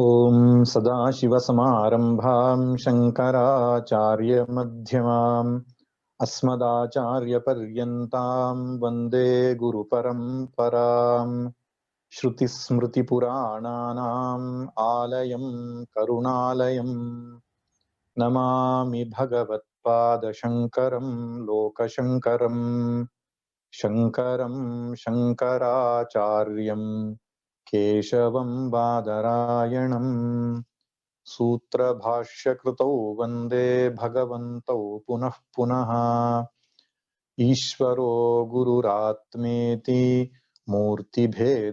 ओम सदाशिवसमारंभां शंकराचार्यमध्यमाम् अस्मदाचार्यपर्यन्तां वन्दे गुरुपरम्पराम्। श्रुतिस्मृतिपुराणानाम् आलयं करुणालयं नमामि भगवत्पादशङ्करं लोकशङ्करम्। शङ्करं शङ्कराचार्यं केशवं बादरायणम् सूत्रभाष्यकृतौ वन्दे भगवन्तौ पुनः पुनः। ईश्वरो गुरुरात्मेति मूर्तिभेदविभागिने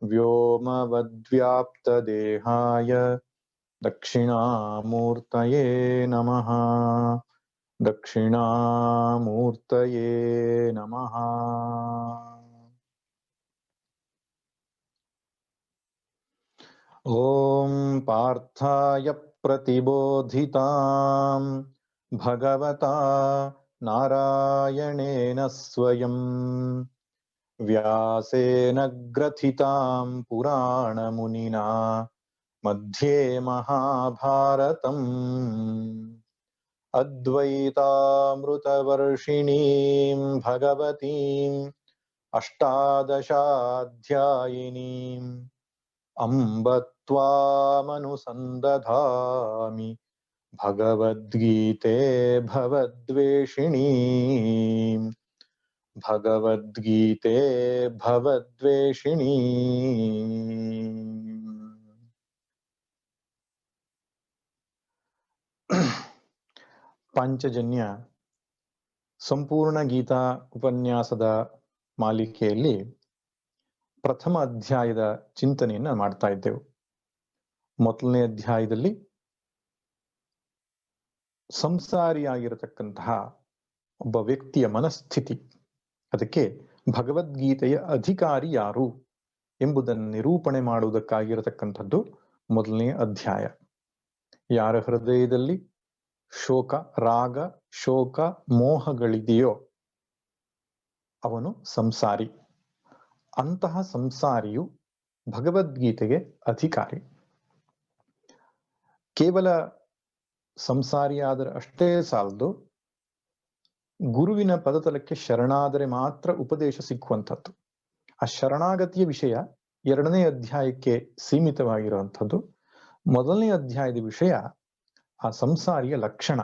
व्योमवद्व्याप्तदेहाय दक्षिणामूर्तये नमः। दक्षिणामूर्तये नमः। ॐ पार्थाय प्रतिबोधितां भगवता नारायणेन स्वयं व्यासेन ग्रथितां पुराणमुनिना मध्ये महाभारतम् अद्वैतामृतवर्षिणीं भगवतीम् अष्टादशाध्यायिनीम् अम्ब त्वामनुसन्दधामि भगवद्गीते भवद्वेषिणीम् भगवद्गीते भवद्वेषिणीम्। ಪಾಂಚಜನ್ಯ ಸಂಪೂರ್ಣ ಗೀತಾ ಉಪನ್ಯಾಸದ ಮಾಲಿಕೆಯಲ್ಲಿ ಪ್ರಥಮ ಅಧ್ಯಾಯದ ಚಿಂತನೆಯನ್ನು ಮಾಡ್ತಾ ಇದ್ದೆವು. ಮೊದಲನೇ ಅಧ್ಯಾಯದಲ್ಲಿ ಸಂಸಾರಿಯಾಗಿರತಕ್ಕಂತಹ ಒಬ್ಬ ವ್ಯಕ್ತಿಯ ಮನಸ್ಥಿತಿ, ಅದಕ್ಕೆ ಭಗವದ್ಗೀತೆಯ ಅಧಿಕಾರಿ ಯಾರು ಎಂಬುದನ್ನು ನಿರೂಪಣೆ ಮಾಡುವುದಕ್ಕಾಗಿರತಕ್ಕಂಥದ್ದು ಮೊದಲನೇ ಅಧ್ಯಾಯ. ಯಾರ ಹೃದಯದಲ್ಲಿ ಶೋಕ, ರಾಗ, ಶೋಕ, ಮೋಹಗಳಿದೆಯೋ ಅವನು ಸಂಸಾರಿ. ಅಂತಹ ಸಂಸಾರಿಯು ಭಗವದ್ಗೀತೆಗೆ ಅಧಿಕಾರಿ. ಕೇವಲ ಸಂಸಾರಿಯಾದರೆ ಅಷ್ಟೇ ಸಾಲದು, ಗುರುವಿನ ಪದತಲಕ್ಕೆ ಶರಣಾದರೆ ಮಾತ್ರ ಉಪದೇಶ ಸಿಕ್ಕುವಂಥದ್ದು. ಆ ಶರಣಾಗತಿಯ ವಿಷಯ ಎರಡನೇ ಅಧ್ಯಾಯಕ್ಕೆ ಸೀಮಿತವಾಗಿರುವಂಥದ್ದು. ಮೊದಲನೇ ಅಧ್ಯಾಯದ ವಿಷಯ ಆ ಸಂಸಾರಿಯ ಲಕ್ಷಣ,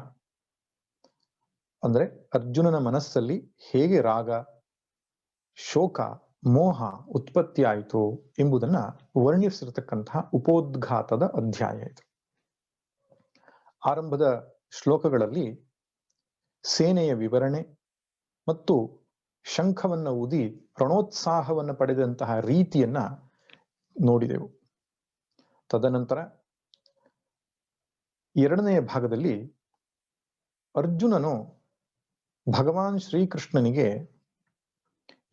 ಅಂದ್ರೆ ಅರ್ಜುನನ ಮನಸ್ಸಲ್ಲಿ ಹೇಗೆ ರಾಗ, ಶೋಕ, ಮೋಹ ಉತ್ಪತ್ತಿ ಆಯಿತು ಎಂಬುದನ್ನ ವರ್ಣಿಸಿರತಕ್ಕಂತಹ ಉಪೋದ್ಘಾತದ ಅಧ್ಯಾಯ ಇದು. ಆರಂಭದ ಶ್ಲೋಕಗಳಲ್ಲಿ ಸೇನೆಯ ವಿವರಣೆ ಮತ್ತು ಶಂಖವನ್ನು ಊದಿ ರಣೋತ್ಸಾಹವನ್ನು ಪಡೆದಂತಹ ರೀತಿಯನ್ನ ನೋಡಿದೆವು. ತದನಂತರ ಎರಡನೆಯ ಭಾಗದಲ್ಲಿ ಅರ್ಜುನನು ಭಗವಾನ್ ಶ್ರೀಕೃಷ್ಣನಿಗೆ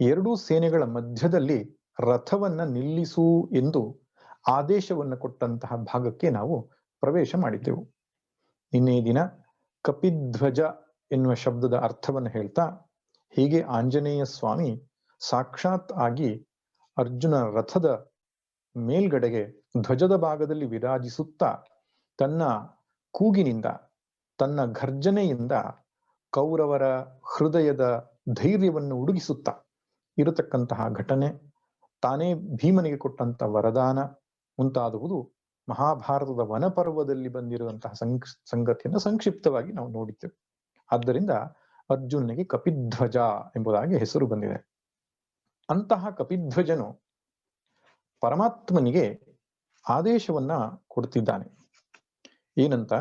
ಎರಡೂ ಸೇನೆಗಳ ಮಧ್ಯದಲ್ಲಿ ರಥವನ್ನ ನಿಲ್ಲಿಸು ಎಂದು ಆದೇಶವನ್ನು ಕೊಟ್ಟಂತಹ ಭಾಗಕ್ಕೆ ನಾವು ಪ್ರವೇಶ ಮಾಡಿದ್ದೆವು. ನಿನ್ನೆ ದಿನ ಕಪಿಧ್ವಜ ಎನ್ನುವ ಶಬ್ದದ ಅರ್ಥವನ್ನು ಹೇಳ್ತಾ, ಹೀಗೆ ಆಂಜನೇಯ ಸ್ವಾಮಿ ಸಾಕ್ಷಾತ್ ಆಗಿ ಅರ್ಜುನ ರಥದ ಮೇಲ್ಗಡೆಗೆ ಧ್ವಜದ ಭಾಗದಲ್ಲಿ ವಿರಾಜಿಸುತ್ತಾ ತನ್ನ ಕೂಗಿನಿಂದ, ತನ್ನ ಘರ್ಜನೆಯಿಂದ ಕೌರವರ ಹೃದಯದ ಧೈರ್ಯವನ್ನು ಉಡುಗಿಸುತ್ತಾ ಇರತಕ್ಕಂತಹ ಘಟನೆ, ತಾನೇ ಭೀಮನಿಗೆ ಕೊಟ್ಟಂತ ವರದಾನ ಮುಂತಾದುವುದು ಮಹಾಭಾರತದ ವನಪರ್ವದಲ್ಲಿ ಬಂದಿರುವಂತಹ ಸಂಗತಿಯನ್ನು ಸಂಕ್ಷಿಪ್ತವಾಗಿ ನಾವು ನೋಡಿದ್ದೇವೆ. ಆದ್ದರಿಂದ ಅರ್ಜುನನಿಗೆ ಕಪಿಧ್ವಜ ಎಂಬುದಾಗಿ ಹೆಸರು ಬಂದಿದೆ. ಅಂತಹ ಕಪಿಧ್ವಜನು ಪರಮಾತ್ಮನಿಗೆ ಆದೇಶವನ್ನ ಕೊಡ್ತಿದ್ದಾನೆ. ಏನಂತ?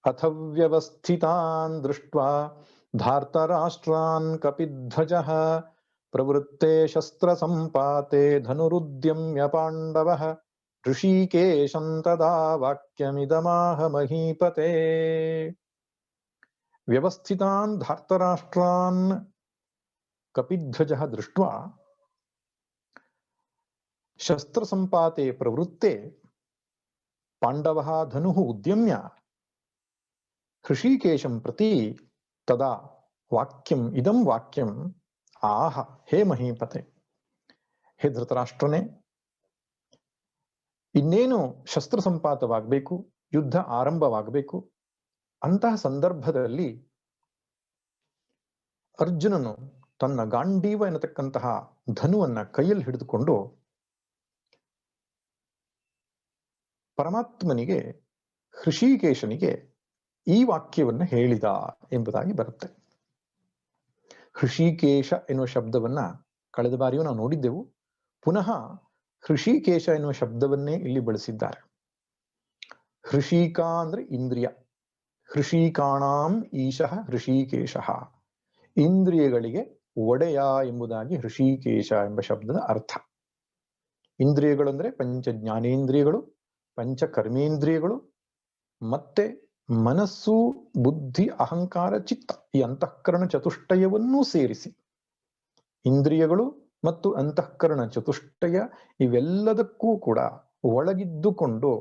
ಅಥವ್ಯವಸ್ಥಿತಾನ್ ದೃಷ್ಟ್ವಾ ಧಾರ್ತರಾಷ್ಟ್ರಾನ್ ಕಪಿಧ್ವಜಃ ಪ್ರವೃತ್ತೆ ಶಸ್ತ್ರ ಸಂಪಾತೆ ಧನುರುದ್ಯಮ್ಯ ಪಾಂಡವಃ ಋಷಿಕೇಶಂ ತದಾ ವಾಕ್ಯಮಿದಮಾಹ ಮಹೀಪತೆ. ವ್ಯವಸ್ಥಿತಾನ್ ಧಾರ್ತರಾಷ್ಟ್ರಾನ್ ಕಪಿಧ್ವಜಃ ದೃಷ್ಟ್ವಾ ಶಸ್ತ್ರ ಸಂಪಾತೆ ಪ್ರವೃತ್ತೆ ಪಾಂಡವಃ ಧನುಃ ಉದ್ಯಮ್ಯ ಋಷಿಕೇಶಂ ಪ್ರತಿ ತದಾ ವಾಕ್ಯಂ ಇದಂ ವಾಕ್ಯಂ ಆಹ. ಹೇ ಮಹೀಪತೆ, ಹೇ ಧೃತರಾಷ್ಟ್ರನೇ, ಇನ್ನೇನು ಶಸ್ತ್ರ ಸಂಪಾತವಾಗಬೇಕು, ಯುದ್ಧ ಆರಂಭವಾಗಬೇಕು. ಅಂತಹ ಸಂದರ್ಭದಲ್ಲಿ ಅರ್ಜುನನು ತನ್ನ ಗಾಂಡೀವ ಎನ್ನತಕ್ಕಂತಹ ಧನುವನ್ನ ಕೈಯಲ್ಲಿ ಹಿಡಿದುಕೊಂಡು ಪರಮಾತ್ಮನಿಗೆ, ಹೃಷಿಕೇಶನಿಗೆ ಈ ವಾಕ್ಯವನ್ನ ಹೇಳಿದ ಎಂಬುದಾಗಿ ಬರುತ್ತೆ. ಹೃಷಿಕೇಶ ಎನ್ನುವ ಶಬ್ದವನ್ನ ಕಳೆದ ಬಾರಿಯೂ ನಾವು ನೋಡಿದ್ದೆವು. ಪುನಃ ಹೃಷಿಕೇಶ ಎನ್ನುವ ಶಬ್ದವನ್ನೇ ಇಲ್ಲಿ ಬಳಸಿದ್ದಾರೆ. ಹೃಷಿಕ ಅಂದ್ರೆ ಇಂದ್ರಿಯ, ಹೃಷಿಕಾಣಾಂ ಈಶಃ ಹೃಷಿಕೇಶಃ, ಇಂದ್ರಿಯಗಳಿಗೆ ಒಡೆಯ ಎಂಬುದಾಗಿ ಹೃಷಿಕೇಶ ಎಂಬ ಶಬ್ದದ ಅರ್ಥ. ಇಂದ್ರಿಯಗಳು ಅಂದ್ರೆ ಪಂಚ ಜ್ಞಾನೇಂದ್ರಿಯಗಳು, ಪಂಚ ಕರ್ಮೇಂದ್ರಿಯಗಳು, ಮತ್ತೆ ಮನಸ್ಸು, ಬುದ್ಧಿ, ಅಹಂಕಾರ, ಚಿತ್ತ, ಈ ಅಂತಃಕರಣ ಚತುಷ್ಟಯವನ್ನೂ ಸೇರಿಸಿ ಇಂದ್ರಿಯಗಳು ಮತ್ತು ಅಂತಃಕರಣ ಚತುಷ್ಟಯ ಇವೆಲ್ಲದಕ್ಕೂ ಕೂಡ ಒಳಗಿದ್ದುಕೊಂಡು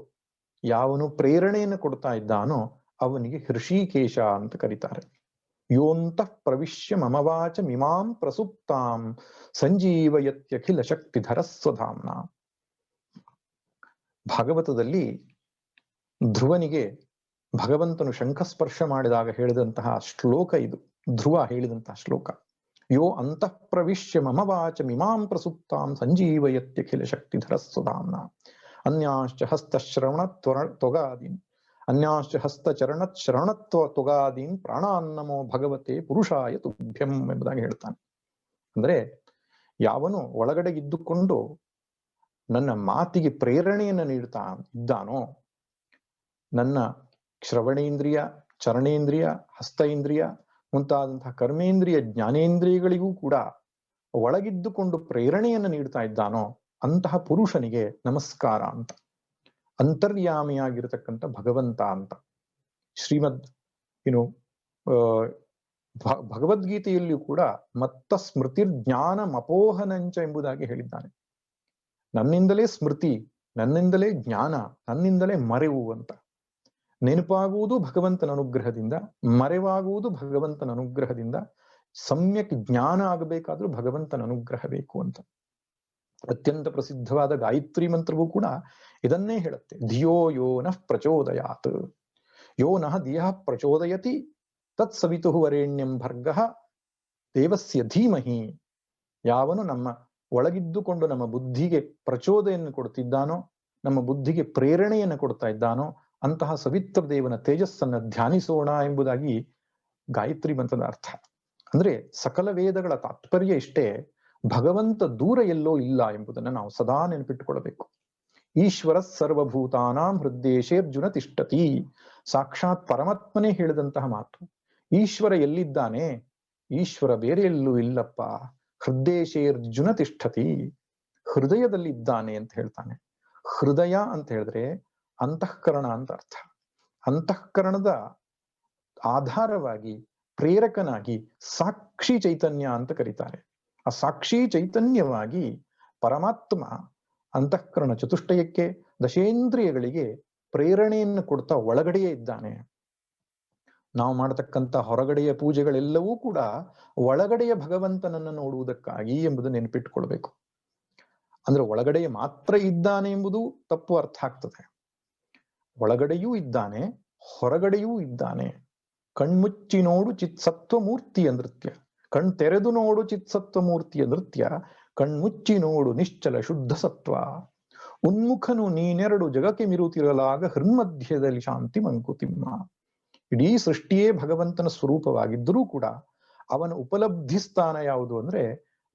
ಯಾವನು ಪ್ರೇರಣೆಯನ್ನು ಕೊಡ್ತಾ ಇದ್ದಾನೋ ಅವನಿಗೆ ಹೃಷಿಕೇಶ ಅಂತ ಕರೀತಾರೆ. ಯೋಂತಃ ಪ್ರವಿಶ್ಯ ಮಮವಾಚ ಮಿಮಾಂ ಪ್ರಸುಪ್ತಾಂ ಸಂಜೀವಯತ್ಯಖಿಲ ಶಕ್ತಿಧರ ಸ್ವಧಾಮ್ನ. ಭಾಗವತದಲ್ಲಿ ಧ್ರುವನಿಗೆ ಭಗವಂತನು ಶಂಖಸ್ಪರ್ಶ ಮಾಡಿದಾಗ ಹೇಳಿದಂತಹ ಶ್ಲೋಕ ಇದು, ಧ್ರುವ ಹೇಳಿದಂತಹ ಶ್ಲೋಕ. ಯೋ ಅಂತಃ ಪ್ರವಿಶ್ಯ ಮಮ ವಾಚ ಮಿಮಾಂ ಪ್ರಸುಪ್ತಾಂ ಸಂಜೀವಯತ್ಯಖಿಲ ಶಕ್ತಿಧರ ಸ್ವಧಾಮ್ನ. ಅನ್ಯಾಶ್ಚ ಹಸ್ತಶ್ರವಣ ತ್ವಗಾದೀನ್, ಅನ್ಯಾಶ್ಚ ಹಸ್ತಚರಣ ತೊಗಾದೀನ್ ಪ್ರಾಣಾನ್ನಮೋ ಭಗವತೆ ಪುರುಷಾಯ ತುಭ್ಯಂ ಎಂಬುದಾಗಿ ಹೇಳ್ತಾನೆ. ಅಂದ್ರೆ ಯಾವನು ಒಳಗಡೆ ಇದ್ದುಕೊಂಡು ನನ್ನ ಮಾತಿಗೆ ಪ್ರೇರಣೆಯನ್ನು ನೀಡ್ತಾ ಇದ್ದಾನೋ, ನನ್ನ ಶ್ರವಣೇಂದ್ರಿಯ, ಚರಣೇಂದ್ರಿಯ, ಹಸ್ತೇಂದ್ರಿಯ ಮುಂತಾದಂತಹ ಕರ್ಮೇಂದ್ರಿಯ, ಜ್ಞಾನೇಂದ್ರಿಯಗಳಿಗೂ ಕೂಡ ಒಳಗಿದ್ದುಕೊಂಡು ಪ್ರೇರಣೆಯನ್ನು ನೀಡ್ತಾ ಇದ್ದಾನೋ ಅಂತಹ ಪುರುಷನಿಗೆ ನಮಸ್ಕಾರ ಅಂತ. ಅಂತರ್ಯಾಮಿಯಾಗಿರತಕ್ಕಂಥ ಭಗವಂತ ಅಂತ ಶ್ರೀಮದ್ ಭಗವದ್ಗೀತೆಯಲ್ಲಿಯೂ ಕೂಡ ಮತ್ತ ಸ್ಮೃತಿರ್ಜ್ಞಾನ ಮಪೋಹನಂಚ ಎಂಬುದಾಗಿ ಹೇಳಿದ್ದಾನೆ. ನನ್ನಿಂದಲೇ ಸ್ಮೃತಿ, ನನ್ನಿಂದಲೇ ಜ್ಞಾನ, ನನ್ನಿಂದಲೇ ಮರೆವು ಅಂತ. ನೆನಪಾಗುವುದು ಭಗವಂತನ ಅನುಗ್ರಹದಿಂದ, ಮರೆವಾಗುವುದು ಭಗವಂತನ ಅನುಗ್ರಹದಿಂದ. ಸಮ್ಯಕ್ ಜ್ಞಾನ ಆಗಬೇಕಾದ್ರೂ ಭಗವಂತನ ಅನುಗ್ರಹ ಬೇಕು ಅಂತ. ಅತ್ಯಂತ ಪ್ರಸಿದ್ಧವಾದ ಗಾಯತ್ರಿ ಮಂತ್ರವೂ ಕೂಡ ಇದನ್ನೇ ಹೇಳುತ್ತೆ. ಧಿಯೋ ಯೋ ನಃ ಪ್ರಚೋದಯಾತ್, ಯೋ ನಃ ಧಿಯಃ ಪ್ರಚೋದಯತಿ ತತ್ ಸವಿತುಃ ವರೇಣ್ಯಂ ಭರ್ಗಃ ದೇವಸ್ಯ ಧೀಮಹಿ. ಯಾವನು ನಮ್ಮ ಒಳಗಿದ್ದುಕೊಂಡು ನಮ್ಮ ಬುದ್ಧಿಗೆ ಪ್ರಚೋದನೆಯನ್ನು ಕೊಡ್ತಿದ್ದಾನೋ, ನಮ್ಮ ಬುದ್ಧಿಗೆ ಪ್ರೇರಣೆಯನ್ನು ಕೊಡ್ತಾ ಇದ್ದಾನೋ ಅಂತಹ ಸವಿತ್ರ ದೇವನ ತೇಜಸ್ಸನ್ನ ಧ್ಯಾನಿಸೋಣ ಎಂಬುದಾಗಿ ಗಾಯತ್ರಿ ಮಂತ್ರದ ಅರ್ಥ. ಅಂದ್ರೆ ಸಕಲ ವೇದಗಳ ತಾತ್ಪರ್ಯ ಇಷ್ಟೇ, ಭಗವಂತ ದೂರ ಎಲ್ಲೋ ಇಲ್ಲ ಎಂಬುದನ್ನು ನಾವು ಸದಾ ನೆನಪಿಟ್ಟುಕೊಳ್ಳಬೇಕು. ಈಶ್ವರ ಸರ್ವಭೂತಾನಾಂ ಹೃದ್ದೇಶೇರ್ಜುನ ತಿಷ್ಠತಿ. ಸಾಕ್ಷಾತ್ ಪರಮಾತ್ಮನೇ ಹೇಳಿದಂತಹ ಮಾತು. ಈಶ್ವರ ಎಲ್ಲಿದ್ದಾನೆ? ಈಶ್ವರ ಬೇರೆ ಎಲ್ಲೂ ಇಲ್ಲಪ್ಪ. ಹೃದ್ದೇಶೇರ್ಜುನ ತಿಷ್ಠತಿ, ಹೃದಯದಲ್ಲಿ ಇದ್ದಾನೆ ಅಂತ ಹೇಳ್ತಾನೆ. ಹೃದಯ ಅಂತ ಹೇಳಿದ್ರೆ ಅಂತಃಕರಣ ಅಂತ ಅರ್ಥ. ಅಂತಃಕರಣದ ಆಧಾರವಾಗಿ, ಪ್ರೇರಕನಾಗಿ ಸಾಕ್ಷಿ ಚೈತನ್ಯ ಅಂತ ಕರೀತಾರೆ. ಆ ಸಾಕ್ಷಿ ಚೈತನ್ಯವಾಗಿ ಪರಮಾತ್ಮ ಅಂತಃಕರಣ ಚತುಷ್ಟಯಕ್ಕೆ, ದಶೇಂದ್ರಿಯಗಳಿಗೆ ಪ್ರೇರಣೆಯನ್ನು ಕೊಡ್ತಾ ಒಳಗಡೆಯೇ ಇದ್ದಾನೆ. ನಾವು ಮಾಡತಕ್ಕಂಥ ಹೊರಗಡೆಯ ಪೂಜೆಗಳೆಲ್ಲವೂ ಕೂಡ ಒಳಗಡೆಯ ಭಗವಂತನನ್ನು ನೋಡುವುದಕ್ಕಾಗಿ ಎಂಬುದು ನೆನಪಿಟ್ಟುಕೊಳ್ಬೇಕು. ಅಂದ್ರೆ ಒಳಗಡೆಯ ಮಾತ್ರ ಇದ್ದಾನೆ ಎಂಬುದು ತಪ್ಪು ಅರ್ಥ ಆಗ್ತದೆ. ಒಳಗಡೆಯೂ ಇದ್ದಾನೆ, ಹೊರಗಡೆಯೂ ಇದ್ದಾನೆ. ಕಣ್ಮುಚ್ಚಿ ನೋಡು ಚಿತ್ಸತ್ವ ಮೂರ್ತಿಯ ನೃತ್ಯ, ಕಣ್ ತೆರೆದು ನೋಡು ಚಿತ್ಸತ್ವ ಮೂರ್ತಿಯ ನೃತ್ಯ, ಕಣ್ಮುಚ್ಚಿ ನೋಡು ನಿಶ್ಚಲ ಶುದ್ಧ ಸತ್ವ. ಉನ್ಮುಖನು ನೀನೆರಡು ಜಗಕ್ಕೆ ಮಿರುತಿರಲಾಗ ಹೃನ್ಮಧ್ಯದಲ್ಲಿ ಶಾಂತಿ ಮಂಕುತಿಮ್ಮ. ಇಡೀ ಸೃಷ್ಟಿಯೇ ಭಗವಂತನ ಸ್ವರೂಪವಾಗಿದ್ದರೂ ಕೂಡ ಅವನ ಉಪಲಬ್ಧಿ ಸ್ಥಾನ ಯಾವುದು ಅಂದ್ರೆ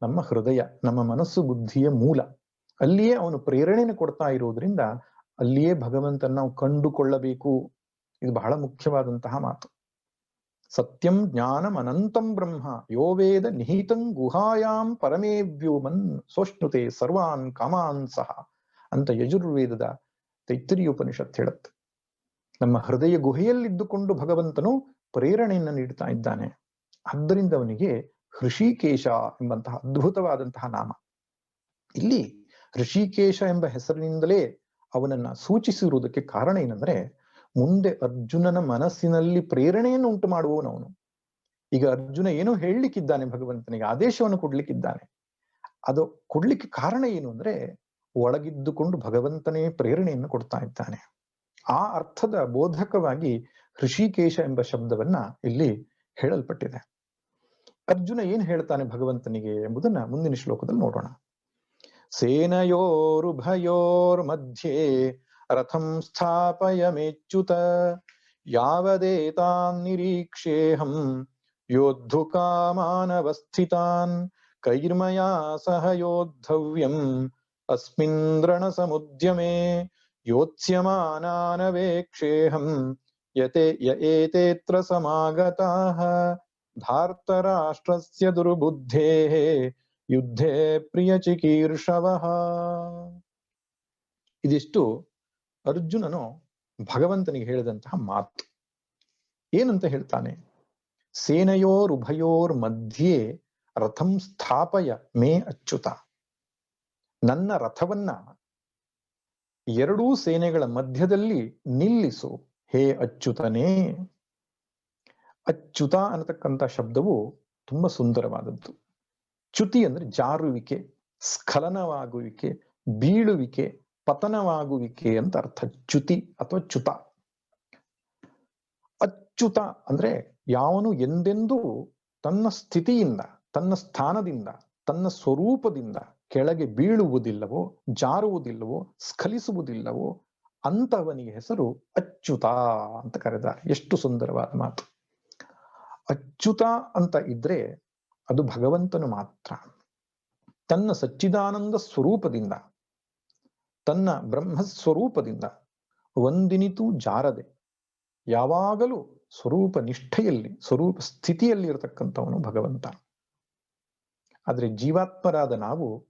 ನಮ್ಮ ಹೃದಯ, ನಮ್ಮ ಮನಸ್ಸು ಬುದ್ಧಿಯ ಮೂಲ. ಅಲ್ಲಿಯೇ ಅವನು ಪ್ರೇರಣೆಯನ್ನು ಕೊಡ್ತಾ ಇರೋದ್ರಿಂದ ಅಲ್ಲಿಯೇ ಭಗವಂತನ ನಾವು ಕಂಡುಕೊಳ್ಳಬೇಕು. ಇದು ಬಹಳ ಮುಖ್ಯವಾದಂತಹ ಮಾತು. ಸತ್ಯಂ ಜ್ಞಾನಂ ಅನಂತಂ ಬ್ರಹ್ಮ ಯೋ ವೇದ ನಿಹಿತಂ ಗುಹಾಯಾಂ ಪರಮೇ ವ್ಯೋಮನ್ ಸೋಷ್ಣುತೆ ಸರ್ವಾನ್ ಕಾಮಾನ್ ಸಹ ಅಂತ ಯಜುರ್ವೇದದ ತೈತ್ತಿರೀಯ ಉಪನಿಷತ್ ಹೇಳುತ್ತೆ. ನಮ್ಮ ಹೃದಯ ಗುಹೆಯಲ್ಲಿದ್ದುಕೊಂಡು ಭಗವಂತನು ಪ್ರೇರಣೆಯನ್ನು ನೀಡ್ತಾ ಇದ್ದಾನೆ. ಆದ್ದರಿಂದ ಅವನಿಗೆ ಹೃಷಿಕೇಶ ಎಂಬಂತಹ ಅದ್ಭುತವಾದಂತಹ ನಾಮ. ಇಲ್ಲಿ ಹೃಷಿಕೇಶ ಎಂಬ ಹೆಸರಿನಿಂದಲೇ ಅವನನ್ನ ಸೂಚಿಸಿರುವುದಕ್ಕೆ ಕಾರಣ ಏನಂದ್ರೆ, ಮುಂದೆ ಅರ್ಜುನನ ಮನಸ್ಸಿನಲ್ಲಿ ಪ್ರೇರಣೆಯನ್ನು ಉಂಟು ಮಾಡುವವನವನು. ಈಗ ಅರ್ಜುನ ಏನೋ ಹೇಳಲಿಕ್ಕಿದ್ದಾನೆ, ಭಗವಂತನಿಗೆ ಆದೇಶವನ್ನು ಕೊಡ್ಲಿಕ್ಕಿದ್ದಾನೆ. ಅದು ಕೊಡ್ಲಿಕ್ಕೆ ಕಾರಣ ಏನು ಅಂದ್ರೆ, ಒಳಗಿದ್ದುಕೊಂಡು ಭಗವಂತನೇ ಪ್ರೇರಣೆಯನ್ನು ಕೊಡ್ತಾ ಇದ್ದಾನೆ. ಆ ಅರ್ಥದ ಬೋಧಕವಾಗಿ ಹೃಷಿಕೇಶ ಎಂಬ ಶಬ್ದವನ್ನ ಇಲ್ಲಿ ಹೇಳಲ್ಪಟ್ಟಿದೆ. ಅರ್ಜುನ ಏನ್ ಹೇಳ್ತಾನೆ ಭಗವಂತನಿಗೆ ಎಂಬುದನ್ನ ಮುಂದಿನ ಶ್ಲೋಕದಲ್ಲಿ ನೋಡೋಣ. ಸೇನಯೋರುಭಯೋರ್ ಮಧ್ಯೆ ರಥಂ ಸ್ಥಾಪಯಮೇಚ್ಯುತ ಯಾವದೇತಾನ್ ನಿರೀಕ್ಷೇಹಂ ಯೋದ್ಧುಕಾಮಾನವಸ್ಥಿತಾನ್ ಕೈರ್ಮಯಾ ಸಹ ಯೋದ್ಧವ್ಯಂ ಅಸ್ಮಿನ್ ರಣಸಮುದ್ಯಮೇ ಯೋತ್ಸ್ಯಮಾನಾನವೇಕ್ಷೇಹಂ ಏತೇತ್ರ ಸಮಾಗತಾಃ ಧಾರ್ತರಾಷ್ಟ್ರಸ್ಯ ದುರ್ಬುದ್ಧೇಃ ಯುದ್ಧೇ ಪ್ರಿಯ ಚಿಕೀರ್ಷವಃ. ಇದಿಷ್ಟು ಅರ್ಜುನನು ಭಗವಂತನಿಗೆ ಹೇಳಿದಂತಹ ಮಾತು. ಏನಂತ ಹೇಳ್ತಾನೆ? ಸೇನೆಯೋರುಭಯೋರ್ ಮಧ್ಯೆ ರಥಂ ಸ್ಥಾಪಯ ಮೇ ಅಚ್ಯುತ. ನನ್ನ ರಥವನ್ನ ಎರಡೂ ಸೇನೆಗಳ ಮಧ್ಯದಲ್ಲಿ ನಿಲ್ಲಿಸು ಹೇ ಅಚ್ಯುತನೇ. ಅಚ್ಯುತ ಅನ್ನತಕ್ಕಂಥ ಶಬ್ದವು ತುಂಬಾ ಸುಂದರವಾದದ್ದು. ಚ್ಯುತಿ ಅಂದ್ರೆ ಜಾರುವಿಕೆ, ಸ್ಖಲನವಾಗುವಿಕೆ, ಬೀಳುವಿಕೆ, ಪತನವಾಗುವಿಕೆ ಅಂತ ಅರ್ಥ. ಚ್ಯುತಿ ಅಥವಾ ಚ್ಯುತ. ಅಚ್ಯುತ ಅಂದ್ರೆ ಯಾವನು ಎಂದೆಂದೂ ತನ್ನ ಸ್ಥಿತಿಯಿಂದ, ತನ್ನ ಸ್ಥಾನದಿಂದ, ತನ್ನ ಸ್ವರೂಪದಿಂದ ಕೆಳಗೆ ಬೀಳುವುದಿಲ್ಲವೋ, ಜಾರುವುದಿಲ್ಲವೋ, ಸ್ಖಲಿಸುವುದಿಲ್ಲವೋ ಅಂತವನಿಗೆ ಹೆಸರು ಅಚ್ಯುತ ಅಂತ ಕರೆದಾರೆ. ಎಷ್ಟು ಸುಂದರವಾದ ಮಾತು. ಅಚ್ಯುತ ಅಂತ ಇದ್ರೆ ಅದು ಭಗವಂತನು ಮಾತ್ರ. ತನ್ನ ಸಚ್ಚಿದಾನಂದ ಸ್ವರೂಪದಿಂದ, ತನ್ನ ಬ್ರಹ್ಮಸ್ವರೂಪದಿಂದ ಒಂದಿನಿತೂ ಜಾರದೆ ಯಾವಾಗಲೂ ಸ್ವರೂಪ ನಿಷ್ಠೆಯಲ್ಲಿ, ಸ್ವರೂಪ ಸ್ಥಿತಿಯಲ್ಲಿ ಇರತಕ್ಕಂಥವನು ಭಗವಂತ. ಆದ್ರೆ ಜೀವಾತ್ಮರಾದ ನಾವು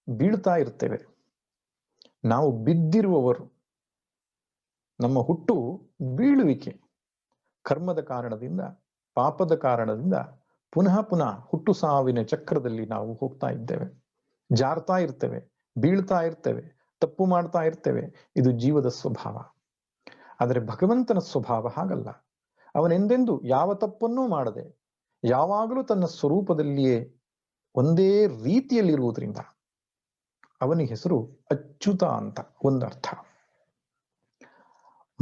ಬೀಳ್ತಾ ಇರ್ತೇವೆ. ನಾವು ಬಿದ್ದಿರುವವರು. ನಮ್ಮ ಹುಟ್ಟು ಬೀಳುವಿಕೆ. ಕರ್ಮದ ಕಾರಣದಿಂದ, ಪಾಪದ ಕಾರಣದಿಂದ ಪುನಃ ಪುನಃ ಹುಟ್ಟು ಸಾವಿನ ಚಕ್ರದಲ್ಲಿ ನಾವು ಹೋಗ್ತಾ ಇದ್ದೇವೆ, ಜಾರ್ತಾ ಇರ್ತೇವೆ, ಬೀಳ್ತಾ ಇರ್ತೇವೆ, ತಪ್ಪು ಮಾಡ್ತಾ ಇರ್ತೇವೆ. ಇದು ಜೀವದ ಸ್ವಭಾವ. ಆದರೆ ಭಗವಂತನ ಸ್ವಭಾವ ಹಾಗಲ್ಲ. ಅವನೆಂದೆಂದು ಯಾವ ತಪ್ಪನ್ನೂ ಮಾಡದೆ ಯಾವಾಗಲೂ ತನ್ನ ಸ್ವರೂಪದಲ್ಲಿಯೇ ಒಂದೇ ರೀತಿಯಲ್ಲಿರುವುದರಿಂದ ಅವನಿಗೆ ಹೆಸರು ಅಚ್ಯುತ ಅಂತ ಒಂದು ಅರ್ಥ.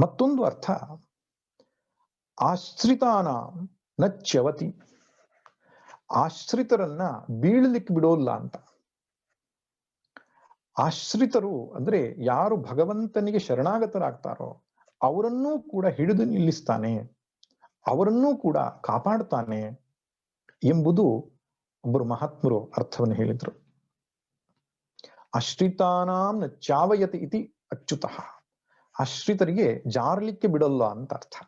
ಮತ್ತೊಂದು ಅರ್ಥ ಆಶ್ರಿತಾನ ನ ಚ್ಯವತಿ. ಆಶ್ರಿತರನ್ನ ಬೀಳಲಿಕ್ಕೆ ಬಿಡೋಲ್ಲ ಅಂತ. ಆಶ್ರಿತರು ಅಂದ್ರೆ ಯಾರು ಭಗವಂತನಿಗೆ ಶರಣಾಗತರಾಗ್ತಾರೋ ಅವರನ್ನೂ ಕೂಡ ಹಿಡಿದು ನಿಲ್ಲಿಸ್ತಾನೆ, ಅವರನ್ನೂ ಕೂಡ ಕಾಪಾಡ್ತಾನೆ ಎಂಬುದು ಒಬ್ಬರು ಮಹಾತ್ಮರು ಅರ್ಥವನ್ನು ಹೇಳಿದ್ರು. ಆಶ್ರಿತಾನಾಂ ನ ಚಾವಯತಿ ಇತಿ ಅಚ್ಯುತಃ. ಆಶ್ರಿತರಿಗೆ ಜಾರಲಿಕ್ಕೆ ಬಿಡಲ್ಲ ಅಂತ ಅರ್ಥ.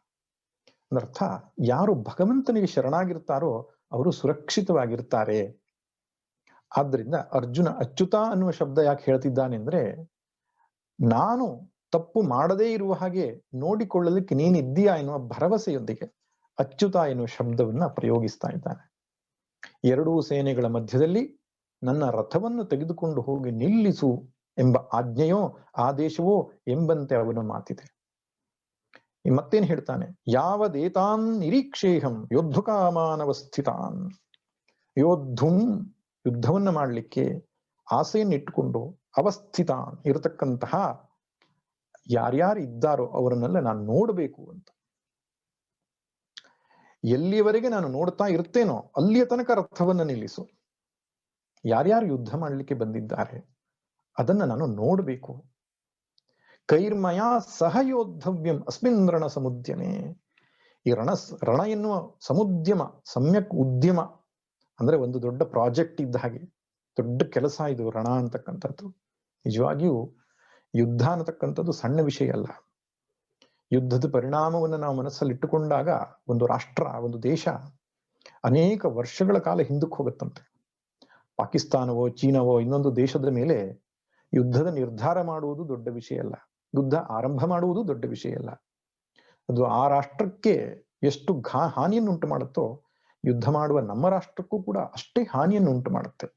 ಅಂದರ್ಥ ಯಾರು ಭಗವಂತನಿಗೆ ಶರಣಾಗಿರ್ತಾರೋ ಅವರು ಸುರಕ್ಷಿತವಾಗಿರ್ತಾರೆ. ಆದ್ರಿಂದ ಅರ್ಜುನ ಅಚ್ಯುತ ಅನ್ನುವ ಶಬ್ದ ಯಾಕೆ ಹೇಳ್ತಿದ್ದಾನೆ ಅಂದ್ರೆ, ನಾನು ತಪ್ಪು ಮಾಡದೇ ಇರುವ ಹಾಗೆ ನೋಡಿಕೊಳ್ಳಲಿಕ್ಕೆ ನೀನಿದ್ದೀಯಾ ಎನ್ನುವ ಭರವಸೆಯೊಂದಿಗೆ ಅಚ್ಯುತ ಎನ್ನುವ ಶಬ್ದವನ್ನ ಪ್ರಯೋಗಿಸ್ತಾ ಇದ್ದಾನೆ. ಎರಡೂ ಸೇನೆಗಳ ಮಧ್ಯದಲ್ಲಿ ನನ್ನ ರಥವನ್ನು ತೆಗೆದುಕೊಂಡು ಹೋಗಿ ನಿಲ್ಲಿಸು ಎಂಬ ಆಜ್ಞೆಯೋ ಆದೇಶವೋ ಎಂಬಂತೆ ಅವನ ಮಾತಿದೆ. ಮತ್ತೇನ್ ಹೇಳ್ತಾನೆ? ಯಾವದೇತಾನ್ ನಿರೀಕ್ಷೇಹಂ ಯೋದ್ಧುಕಾಮಾನವಸ್ಥಿತಾನ್. ಯೋದ್ಧುಂ ಯುದ್ಧವನ್ನ ಮಾಡಲಿಕ್ಕೆ ಆಸೆಯನ್ನಿಟ್ಟುಕೊಂಡು ಅವಸ್ಥಿತಾನ್ ಇರತಕ್ಕಂತಹ ಯಾರ್ಯಾರು ಇದ್ದಾರೋ ಅವರನ್ನೆಲ್ಲ ನಾನು ನೋಡಬೇಕು ಅಂತ. ಎಲ್ಲಿಯವರೆಗೆ ನಾನು ನೋಡ್ತಾ ಇರ್ತೇನೋ ಅಲ್ಲಿಯ ತನಕ ರಥವನ್ನ ನಿಲ್ಲಿಸು. ಯಾರ್ಯಾರು ಯುದ್ಧ ಮಾಡಲಿಕ್ಕೆ ಬಂದಿದ್ದಾರೆ ಅದನ್ನ ನಾನು ನೋಡಬೇಕು. ಕೈರ್ಮಯ ಸಹಯೋದ್ಧವ್ಯಂ ಅಸ್ಮಿನ್ ರಣ ಸಮುದ್ಯಮೇ. ಈ ರಣ ಎನ್ನುವ ಸಮುದ್ಯಮ, ಸಮ್ಯಕ್ ಉದ್ಯಮ ಅಂದ್ರೆ ಒಂದು ದೊಡ್ಡ ಪ್ರಾಜೆಕ್ಟ್ ಇದ್ದ ಹಾಗೆ, ದೊಡ್ಡ ಕೆಲಸ ಇದು ರಣ ಅಂತಕ್ಕಂಥದ್ದು. ನಿಜವಾಗಿಯೂ ಯುದ್ಧ ಅನ್ನತಕ್ಕಂಥದ್ದು ಸಣ್ಣ ವಿಷಯ ಅಲ್ಲ. ಯುದ್ಧದ ಪರಿಣಾಮವನ್ನು ನಾವು ಮನಸ್ಸಲ್ಲಿ ಇಟ್ಟುಕೊಂಡಾಗ ಒಂದು ರಾಷ್ಟ್ರ, ಒಂದು ದೇಶ ಅನೇಕ ವರ್ಷಗಳ ಕಾಲ ಹಿಂದಕ್ಕೆ ಹೋಗುತ್ತಂತೆ. ಪಾಕಿಸ್ತಾನವೋ ಚೀನಾವೋ ಇನ್ನೊಂದು ದೇಶದ ಮೇಲೆ ಯುದ್ಧದ ನಿರ್ಧಾರ ಮಾಡುವುದು ದೊಡ್ಡ ವಿಷಯ ಅಲ್ಲ. ಯುದ್ಧ ಆರಂಭ ಮಾಡುವುದು ದೊಡ್ಡ ವಿಷಯ ಅಲ್ಲ. ಅದು ಆ ರಾಷ್ಟ್ರಕ್ಕೆ ಎಷ್ಟು ಹಾನಿಯನ್ನು ಉಂಟು ಮಾಡುತ್ತೋ ಯುದ್ಧ ಮಾಡುವ ನಮ್ಮ ರಾಷ್ಟ್ರಕ್ಕೂ ಕೂಡ ಅಷ್ಟೇ ಹಾನಿಯನ್ನು ಉಂಟು ಮಾಡುತ್ತೆ.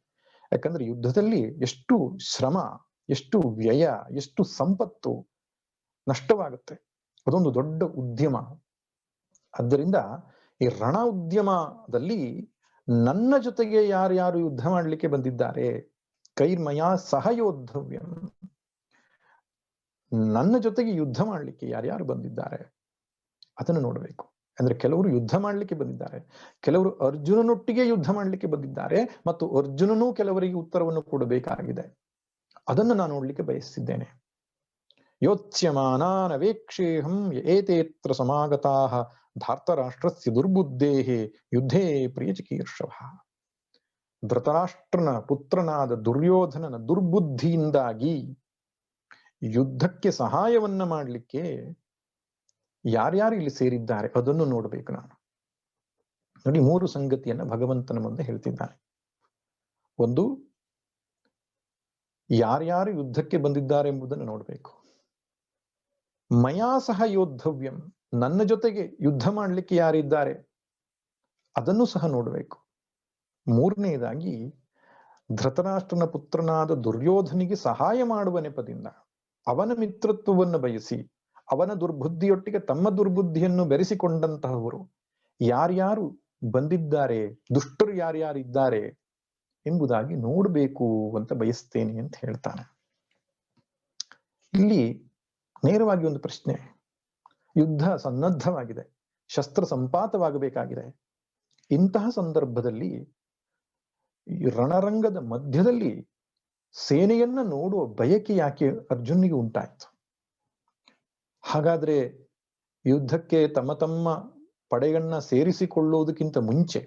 ಯಾಕಂದ್ರೆ ಯುದ್ಧದಲ್ಲಿ ಎಷ್ಟು ಶ್ರಮ, ಎಷ್ಟು ವ್ಯಯ, ಎಷ್ಟು ಸಂಪತ್ತು ನಷ್ಟವಾಗುತ್ತೆ. ಅದೊಂದು ದೊಡ್ಡ ಉದ್ಯಮ. ಆದ್ದರಿಂದ ಈ ರಣ ಉದ್ಯಮದಲ್ಲಿ ನನ್ನ ಜೊತೆಗೆ ಯಾರ್ಯಾರು ಯುದ್ಧ ಮಾಡಲಿಕ್ಕೆ ಬಂದಿದ್ದಾರೆ, ಕೈರ್ಮಯ ಸಹಯೋದ್ಧವ್ಯಂ, ನನ್ನ ಜೊತೆಗೆ ಯುದ್ಧ ಮಾಡ್ಲಿಕ್ಕೆ ಯಾರ್ಯಾರು ಬಂದಿದ್ದಾರೆ ಅದನ್ನು ನೋಡಬೇಕು. ಅಂದ್ರೆ ಕೆಲವರು ಯುದ್ಧ ಮಾಡ್ಲಿಕ್ಕೆ ಬಂದಿದ್ದಾರೆ, ಕೆಲವರು ಅರ್ಜುನನೊಟ್ಟಿಗೆ ಯುದ್ಧ ಮಾಡ್ಲಿಕ್ಕೆ ಬಂದಿದ್ದಾರೆ, ಮತ್ತು ಅರ್ಜುನನೂ ಕೆಲವರಿಗೆ ಉತ್ತರವನ್ನು ಕೊಡಬೇಕಾಗಿದೆ. ಅದನ್ನು ನಾನು ನೋಡ್ಲಿಕ್ಕೆ ಬಯಸ್ತಿದ್ದೇನೆ. ಯೋತ್ಸ್ಯಮಾನಾನವೇಕ್ಷೇಹಂ ಏತೇತ್ರ ಸಮಾಗತಾಃ ಧಾರ್ತರಾಷ್ಟ್ರಸ್ಯ ದುರ್ಬುದ್ಧೇಃ ಯುದ್ಧೇ ಪ್ರಿಯಚಿಕೀರ್ಷವಃ. ಧೃತರಾಷ್ಟ್ರನ ಪುತ್ರನಾದ ದುರ್ಯೋಧನನ ದುರ್ಬುದ್ಧಿಯಿಂದಾಗಿ ಯುದ್ಧಕ್ಕೆ ಸಹಾಯವನ್ನ ಮಾಡಲಿಕ್ಕೆ ಯಾರ್ಯಾರು ಇಲ್ಲಿ ಸೇರಿದ್ದಾರೆ ಅದನ್ನು ನೋಡ್ಬೇಕು ನಾನು. ನೋಡಿ, 3 ಸಂಗತಿಯನ್ನ ಭಗವಂತನ ಮುಂದೆ ಹೇಳ್ತಿದ್ದಾನೆ. ಒಂದು, ಯಾರ್ಯಾರು ಯುದ್ಧಕ್ಕೆ ಬಂದಿದ್ದಾರೆ ಎಂಬುದನ್ನು ನೋಡ್ಬೇಕು. ಮಯಾ ಸಹ ಯೋದ್ಧವ್ಯಂ, ನನ್ನ ಜೊತೆಗೆ ಯುದ್ಧ ಮಾಡ್ಲಿಕ್ಕೆ ಯಾರಿದ್ದಾರೆ ಅದನ್ನು ಸಹ ನೋಡ್ಬೇಕು. 3ನೇದಾಗಿ, ಧೃತರಾಷ್ಟ್ರನ ಪುತ್ರನಾದ ದುರ್ಯೋಧನಿಗೆ ಸಹಾಯ ಮಾಡುವ ನೆಪದಿಂದ ಅವನ ಮಿತ್ರತ್ವವನ್ನು ಬಯಸಿ ಅವನ ದುರ್ಬುದ್ಧಿಯೊಟ್ಟಿಗೆ ತಮ್ಮ ದುರ್ಬುದ್ಧಿಯನ್ನು ಬೆರೆಸಿಕೊಂಡಂತಹವರು ಯಾರ್ಯಾರು ಬಂದಿದ್ದಾರೆ, ದುಷ್ಟರು ಯಾರ್ಯಾರಿದ್ದಾರೆ ಎಂಬುದಾಗಿ ನೋಡ್ಬೇಕು ಅಂತ ಬಯಸ್ತೇನೆ ಅಂತ ಹೇಳ್ತಾನೆ. ಇಲ್ಲಿ ನೇರವಾಗಿ ಒಂದು ಪ್ರಶ್ನೆ. ಯುದ್ಧ ಸನ್ನದ್ಧವಾಗಿದೆ, ಶಸ್ತ್ರ ಸಂಪಾತವಾಗಬೇಕಾಗಿದೆ. ಇಂತಹ ಸಂದರ್ಭದಲ್ಲಿ ರಣರಂಗದ ಮಧ್ಯದಲ್ಲಿ ಸೇನೆಯನ್ನ ನೋಡುವ ಬಯಕೆ ಯಾಕೆ ಅರ್ಜುನಿಗೆ ಉಂಟಾಯ್ತು? ಹಾಗಾದ್ರೆ ಯುದ್ಧಕ್ಕೆ ತಮ್ಮ ತಮ್ಮ ಪಡೆಯನ್ನ ಸೇರಿಸಿಕೊಳ್ಳುವುದಕ್ಕಿಂತ ಮುಂಚೆ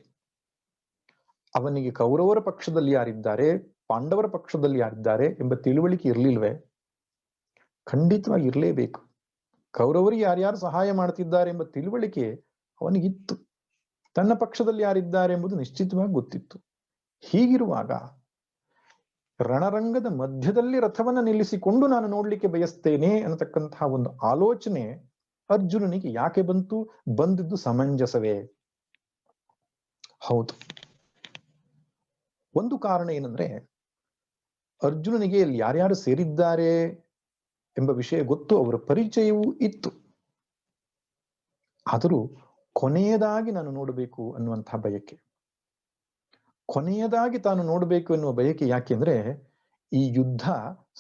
ಅವನಿಗೆ ಕೌರವರ ಪಕ್ಷದಲ್ಲಿ ಯಾರಿದ್ದಾರೆ, ಪಾಂಡವರ ಪಕ್ಷದಲ್ಲಿ ಯಾರಿದ್ದಾರೆ ಎಂಬ ತಿಳುವಳಿಕೆ ಇರ್ಲಿಲ್ವೇ? ಖಂಡಿತವಾಗಿ ಇರಲೇಬೇಕು. ಕೌರವರಿಗೆ ಯಾರ್ಯಾರು ಸಹಾಯ ಮಾಡ್ತಿದ್ದಾರೆ ಎಂಬ ತಿಳುವಳಿಕೆ ಅವನಿಗಿತ್ತು. ತನ್ನ ಪಕ್ಷದಲ್ಲಿ ಯಾರಿದ್ದಾರೆ ಎಂಬುದು ನಿಶ್ಚಿತವಾಗಿ ಗೊತ್ತಿತ್ತು. ಹೀಗಿರುವಾಗ ರಣರಂಗದ ಮಧ್ಯದಲ್ಲಿ ರಥವನ್ನ ನಿಲ್ಲಿಸಿಕೊಂಡು ನಾನು ನೋಡ್ಲಿಕ್ಕೆ ಬಯಸ್ತೇನೆ ಅನ್ನತಕ್ಕಂತಹ ಒಂದು ಆಲೋಚನೆ ಅರ್ಜುನನಿಗೆ ಯಾಕೆ ಬಂತು? ಬಂದಿದ್ದು ಸಮಂಜಸವೇ? ಹೌದು. ಒಂದು ಕಾರಣ ಏನಂದ್ರೆ, ಅರ್ಜುನನಿಗೆ ಇಲ್ಲಿ ಯಾರ್ಯಾರು ಸೇರಿದ್ದಾರೆ ಎಂಬ ವಿಷಯ ಗೊತ್ತು, ಅವರ ಪರಿಚಯವೂ ಇತ್ತು. ಆದರೂ ಕೊನೆಯದಾಗಿ ನಾನು ನೋಡಬೇಕು ಅನ್ನುವಂತಹ ಬಯಕೆ, ಕೊನೆಯದಾಗಿ ತಾನು ನೋಡಬೇಕು ಎನ್ನುವ ಬಯಕೆ ಯಾಕೆಂದ್ರೆ, ಈ ಯುದ್ಧ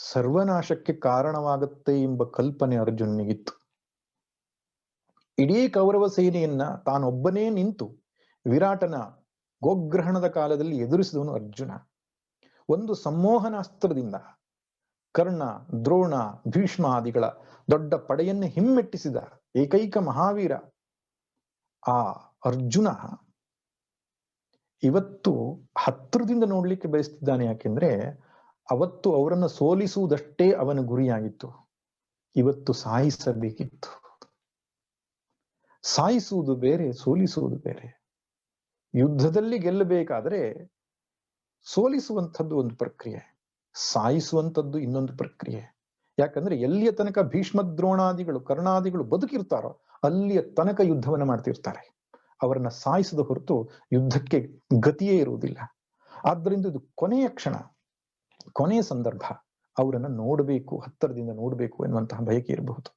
ಸರ್ವನಾಶಕ್ಕೆ ಕಾರಣವಾಗುತ್ತೆ ಎಂಬ ಕಲ್ಪನೆ ಅರ್ಜುನನಿಗಿತ್ತು. ಇಡೀ ಕೌರವ ಸೇನೆಯನ್ನ ತಾನೊಬ್ಬನೇ ನಿಂತು ವಿರಾಟನ ಗೋಗ್ರಹಣದ ಕಾಲದಲ್ಲಿ ಎದುರಿಸಿದವನು ಅರ್ಜುನ. ಒಂದು ಸಂಮೋಹನಾಸ್ತ್ರದಿಂದ ಕರ್ಣ, ದ್ರೋಣ, ಭೀಷ್ಮಾದಿಗಳ ದೊಡ್ಡ ಪಡೆಯನ್ನು ಹಿಮ್ಮೆಟ್ಟಿಸಿದ ಏಕೈಕ ಮಹಾವೀರ ಆ ಅರ್ಜುನ ಇವತ್ತು ಹತ್ತಿರದಿಂದ ನೋಡ್ಲಿಕ್ಕೆ ಬಯಸ್ತಿದ್ದಾನೆ. ಯಾಕೆಂದ್ರೆ ಅವತ್ತು ಅವರನ್ನು ಸೋಲಿಸುವುದಷ್ಟೇ ಅವನ ಗುರಿಯಾಗಿತ್ತು, ಇವತ್ತು ಸಾಯಿಸಬೇಕಿತ್ತು. ಸಾಯಿಸುವುದು ಬೇರೆ, ಸೋಲಿಸುವುದು ಬೇರೆ. ಯುದ್ಧದಲ್ಲಿ ಗೆಲ್ಲಬೇಕಾದ್ರೆ ಸೋಲಿಸುವಂಥದ್ದು ಒಂದು ಪ್ರಕ್ರಿಯೆ, ಸಾಯಿಸುವಂಥದ್ದು ಇನ್ನೊಂದು ಪ್ರಕ್ರಿಯೆ. ಯಾಕಂದ್ರೆ ಎಲ್ಲಿಯ ತನಕ ಭೀಷ್ಮ ದ್ರೋಣಾದಿಗಳು ಕರ್ಣಾದಿಗಳು ಬದುಕಿರ್ತಾರೋ ಅಲ್ಲಿಯ ತನಕ ಯುದ್ಧವನ್ನ ಮಾಡ್ತಿರ್ತಾರೆ. ಅವರನ್ನ ಸಾಯಿಸದ ಹೊರತು ಯುದ್ಧಕ್ಕೆ ಗತಿಯೇ ಇರುವುದಿಲ್ಲ. ಆದ್ದರಿಂದ ಇದು ಕೊನೆಯ ಕ್ಷಣ, ಕೊನೆಯ ಸಂದರ್ಭ, ಅವರನ್ನ ನೋಡಬೇಕು, ಹತ್ತಿರದಿಂದ ನೋಡಬೇಕು ಎನ್ನುವಂತಹ ಬಯಕೆ ಇರಬಹುದು.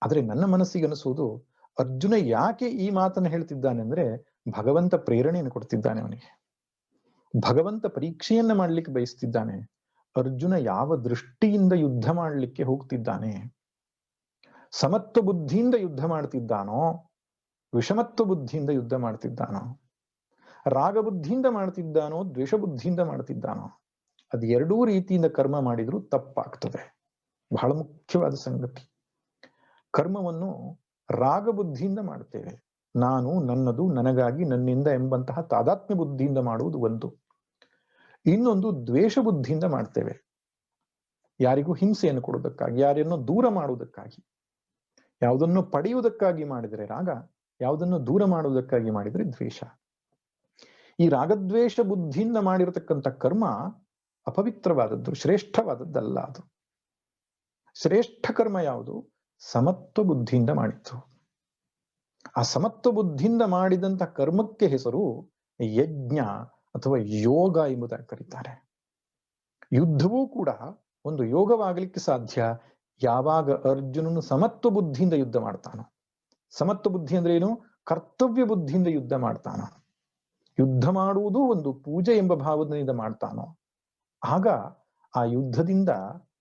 ಆದ್ರೆ ನನ್ನ ಮನಸ್ಸಿಗೆ ಅನಿಸುವುದು, ಅರ್ಜುನ ಯಾಕೆ ಈ ಮಾತನ್ನು ಹೇಳ್ತಿದ್ದಾನೆ ಅಂದ್ರೆ, ಭಗವಂತ ಪ್ರೇರಣೆಯನ್ನು ಕೊಡ್ತಿದ್ದಾನೆ ಅವನಿಗೆ. ಭಗವಂತ ಪರೀಕ್ಷೆಯನ್ನ ಮಾಡ್ಲಿಕ್ಕೆ ಬಯಸ್ತಿದ್ದಾನೆ. ಅರ್ಜುನ ಯಾವ ದೃಷ್ಟಿಯಿಂದ ಯುದ್ಧ ಮಾಡ್ಲಿಕ್ಕೆ ಹೋಗ್ತಿದ್ದಾನೆ? ಸಮತ್ವ ಬುದ್ಧಿಯಿಂದ ಯುದ್ಧ ಮಾಡ್ತಿದ್ದಾನೋ, ವಿಷಮತ್ವ ಬುದ್ಧಿಯಿಂದ ಯುದ್ಧ ಮಾಡ್ತಿದ್ದಾನೋ, ರಾಗ ಬುದ್ಧಿಯಿಂದ ಮಾಡ್ತಿದ್ದಾನೋ, ದ್ವೇಷ ಬುದ್ಧಿಯಿಂದ ಮಾಡ್ತಿದ್ದಾನೋ? ಅದು ಎರಡೂ ರೀತಿಯಿಂದ ಕರ್ಮ ಮಾಡಿದ್ರು ತಪ್ಪಾಗ್ತದೆ. ಬಹಳ ಮುಖ್ಯವಾದ ಸಂಗತಿ. ಕರ್ಮವನ್ನು ರಾಗ ಬುದ್ಧಿಯಿಂದ ಮಾಡ್ತೇವೆ, ನಾನು, ನನ್ನದು, ನನಗಾಗಿ, ನನ್ನಿಂದ ಎಂಬಂತಹ ತಾದಾತ್ಮ್ಯ ಬುದ್ಧಿಯಿಂದ ಮಾಡುವುದು ಒಂದು. ಇನ್ನೊಂದು ದ್ವೇಷ ಬುದ್ಧಿಯಿಂದ ಮಾಡ್ತೇವೆ, ಯಾರಿಗೂ ಹಿಂಸೆಯನ್ನು ಕೊಡುವುದಕ್ಕಾಗಿ, ಯಾರನ್ನು ದೂರ ಮಾಡುವುದಕ್ಕಾಗಿ. ಯಾವುದನ್ನು ಪಡೆಯುವುದಕ್ಕಾಗಿ ಮಾಡಿದರೆ ರಾಗ, ಯಾವುದನ್ನು ದೂರ ಮಾಡುವುದಕ್ಕಾಗಿ ಮಾಡಿದರೆ ದ್ವೇಷ. ಈ ರಾಗದ್ವೇಷ ಬುದ್ಧಿಯಿಂದ ಮಾಡಿರತಕ್ಕಂಥ ಕರ್ಮ ಅಪವಿತ್ರವಾದದ್ದು, ಶ್ರೇಷ್ಠವಾದದ್ದಲ್ಲ. ಅದು ಶ್ರೇಷ್ಠ ಕರ್ಮ ಯಾವುದು? ಸಮತ್ವ ಬುದ್ಧಿಯಿಂದ ಮಾಡಿತ್ತು. ಆ ಸಮತ್ವ ಬುದ್ಧಿಯಿಂದ ಮಾಡಿದಂತ ಕರ್ಮಕ್ಕೆ ಹೆಸರು ಯಜ್ಞ ಅಥವಾ ಯೋಗ ಎಂಬುದಾಗಿ ಕರೀತಾರೆ. ಯುದ್ಧವೂ ಕೂಡ ಒಂದು ಯೋಗವಾಗಲಿಕ್ಕೆ ಸಾಧ್ಯ ಯಾವಾಗ ಅರ್ಜುನನು ಸಮತ್ವ ಬುದ್ಧಿಯಿಂದ ಯುದ್ಧ ಮಾಡ್ತಾನೋ. ಸಮತ್ವ ಬುದ್ಧಿ ಅಂದ್ರೆ ಏನು? ಕರ್ತವ್ಯ ಬುದ್ಧಿಯಿಂದ ಯುದ್ಧ ಮಾಡ್ತಾನೋ, ಯುದ್ಧ ಮಾಡುವುದು ಒಂದು ಪೂಜೆ ಎಂಬ ಭಾವದಿಂದ ಮಾಡ್ತಾನೋ, ಆಗ ಆ ಯುದ್ಧದಿಂದ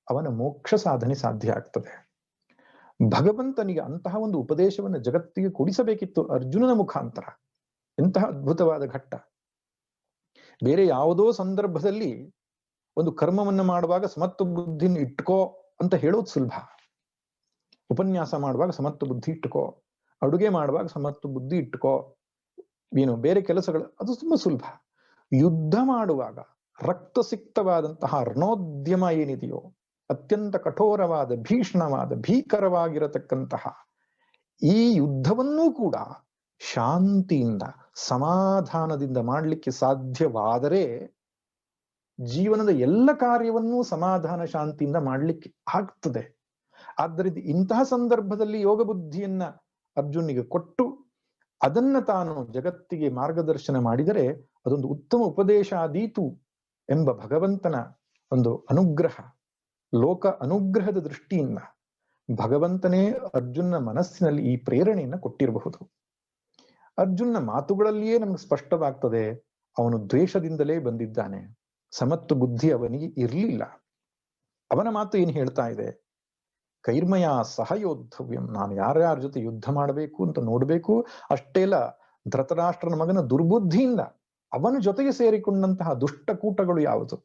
ಅವನ ಮೋಕ್ಷ ಸಾಧನೆ ಸಾಧ್ಯ ಆಗ್ತದೆ. ಭಗವಂತನಿಗೆ ಅಂತಹ ಒಂದು ಉಪದೇಶವನ್ನು ಜಗತ್ತಿಗೆ ಕೊಡಿಸಬೇಕಿತ್ತು ಅರ್ಜುನನ ಮುಖಾಂತರ. ಎಂತಹ ಅದ್ಭುತವಾದ ಘಟ್ಟ. ಬೇರೆ ಯಾವುದೋ ಸಂದರ್ಭದಲ್ಲಿ ಒಂದು ಕರ್ಮವನ್ನು ಮಾಡುವಾಗ ಸಮತ್ವ ಬುದ್ಧಿನ ಇಟ್ಕೋ ಅಂತ ಹೇಳೋದು ಸುಲಭ. ಉಪನ್ಯಾಸ ಮಾಡುವಾಗ ಸಮತ್ವ ಬುದ್ಧಿ ಇಟ್ಕೋ, ಅಡುಗೆ ಮಾಡುವಾಗ ಸಮತ್ವ ಬುದ್ಧಿ ಇಟ್ಕೋ, ಏನು ಬೇರೆ ಕೆಲಸಗಳು ಅದು ತುಂಬಾ ಸುಲಭ. ಯುದ್ಧ ಮಾಡುವಾಗ ರಕ್ತಸಿಕ್ತವಾದಂತಹ ರಣೋದ್ಯಮ ಏನಿದೆಯೋ, ಅತ್ಯಂತ ಕಠೋರವಾದ, ಭೀಷಣವಾದ, ಭೀಕರವಾಗಿರತಕ್ಕಂತಹ ಈ ಯುದ್ಧವನ್ನೂ ಕೂಡ ಶಾಂತಿಯಿಂದ, ಸಮಾಧಾನದಿಂದ ಮಾಡಲಿಕ್ಕೆ ಸಾಧ್ಯವಾದರೆ ಜೀವನದ ಎಲ್ಲ ಕಾರ್ಯವನ್ನೂ ಸಮಾಧಾನ ಶಾಂತಿಯಿಂದ ಮಾಡಲಿಕ್ಕೆ ಆಗ್ತದೆ. ಆದ್ದರಿಂದ ಇಂತಹ ಸಂದರ್ಭದಲ್ಲಿ ಯೋಗ ಬುದ್ಧಿಯನ್ನ ಅರ್ಜುನಿಗೆ ಕೊಟ್ಟು ಅದನ್ನ ತಾನು ಜಗತ್ತಿಗೆ ಮಾರ್ಗದರ್ಶನ ಮಾಡಿದರೆ ಅದೊಂದು ಉತ್ತಮ ಉಪದೇಶ ಆದೀತು ಎಂಬ ಭಗವಂತನ ಒಂದು ಅನುಗ್ರಹ, ಲೋಕ ಅನುಗ್ರಹದ ದೃಷ್ಟಿಯಿಂದ ಭಗವಂತನೇ ಅರ್ಜುನ ಮನಸ್ಸಿನಲ್ಲಿ ಈ ಪ್ರೇರಣೆಯನ್ನ ಕೊಟ್ಟಿರಬಹುದು. ಅರ್ಜುನ ಮಾತುಗಳಲ್ಲಿಯೇ ನಮ್ಗೆ ಸ್ಪಷ್ಟವಾಗ್ತದೆ ಅವನು ದ್ವೇಷದಿಂದಲೇ ಬಂದಿದ್ದಾನೆ, ಸಮತ್ವ ಬುದ್ಧಿ ಅವನಿಗೆ ಇರ್ಲಿಲ್ಲ. ಅವನ ಮಾತು ಏನು ಹೇಳ್ತಾ ಇದೆ? ಕೈರ್ಮಯ ಸಹಯೋದ್ಧವ್ಯಂ, ನಾನು ಯಾರ್ಯಾರ ಜೊತೆ ಯುದ್ಧ ಮಾಡಬೇಕು ಅಂತ ನೋಡ್ಬೇಕು. ಅಷ್ಟೇ ಅಲ್ಲ, ಧೃತರಾಷ್ಟ್ರನ ಮಗನ ದುರ್ಬುದ್ಧಿಯಿಂದ ಅವನ ಜೊತೆಗೆ ಸೇರಿಕೊಂಡಂತಹ ದುಷ್ಟಕೂಟಗಳು ಯಾವುದು,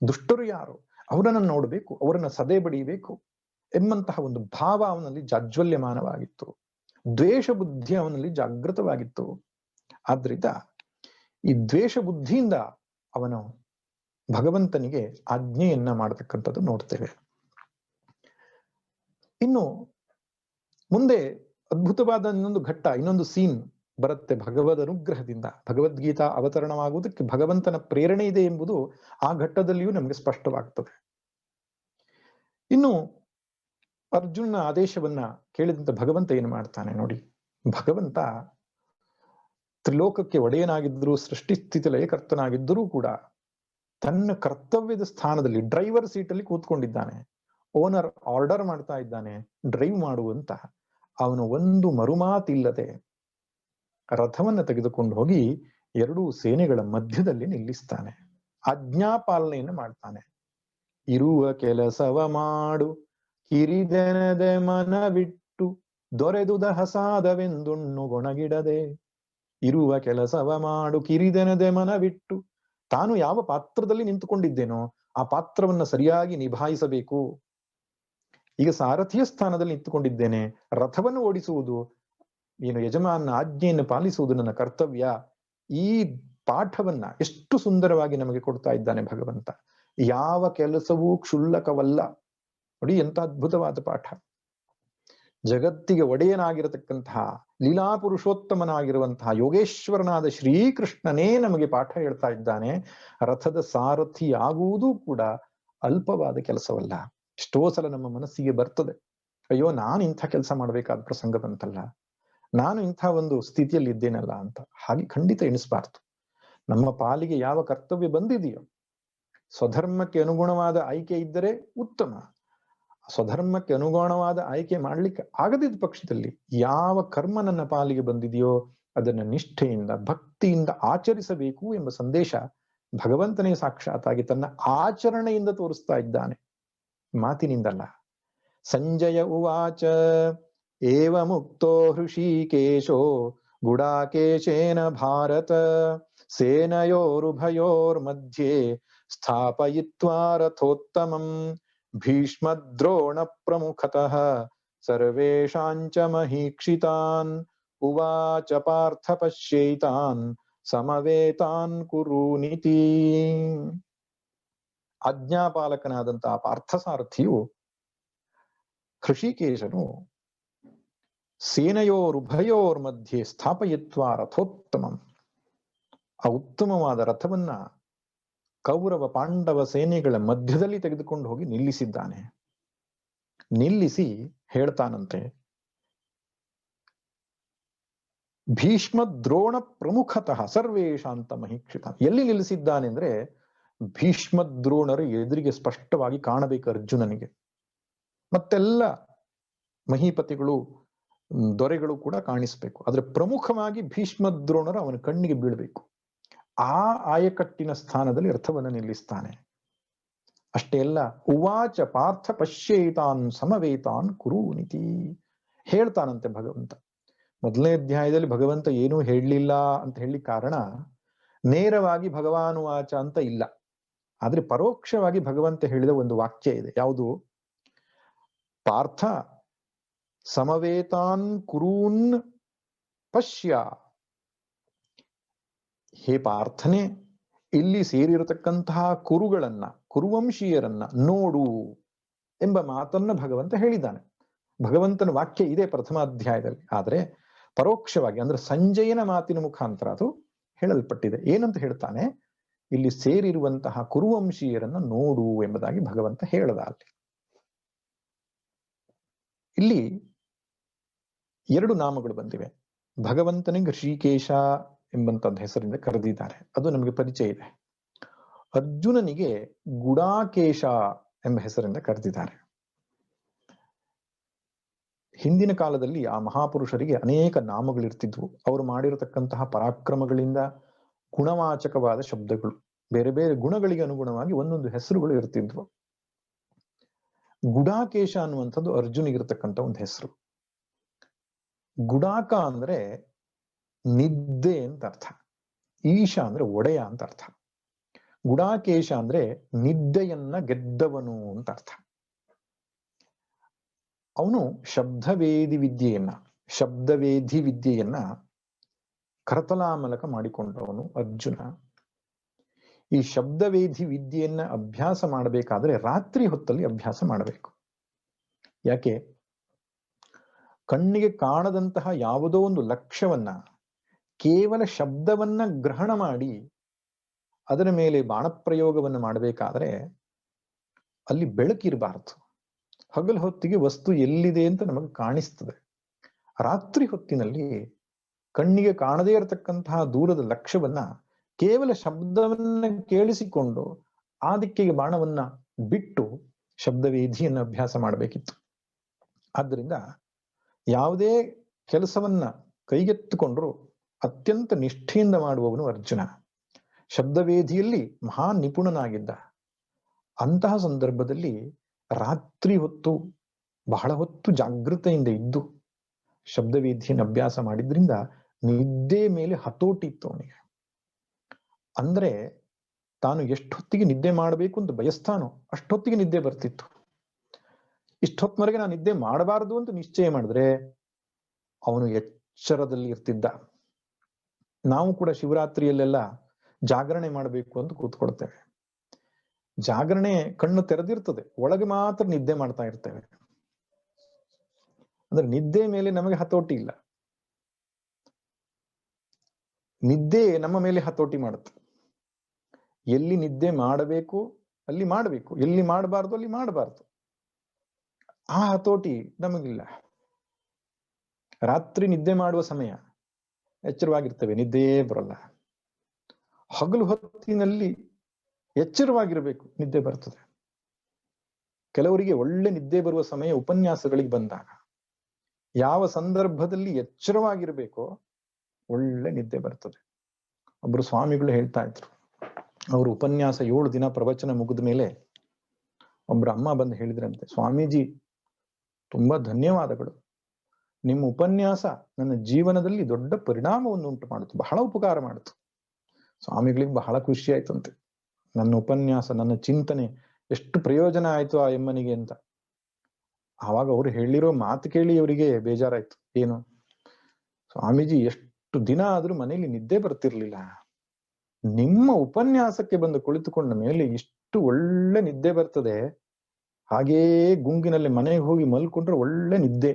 ದುಷ್ಟರು ಯಾರು, ಅವರನ್ನ ನೋಡ್ಬೇಕು, ಅವರನ್ನ ಸದೆ ಬಡಿಬೇಕು ಎಂಬಂತಹ ಒಂದು ಭಾವ ಅವನಲ್ಲಿ ಜಾಜ್ವಲ್ಯಮಾನವಾಗಿತ್ತು. ದ್ವೇಷ ಬುದ್ಧಿ ಅವನಲ್ಲಿ ಜಾಗೃತವಾಗಿತ್ತು. ಆದ್ರಿಂದ ಈ ದ್ವೇಷ ಬುದ್ಧಿಯಿಂದ ಅವನು ಭಗವಂತನಿಗೆ ಆಜ್ಞೆಯನ್ನ ಮಾಡತಕ್ಕಂಥದ್ದು ನೋಡ್ತೇವೆ. ಇನ್ನು ಮುಂದೆ ಅದ್ಭುತವಾದ ಇನ್ನೊಂದು ಘಟ್ಟ, ಇನ್ನೊಂದು ಸೀನ್ ಬರುತ್ತೆ. ಭಗವದ್ ಅನುಗ್ರಹದಿಂದ ಭಗವದ್ಗೀತಾ ಅವತರಣವಾಗುವುದಕ್ಕೆ ಭಗವಂತನ ಪ್ರೇರಣೆ ಇದೆ ಎಂಬುದು ಆ ಘಟ್ಟದಲ್ಲಿಯೂ ನಮಗೆ ಸ್ಪಷ್ಟವಾಗ್ತದೆ. ಇನ್ನು ಅರ್ಜುನ ಆದೇಶವನ್ನ ಕೇಳಿದಂತ ಭಗವಂತ ಏನು ಮಾಡ್ತಾನೆ ನೋಡಿ. ಭಗವಂತ ತ್ರಿಲೋಕಕ್ಕೆ ಒಡೆಯನಾಗಿದ್ದರೂ, ಸೃಷ್ಟಿ ಸ್ಥಿತಿ ಲಯಕರ್ತನಾಗಿದ್ದರೂ ಕೂಡ ತನ್ನ ಕರ್ತವ್ಯದ ಸ್ಥಾನದಲ್ಲಿ ಡ್ರೈವರ್ ಸೀಟಲ್ಲಿ ಕೂತ್ಕೊಂಡಿದ್ದಾನೆ. ಓನರ್ ಆರ್ಡರ್ ಮಾಡ್ತಾ ಇದ್ದಾನೆ ಡ್ರೈವ್ ಮಾಡುವಂತ. ಅವನು ಒಂದು ಮರುಮಾತಿಲ್ಲದೆ ರಥವನ್ನ ತೆಗೆದುಕೊಂಡು ಹೋಗಿ ಎರಡೂ ಸೇನೆಗಳ ಮಧ್ಯದಲ್ಲಿ ನಿಲ್ಲಿಸ್ತಾನೆ. ಆಜ್ಞಾಪಾಲನೆಯನ್ನು ಮಾಡ್ತಾನೆ. ಇರುವ ಕೆಲಸವ ಮಾಡು, ಕಿರಿದೆನದೆ ಮನವಿಟ್ಟು, ದೊರೆದುದ ಹಸಾದವೆಂದುಣ್ಣು ಗೊಣಗಿಡದೆ. ಇರುವ ಕೆಲಸವ ಮಾಡು, ಕಿರಿದೆನದೆ ಮನವಿಟ್ಟು, ತಾನು ಯಾವ ಪಾತ್ರದಲ್ಲಿ ನಿಂತುಕೊಂಡಿದ್ದೇನೋ ಆ ಪಾತ್ರವನ್ನ ಸರಿಯಾಗಿ ನಿಭಾಯಿಸಬೇಕು. ಈಗ ಸಾರಥಿಯ ಸ್ಥಾನದಲ್ಲಿ ನಿಂತುಕೊಂಡಿದ್ದೇನೆ, ರಥವನ್ನು ಓಡಿಸುವುದು ಏನು, ಯಜಮಾನ ಆಜ್ಞೆಯನ್ನು ಪಾಲಿಸುವುದು ನನ್ನ ಕರ್ತವ್ಯ. ಈ ಪಾಠವನ್ನ ಎಷ್ಟು ಸುಂದರವಾಗಿ ನಮಗೆ ಕೊಡ್ತಾ ಇದ್ದಾನೆ ಭಗವಂತ. ಯಾವ ಕೆಲಸವೂ ಕ್ಷುಲ್ಲಕವಲ್ಲ. ನೋಡಿ ಎಂತ ಅದ್ಭುತವಾದ ಪಾಠ. ಜಗತ್ತಿಗೆ ಒಡೆಯನಾಗಿರತಕ್ಕಂತಹ ಲೀಲಾ ಪುರುಷೋತ್ತಮನಾಗಿರುವಂತಹ ಯೋಗೇಶ್ವರನಾದ ಶ್ರೀಕೃಷ್ಣನೇ ನಮಗೆ ಪಾಠ ಹೇಳ್ತಾ ಇದ್ದಾನೆ. ರಥದ ಸಾರಥಿ ಆಗುವುದೂ ಕೂಡ ಅಲ್ಪವಾದ ಕೆಲಸವಲ್ಲ. ಎಷ್ಟೋ ಸಲ ನಮ್ಮ ಮನಸ್ಸಿಗೆ ಬರ್ತದೆ, ಅಯ್ಯೋ ನಾನು ಇಂಥ ಕೆಲಸ ಮಾಡ್ಬೇಕಾದ ಪ್ರಸಂಗ ಬಂತಲ್ಲ, ನಾನು ಇಂಥ ಒಂದು ಸ್ಥಿತಿಯಲ್ಲಿ ಇದ್ದೇನಲ್ಲ ಅಂತ. ಹಾಗೆ ಖಂಡಿತ ಎಣಿಸ್ಬಾರ್ದು. ನಮ್ಮ ಪಾಲಿಗೆ ಯಾವ ಕರ್ತವ್ಯ ಬಂದಿದೆಯೋ, ಸ್ವಧರ್ಮಕ್ಕೆ ಅನುಗುಣವಾದ ಆಯ್ಕೆ ಇದ್ದರೆ ಉತ್ತಮ. ಸ್ವಧರ್ಮಕ್ಕೆ ಅನುಗುಣವಾದ ಆಯ್ಕೆ ಮಾಡ್ಲಿಕ್ಕೆ ಆಗದಿದ್ದ ಪಕ್ಷದಲ್ಲಿ ಯಾವ ಕರ್ಮ ನನ್ನ ಪಾಲಿಗೆ ಬಂದಿದೆಯೋ ಅದನ್ನ ನಿಷ್ಠೆಯಿಂದ, ಭಕ್ತಿಯಿಂದ ಆಚರಿಸಬೇಕು ಎಂಬ ಸಂದೇಶ ಭಗವಂತನೇ ಸಾಕ್ಷಾತ್ತಾಗಿ ತನ್ನ ಆಚರಣೆಯಿಂದ ತೋರಿಸ್ತಾ ಇದ್ದಾನೆ, ಮಾತಿನಿಂದಲ್ಲ. ಸಂಜಯ ಉವಾಚ ಏವ ಮುಕ್ತೋ ಹೃಷೀಕೇಶೋ ಗುಡಾಕೇಶೇನ ಭಾರತ ಸೇನಯೋರುಭಯೋರ್ಮಧ್ಯೆ ಸ್ಥಾಪಯಿತ್ವಾ ರಥೋತ್ತಮಂ ಭೀಷ್ಮದ್ರೋಣ ಪ್ರಮುಖತಃ ಸರ್ವೇಷಾಂಚ ಮಹೀಕ್ಷಿತಾನ್ ಉವಾಚ ಪಾರ್ಥ ಪಶ್ಯೈತಾನ್ ಸಮವೇತಾನ್ ಕುರುನಿತಿ. ಆಜ್ಞಾಪಾಲಕನಾದಂತಹ ಪಾರ್ಥಸಾರಥಿಯು ಹೃಷಿಕೇಶನು ಸೇನೆಯೋರುಭಯೋರ್ ಮಧ್ಯೆ ಸ್ಥಾಪಯಿತ್ವ ರಥೋತ್ತಮಂ, ಆ ಉತ್ತಮವಾದ ರಥವನ್ನ ಕೌರವ ಪಾಂಡವ ಸೇನೆಗಳ ಮಧ್ಯದಲ್ಲಿ ತೆಗೆದುಕೊಂಡು ಹೋಗಿ ನಿಲ್ಲಿಸಿದ್ದಾನೆ. ನಿಲ್ಲಿಸಿ ಹೇಳ್ತಾನಂತೆ, ಭೀಷ್ಮ ದ್ರೋಣ ಪ್ರಮುಖತಃ ಸರ್ವೇಶಾಂತ ಮಹೀಕ್ಷಿತ. ಎಲ್ಲಿ ನಿಲ್ಲಿಸಿದ್ದಾನೆ ಅಂದ್ರೆ ಭೀಷ್ಮ ದ್ರೋಣರು ಎದುರಿಗೆ ಸ್ಪಷ್ಟವಾಗಿ ಕಾಣಬೇಕು ಅರ್ಜುನನಿಗೆ. ಮತ್ತೆಲ್ಲ ಮಹೀಪತಿಗಳು, ದೊರೆಗಳು ಕೂಡ ಕಾಣಿಸ್ಬೇಕು. ಆದ್ರೆ ಪ್ರಮುಖವಾಗಿ ಭೀಷ್ಮ ದ್ರೋಣರು ಅವನ ಕಣ್ಣಿಗೆ ಬೀಳ್ಬೇಕು. ಆ ಆಯಕಟ್ಟಿನ ಸ್ಥಾನದಲ್ಲಿ ರಥವನ್ನು ನಿಲ್ಲಿಸ್ತಾನೆ. ಅಷ್ಟೇ ಅಲ್ಲ, ಉವಾಚ ಪಾರ್ಥ ಪಶ್ಯೇತಾನ್ ಸಮವೇತಾನ್ ಕುರುನಿತಿ ಹೇಳ್ತಾನಂತೆ ಭಗವಂತ. ಮೊದಲನೇ ಅಧ್ಯಾಯದಲ್ಲಿ ಭಗವಂತ ಏನೂ ಹೇಳಲಿಲ್ಲ ಅಂತ ಹೇಳಿ ಕಾರಣ ನೇರವಾಗಿ ಭಗವಾನುವಾಚ ಅಂತ ಇಲ್ಲ. ಆದ್ರೆ ಪರೋಕ್ಷವಾಗಿ ಭಗವಂತ ಹೇಳಿದ ಒಂದು ವಾಕ್ಯ ಇದೆ. ಯಾವುದು? ಪಾರ್ಥ ಸಮವೇತಾನ್ ಕುರೂನ್ ಪಶ್ಯ. ಹೇ ಪಾರ್ಥನೆ, ಇಲ್ಲಿ ಸೇರಿರತಕ್ಕಂತಹ ಕುರುಗಳನ್ನ, ಕುರುವಂಶೀಯರನ್ನ ನೋಡು ಎಂಬ ಮಾತನ್ನ ಭಗವಂತ ಹೇಳಿದ್ದಾನೆ. ಭಗವಂತನ ವಾಕ್ಯ ಇದೆ ಪ್ರಥಮ ಅಧ್ಯಾಯದಲ್ಲಿ, ಆದ್ರೆ ಪರೋಕ್ಷವಾಗಿ ಅಂದ್ರೆ ಸಂಜಯನ ಮಾತಿನ ಮುಖಾಂತರ ಅದು ಹೇಳಲ್ಪಟ್ಟಿದೆ. ಏನಂತ ಹೇಳ್ತಾನೆ? ಇಲ್ಲಿ ಸೇರಿರುವಂತಹ ಕುರುವಂಶೀಯರನ್ನ ನೋಡು ಎಂಬುದಾಗಿ ಭಗವಂತ ಹೇಳದ. ಅಲ್ಲಿ ಇಲ್ಲಿ ಎರಡು ನಾಮಗಳು ಬಂದಿವೆ. ಭಗವಂತನಿಗೆ ಶ್ರೀಕೇಶ ಎಂಬಂತದ್ದು ಹೆಸರಿಂದ ಕರೆದಿದ್ದಾರೆ, ಅದು ನಮಗೆ ಪರಿಚಯ ಇದೆ. ಅರ್ಜುನನಿಗೆ ಗುಡಾಕೇಶ ಎಂಬ ಹೆಸರಿಂದ ಕರೆದಿದ್ದಾರೆ. ಹಿಂದಿನ ಕಾಲದಲ್ಲಿ ಆ ಮಹಾಪುರುಷರಿಗೆ ಅನೇಕ ನಾಮಗಳಿರ್ತಿದ್ವು. ಅವರು ಮಾಡಿರತಕ್ಕಂತಹ ಪರಾಕ್ರಮಗಳಿಂದ ಗುಣವಾಚಕವಾದ ಶಬ್ದಗಳು, ಬೇರೆ ಬೇರೆ ಗುಣಗಳಿಗೆ ಅನುಗುಣವಾಗಿ ಒಂದೊಂದು ಹೆಸರುಗಳು ಇರ್ತಿದ್ವು. ಗುಡಾಕೇಶ ಅನ್ನುವಂಥದ್ದು ಅರ್ಜುನಿಗಿರ್ತಕ್ಕಂಥ ಒಂದು ಹೆಸರು. ಗುಡಾಕ ಅಂದ್ರೆ ನಿದ್ದೆ ಅಂತ ಅರ್ಥ, ಈಶ ಅಂದ್ರೆ ಒಡೆಯ ಅಂತ ಅರ್ಥ. ಗುಡಾಕೇಶ ಅಂದ್ರೆ ನಿದ್ದೆಯನ್ನ ಗೆದ್ದವನು ಅಂತ ಅರ್ಥ. ಅವನು ಶಬ್ದವೇದಿ ವಿದ್ಯೆಯನ್ನ ಕರತಲಾಮಲಕ ಮಾಡಿಕೊಂಡವನು ಅರ್ಜುನ. ಈ ಶಬ್ದವೇದಿ ವಿದ್ಯೆಯನ್ನ ಅಭ್ಯಾಸ ಮಾಡಬೇಕಾದ್ರೆ ರಾತ್ರಿ ಹೊತ್ತಲ್ಲಿ ಅಭ್ಯಾಸ ಮಾಡಬೇಕು. ಯಾಕೆ? ಕಣ್ಣಿಗೆ ಕಾಣದಂತಹ ಯಾವುದೋ ಒಂದು ಲಕ್ಷ್ಯವನ್ನ ಕೇವಲ ಶಬ್ದವನ್ನ ಗ್ರಹಣ ಮಾಡಿ ಅದರ ಮೇಲೆ ಬಾಣಪ್ರಯೋಗವನ್ನು ಮಾಡಬೇಕಾದ್ರೆ ಅಲ್ಲಿ ಬೆಳಕಿರಬಾರದು. ಹಗಲು ಹೊತ್ತಿಗೆ ವಸ್ತು ಎಲ್ಲಿದೆ ಅಂತ ನಮಗೆ ಕಾಣಿಸ್ತದೆ. ರಾತ್ರಿ ಹೊತ್ತಿನಲ್ಲಿ ಕಣ್ಣಿಗೆ ಕಾಣದೇ ಇರತಕ್ಕಂತಹ ದೂರದ ಲಕ್ಷ್ಯವನ್ನ ಕೇವಲ ಶಬ್ದವನ್ನ ಕೇಳಿಸಿಕೊಂಡು ಆ ದಿಕ್ಕಿಗೆ ಬಾಣವನ್ನ ಬಿಟ್ಟು ಶಬ್ದವೇದಿಯನ್ನು ಅಭ್ಯಾಸ ಮಾಡಬೇಕಿತ್ತು. ಆದ್ದರಿಂದ ಯಾವುದೇ ಕೆಲಸವನ್ನ ಕೈಗೆತ್ತಿಕೊಂಡ್ರು ಅತ್ಯಂತ ನಿಷ್ಠೆಯಿಂದ ಮಾಡುವವನು ಅರ್ಜುನ. ಶಬ್ದವೇದಿಯಲ್ಲಿ ಮಹಾನ್ ನಿಪುಣನಾಗಿದ್ದ. ಅಂತಹ ಸಂದರ್ಭದಲ್ಲಿ ರಾತ್ರಿ ಹೊತ್ತು ಬಹಳ ಹೊತ್ತು ಜಾಗೃತೆಯಿಂದ ಇದ್ದು ಶಬ್ದವೇದಿಯನ್ನು ಅಭ್ಯಾಸ ಮಾಡಿದ್ರಿಂದ ನಿದ್ದೆ ಮೇಲೆ ಹತೋಟಿ ಇತ್ತು ಅವನಿಗೆ. ಅಂದ್ರೆ ತಾನು ಎಷ್ಟೊತ್ತಿಗೆ ನಿದ್ದೆ ಮಾಡಬೇಕು ಅಂತ ಬಯಸ್ತಾನೋ ಅಷ್ಟೊತ್ತಿಗೆ ನಿದ್ದೆ ಬರ್ತಿತ್ತು. ಇಷ್ಟೊತ್ತಿನವರೆಗೆ ನಾನು ನಿದ್ದೆ ಮಾಡಬಾರದು ಅಂತ ನಿಶ್ಚಯ ಮಾಡಿದ್ರೆ ಅವನು ಎಚ್ಚರದಲ್ಲಿ ಇರ್ತಿದ್ದ. ನಾವು ಕೂಡ ಶಿವರಾತ್ರಿಯಲ್ಲೆಲ್ಲ ಜಾಗರಣೆ ಮಾಡಬೇಕು ಅಂತ ಕೂತ್ಕೊಳ್ತೇವೆ. ಜಾಗರಣೆ ಕಣ್ಣು ತೆರೆದಿರ್ತದೆ, ಒಳಗೆ ಮಾತ್ರ ನಿದ್ದೆ ಮಾಡ್ತಾ ಇರ್ತೇವೆ. ಅಂದ್ರೆ ನಿದ್ದೆ ಮೇಲೆ ನಮಗೆ ಹತೋಟಿ ಇಲ್ಲ. ನಿದ್ದೆ ನಮ್ಮ ಮೇಲೆ ಹತೋಟಿ ಮಾಡುತ್ತೆ. ಎಲ್ಲಿ ನಿದ್ದೆ ಮಾಡಬೇಕು ಅಲ್ಲಿ ಮಾಡಬೇಕು, ಎಲ್ಲಿ ಮಾಡಬಾರ್ದು ಅಲ್ಲಿ ಮಾಡಬಾರ್ದು. ಆ ಹತೋಟಿ ನಮಗಿಲ್ಲ. ರಾತ್ರಿ ನಿದ್ದೆ ಮಾಡುವ ಸಮಯ ಎಚ್ಚರವಾಗಿರ್ತೇವೆ, ನಿದ್ದೆಯೇ ಬರಲ್ಲ. ಹಗಲು ಹೊತ್ತಿನಲ್ಲಿ ಎಚ್ಚರವಾಗಿರ್ಬೇಕು, ನಿದ್ದೆ ಬರ್ತದೆ. ಕೆಲವರಿಗೆ ಒಳ್ಳೆ ನಿದ್ದೆ ಬರುವ ಸಮಯ ಉಪನ್ಯಾಸಗಳಿಗೆ ಬಂದಾಗ. ಯಾವ ಸಂದರ್ಭದಲ್ಲಿ ಎಚ್ಚರವಾಗಿರ್ಬೇಕೋ ಒಳ್ಳೆ ನಿದ್ದೆ ಬರ್ತದೆ. ಒಬ್ರು ಸ್ವಾಮಿಗಳು ಹೇಳ್ತಾ ಇದ್ರು, ಅವರು ಉಪನ್ಯಾಸ 7 ದಿನ ಪ್ರವಚನ ಮುಗಿದ ಮೇಲೆ ಒಬ್ರು ಅಮ್ಮ ಬಂದು ಹೇಳಿದ್ರಂತೆ, ಸ್ವಾಮೀಜಿ ತುಂಬಾ ಧನ್ಯವಾದಗಳು, ನಿಮ್ಮ ಉಪನ್ಯಾಸ ನನ್ನ ಜೀವನದಲ್ಲಿ ದೊಡ್ಡ ಪರಿಣಾಮವನ್ನು ಉಂಟು ಮಾಡಿತು, ಬಹಳ ಉಪಕಾರ ಮಾಡಿತು. ಸ್ವಾಮಿಗಳಿಗೆ ಬಹಳ ಖುಷಿ ಆಯ್ತಂತೆ, ನನ್ನ ಉಪನ್ಯಾಸ ನನ್ನ ಚಿಂತನೆ ಎಷ್ಟು ಪ್ರಯೋಜನ ಆಯ್ತು ಆ ಎಮ್ಮನಿಗೆ ಅಂತ. ಆವಾಗ ಅವರು ಹೇಳಿರೋ ಮಾತು ಕೇಳಿ ಅವರಿಗೆ ಬೇಜಾರಾಯ್ತು. ಏನು? ಸ್ವಾಮೀಜಿ ಎಷ್ಟು ದಿನ ಆದ್ರೂ ಮನೆಯಲ್ಲಿ ನಿದ್ದೆ ಬರ್ತಿರ್ಲಿಲ್ಲ, ನಿಮ್ಮ ಉಪನ್ಯಾಸಕ್ಕೆ ಬಂದು ಕುಳಿತುಕೊಂಡ ಮೇಲೆ ಇಷ್ಟು ಒಳ್ಳೆ ನಿದ್ದೆ ಬರ್ತದೆ. ಹಾಗೇ ಗುಂಗಿನಲ್ಲಿ ಮನೆಗೆ ಹೋಗಿ ಮಲ್ಕೊಂಡ್ರೆ ಒಳ್ಳೆ ನಿದ್ದೆ.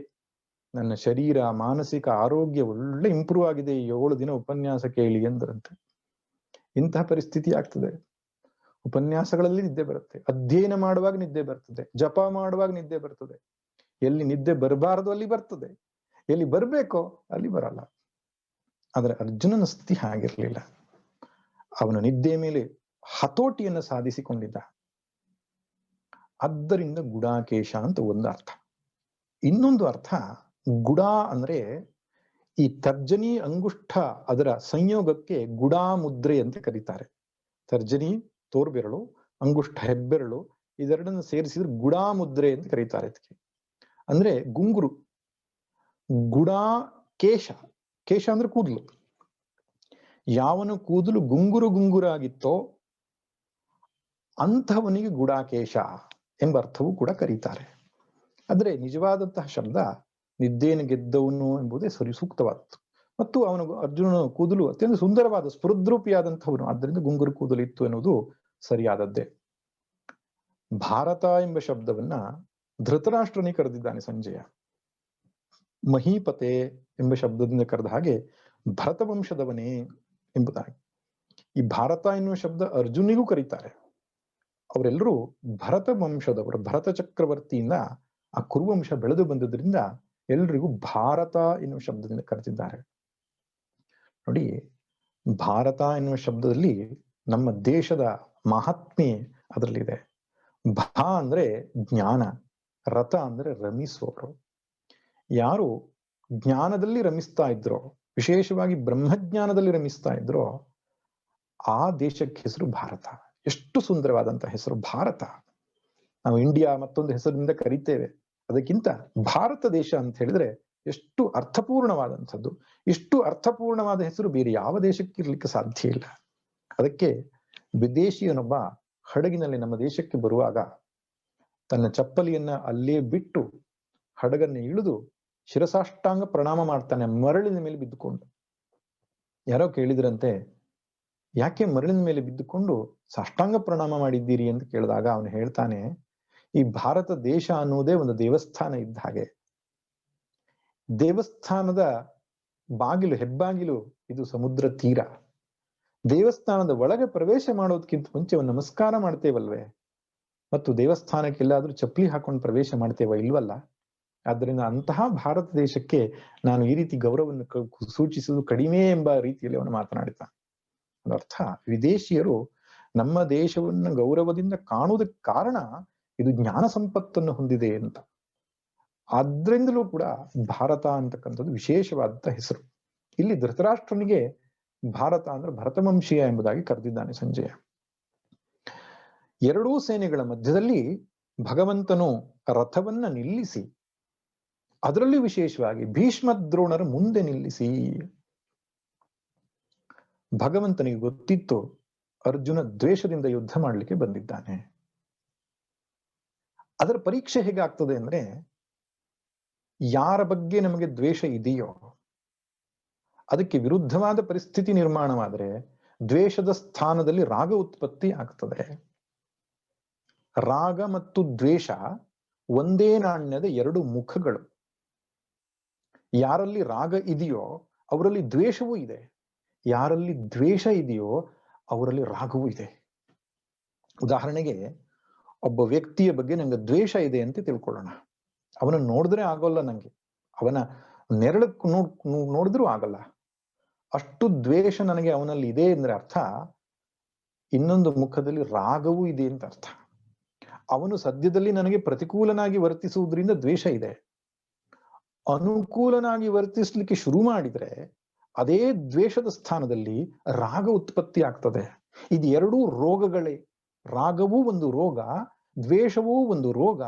ನನ್ನ ಶರೀರ ಮಾನಸಿಕ ಆರೋಗ್ಯ ಒಳ್ಳೆ ಇಂಪ್ರೂವ್ ಆಗಿದೆ ಈ 7 ದಿನ ಉಪನ್ಯಾಸ ಕೇಳಿ ಎಂದ್ರಂತೆ. ಇಂತಹ ಪರಿಸ್ಥಿತಿ ಆಗ್ತದೆ. ಉಪನ್ಯಾಸಗಳಲ್ಲಿ ನಿದ್ದೆ ಬರುತ್ತೆ, ಅಧ್ಯಯನ ಮಾಡುವಾಗ ನಿದ್ದೆ ಬರ್ತದೆ, ಜಪ ಮಾಡುವಾಗ ನಿದ್ದೆ ಬರ್ತದೆ. ಎಲ್ಲಿ ನಿದ್ದೆ ಬರಬಾರದು ಅಲ್ಲಿ ಬರ್ತದೆ, ಎಲ್ಲಿ ಬರ್ಬೇಕೋ ಅಲ್ಲಿ ಬರಲ್ಲ. ಆದ್ರೆ ಅರ್ಜುನನ ಸ್ಥಿತಿ ಹಾಗಿರ್ಲಿಲ್ಲ. ಅವನು ನಿದ್ದೆ ಮೇಲೆ ಹತೋಟಿಯನ್ನು ಸಾಧಿಸಿಕೊಂಡಿದ್ದ. ಆದ್ದರಿಂದ ಗುಡಾಕೇಶ ಅಂತ ಒಂದು ಅರ್ಥ. ಇನ್ನೊಂದು ಅರ್ಥ, ಗುಡ ಅಂದ್ರೆ ಈ ತರ್ಜನಿ ಅಂಗುಷ್ಠ ಅದರ ಸಂಯೋಗಕ್ಕೆ ಗುಡಾ ಮುದ್ರೆ ಅಂತ ಕರೀತಾರೆ. ತರ್ಜನಿ ತೋರ್ಬೆರಳು, ಅಂಗುಷ್ಠ ಹೆಬ್ಬೆರಳು, ಇದೆರಡನ್ನು ಸೇರಿಸಿದ್ರೆ ಗುಡಾ ಮುದ್ರೆ ಅಂತ ಕರೀತಾರೆ ಇದಕ್ಕೆ. ಅಂದ್ರೆ ಗುಂಗುರು. ಗುಡಾ ಕೇಶ, ಕೇಶ ಅಂದ್ರೆ ಕೂದಲು. ಯಾವನು ಕೂದಲು ಗುಂಗುರು ಗುಂಗುರಾಗಿತ್ತೋ ಅಂಥವನಿಗೆ ಗುಡಾಕೇಶ ಎಂಬ ಅರ್ಥವೂ ಕೂಡ ಕರೀತಾರೆ. ಆದ್ರೆ ನಿಜವಾದಂತಹ ಶಬ್ದ ನಿದ್ದೇನು ಗೆದ್ದವನು ಎಂಬುದೇ ಸೂಕ್ತವಾದದ್ದು. ಮತ್ತು ಅವನು ಅರ್ಜುನನ ಕೂದಲು ಅತ್ಯಂತ ಸುಂದರವಾದ ಸ್ಫುರದ್ರೂಪಿಯಾದಂಥವನು, ಆದ್ದರಿಂದ ಗುಂಗುರು ಕೂದಲು ಇತ್ತು ಎನ್ನುವುದು ಸರಿಯಾದದ್ದೇ. ಭಾರತ ಎಂಬ ಶಬ್ದವನ್ನ ಧೃತರಾಷ್ಟ್ರನಿಗೆ ಕರೆದಿದ್ದಾನೆ ಸಂಜಯ. ಮಹೀಪತೆ ಎಂಬ ಶಬ್ದದಿಂದ ಕರೆದ ಹಾಗೆ ಭರತ ವಂಶದವನೇ ಎಂಬುದಾಗಿ. ಈ ಭಾರತ ಎನ್ನುವ ಶಬ್ದ ಅರ್ಜುನಿಗೂ ಕರೀತಾರೆ. ಅವರೆಲ್ಲರೂ ಭರತ ವಂಶದವರು. ಭರತ ಚಕ್ರವರ್ತಿಯಿಂದ ಆ ಕುರುವಂಶ ಬೆಳೆದು ಬಂದದ್ರಿಂದ ಎಲ್ರಿಗೂ ಭಾರತ ಎನ್ನುವ ಶಬ್ದದಿಂದ ಕರೆದಿದ್ದಾರೆ. ನೋಡಿ, ಭಾರತ ಎನ್ನುವ ಶಬ್ದದಲ್ಲಿ ನಮ್ಮ ದೇಶದ ಮಹಾತ್ಮೆ ಅದರಲ್ಲಿದೆ. ಭಾ ಅಂದ್ರೆ ಜ್ಞಾನ, ರಥ ಅಂದ್ರೆ ರಮಿಸುವವರು. ಯಾರು ಜ್ಞಾನದಲ್ಲಿ ರಮಿಸ್ತಾ ಇದ್ರೋ, ವಿಶೇಷವಾಗಿ ಬ್ರಹ್ಮಜ್ಞಾನದಲ್ಲಿ ರಮಿಸ್ತಾ ಇದ್ರೋ, ಆ ದೇಶಕ್ಕೆ ಹೆಸರು ಭಾರತ. ಎಷ್ಟು ಸುಂದರವಾದಂತಹ ಹೆಸರು ಭಾರತ. ನಾವು ಇಂಡಿಯಾ ಮತ್ತೊಂದು ಹೆಸರಿನಿಂದ ಕರಿತೇವೆ, ಅದಕ್ಕಿಂತ ಭಾರತ ದೇಶ ಅಂತ ಹೇಳಿದ್ರೆ ಎಷ್ಟು ಅರ್ಥಪೂರ್ಣವಾದಂಥದ್ದು. ಇಷ್ಟು ಅರ್ಥಪೂರ್ಣವಾದ ಹೆಸರು ಬೇರೆ ಯಾವ ದೇಶಕ್ಕೆ ಇರ್ಲಿಕ್ಕೆ ಸಾಧ್ಯ ಇಲ್ಲ. ಅದಕ್ಕೆ ವಿದೇಶಿಯನೊಬ್ಬ ಹಡಗಿನಲ್ಲಿ ನಮ್ಮ ದೇಶಕ್ಕೆ ಬರುವಾಗ ತನ್ನ ಚಪ್ಪಲಿಯನ್ನ ಅಲ್ಲೇ ಬಿಟ್ಟು ಹಡಗನ್ನ ಇಳಿದು ಶಿರಸಾಷ್ಟಾಂಗ ಪ್ರಣಾಮ ಮಾಡ್ತಾನೆ, ಮರಳಿನ ಮೇಲೆ ಬಿದ್ದುಕೊಂಡು. ಯಾರೋ ಕೇಳಿದ್ರಂತೆ, ಯಾಕೆ ಮರಳಿನ ಮೇಲೆ ಬಿದ್ದುಕೊಂಡು ಸಾಷ್ಟಾಂಗ ಪ್ರಣಾಮ ಮಾಡಿದ್ದೀರಿ ಅಂತ ಕೇಳಿದಾಗ ಅವನು ಹೇಳ್ತಾನೆ, ಈ ಭಾರತ ದೇಶ ಅನ್ನುವುದೇ ಒಂದು ದೇವಸ್ಥಾನ ಇದ್ದ ಹಾಗೆ. ದೇವಸ್ಥಾನದ ಬಾಗಿಲು, ಹೆಬ್ಬಾಗಿಲು ಇದು ಸಮುದ್ರ ತೀರ. ದೇವಸ್ಥಾನದ ಒಳಗೆ ಪ್ರವೇಶ ಮಾಡೋದಕ್ಕಿಂತ ಮುಂಚೆ ಒಂದು ನಮಸ್ಕಾರ ಮಾಡ್ತೇವಲ್ವೇ, ಮತ್ತು ದೇವಸ್ಥಾನಕ್ಕೆಲ್ಲಾದ್ರೂ ಚಪ್ಪಲಿ ಹಾಕೊಂಡು ಪ್ರವೇಶ ಮಾಡ್ತೇವ ಇಲ್ವಲ್ಲ. ಆದ್ದರಿಂದ ಅಂತಹ ಭಾರತ ದೇಶಕ್ಕೆ ನಾನು ಈ ರೀತಿ ಗೌರವವನ್ನು ಸೂಚಿಸುವುದು ಕಡಿಮೆ ಎಂಬ ರೀತಿಯಲ್ಲಿ ಅವನು ಮಾತನಾಡಿದ. ಅದರ್ಥ ವಿದೇಶಿಯರು ನಮ್ಮ ದೇಶವನ್ನು ಗೌರವದಿಂದ ಕಾಣುವುದಕ್ಕೆ ಕಾರಣ ಇದು ಜ್ಞಾನ ಸಂಪತ್ತನ್ನು ಹೊಂದಿದೆ ಅಂತ. ಆದ್ರಿಂದಲೂ ಕೂಡ ಭಾರತ ಅಂತಕ್ಕಂಥದ್ದು ವಿಶೇಷವಾದಂತಹ ಹೆಸರು. ಇಲ್ಲಿ ಧೃತರಾಷ್ಟ್ರನಿಗೆ ಭಾರತ ಅಂದ್ರೆ ಭರತವಂಶೀಯ ಎಂಬುದಾಗಿ ಕರೆದಿದ್ದಾನೆ ಸಂಜಯ. ಎರಡೂ ಸೇನೆಗಳ ಮಧ್ಯದಲ್ಲಿ ಭಗವಂತನು ರಥವನ್ನ ನಿಲ್ಲಿಸಿ, ಅದರಲ್ಲಿ ವಿಶೇಷವಾಗಿ ಭೀಷ್ಮ ದ್ರೋಣರ ಮುಂದೆ ನಿಲ್ಲಿಸಿ. ಭಗವಂತನಿಗೆ ಗೊತ್ತಿತ್ತು ಅರ್ಜುನ ದ್ವೇಷದಿಂದ ಯುದ್ಧ ಮಾಡಲಿಕ್ಕೆ ಬಂದಿದ್ದಾನೆ. ಅದರ ಪರೀಕ್ಷೆ ಹೇಗಾಗ್ತದೆ ಅಂದ್ರೆ, ಯಾರ ಬಗ್ಗೆ ನಮಗೆ ದ್ವೇಷ ಇದೆಯೋ ಅದಕ್ಕೆ ವಿರುದ್ಧವಾದ ಪರಿಸ್ಥಿತಿ ನಿರ್ಮಾಣವಾದರೆ ದ್ವೇಷದ ಸ್ಥಾನದಲ್ಲಿ ರಾಗ ಉತ್ಪತ್ತಿ ಆಗ್ತದೆ. ರಾಗ ಮತ್ತು ದ್ವೇಷ ಒಂದೇ ನಾಣ್ಯದ ಎರಡು ಮುಖಗಳು. ಯಾರಲ್ಲಿ ರಾಗ ಇದೆಯೋ ಅವರಲ್ಲಿ ದ್ವೇಷವೂ ಇದೆ, ಯಾರಲ್ಲಿ ದ್ವೇಷ ಇದೆಯೋ ಅವರಲ್ಲಿ ರಾಗವೂ ಇದೆ. ಉದಾಹರಣೆಗೆ, ಒಬ್ಬ ವ್ಯಕ್ತಿಯ ಬಗ್ಗೆ ನಂಗೆ ದ್ವೇಷ ಇದೆ ಅಂತ ತಿಳ್ಕೊಳ್ಳೋಣ. ಅವನನ್ನು ನೋಡಿದ್ರೆ ಆಗೋಲ್ಲ ನಂಗೆ, ಅವನ ನೆರಳಕ್ಕೆ ನೋಡಿದ್ರೂ ಆಗಲ್ಲ, ಅಷ್ಟು ದ್ವೇಷ ನನಗೆ ಅವನಲ್ಲಿ ಇದೆ ಅಂದ್ರೆ ಅರ್ಥ ಇನ್ನೊಂದು ಮುಖದಲ್ಲಿ ರಾಗವೂ ಇದೆ ಅಂತ ಅರ್ಥ. ಅವನು ಸದ್ಯದಲ್ಲಿ ನನಗೆ ಪ್ರತಿಕೂಲನಾಗಿ ವರ್ತಿಸುವುದರಿಂದ ದ್ವೇಷ ಇದೆ. ಅನುಕೂಲನಾಗಿ ವರ್ತಿಸ್ಲಿಕ್ಕೆ ಶುರು ಮಾಡಿದ್ರೆ ಅದೇ ದ್ವೇಷದ ಸ್ಥಾನದಲ್ಲಿ ರಾಗ ಉತ್ಪತ್ತಿ ಆಗ್ತದೆ. ಇದು ಎರಡೂ ರೋಗಗಳೇ. ರಾಗವೂ ಒಂದು ರೋಗ, ದ್ವೇಷವೂ ಒಂದು ರೋಗ.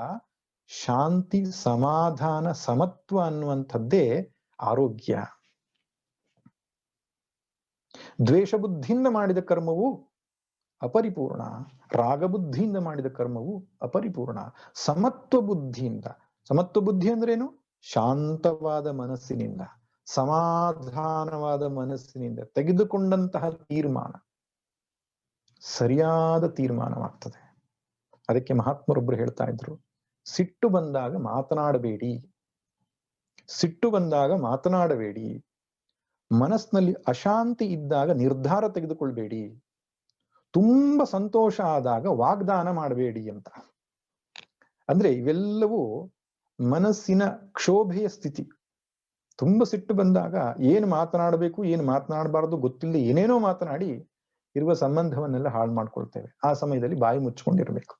ಶಾಂತಿ, ಸಮಾಧಾನ, ಸಮತ್ವ ಅನ್ನುವಂಥದ್ದೇ ಆರೋಗ್ಯ. ದ್ವೇಷ ಬುದ್ಧಿಯಿಂದ ಮಾಡಿದ ಕರ್ಮವು ಅಪರಿಪೂರ್ಣ, ರಾಗ ಬುದ್ಧಿಯಿಂದ ಮಾಡಿದ ಕರ್ಮವು ಅಪರಿಪೂರ್ಣ. ಸಮತ್ವ ಬುದ್ಧಿಯಿಂದ, ಸಮತ್ವ ಬುದ್ಧಿ ಅಂದ್ರೇನು? ಶಾಂತವಾದ ಮನಸ್ಸಿನಿಂದ, ಸಮಾಧಾನವಾದ ಮನಸ್ಸಿನಿಂದ ತೆಗೆದುಕೊಂಡಂತಹ ತೀರ್ಮಾನ ಸರಿಯಾದ ತೀರ್ಮಾನವಾಗ್ತದೆ. ಅದಕ್ಕೆ ಮಹಾತ್ಮರೊಬ್ರು ಹೇಳ್ತಾ ಇದ್ರು, ಸಿಟ್ಟು ಬಂದಾಗ ಮಾತನಾಡಬೇಡಿ, ಸಿಟ್ಟು ಬಂದಾಗ ಮಾತನಾಡಬೇಡಿ, ಮನಸ್ಸಿನಲ್ಲಿ ಅಶಾಂತಿ ಇದ್ದಾಗ ನಿರ್ಧಾರ ತೆಗೆದುಕೊಳ್ಬೇಡಿ, ತುಂಬಾ ಸಂತೋಷ ಆದಾಗ ವಾಗ್ದಾನ ಮಾಡಬೇಡಿ ಅಂತ. ಅಂದ್ರೆ ಇವೆಲ್ಲವೂ ಮನಸ್ಸಿನ ಕ್ಷೋಭೆಯ ಸ್ಥಿತಿ. ತುಂಬಾ ಸಿಟ್ಟು ಬಂದಾಗ ಏನು ಮಾತನಾಡಬೇಕು ಏನು ಮಾತನಾಡಬಾರದು ಗೊತ್ತಿಲ್ಲದೆ ಏನೇನೋ ಮಾತನಾಡಿ ಇರುವ ಸಂಬಂಧವನ್ನೆಲ್ಲ ಹಾಳು ಮಾಡ್ಕೊಳ್ತೇವೆ. ಆ ಸಮಯದಲ್ಲಿ ಬಾಯಿ ಮುಚ್ಕೊಂಡಿರ್ಬೇಕು.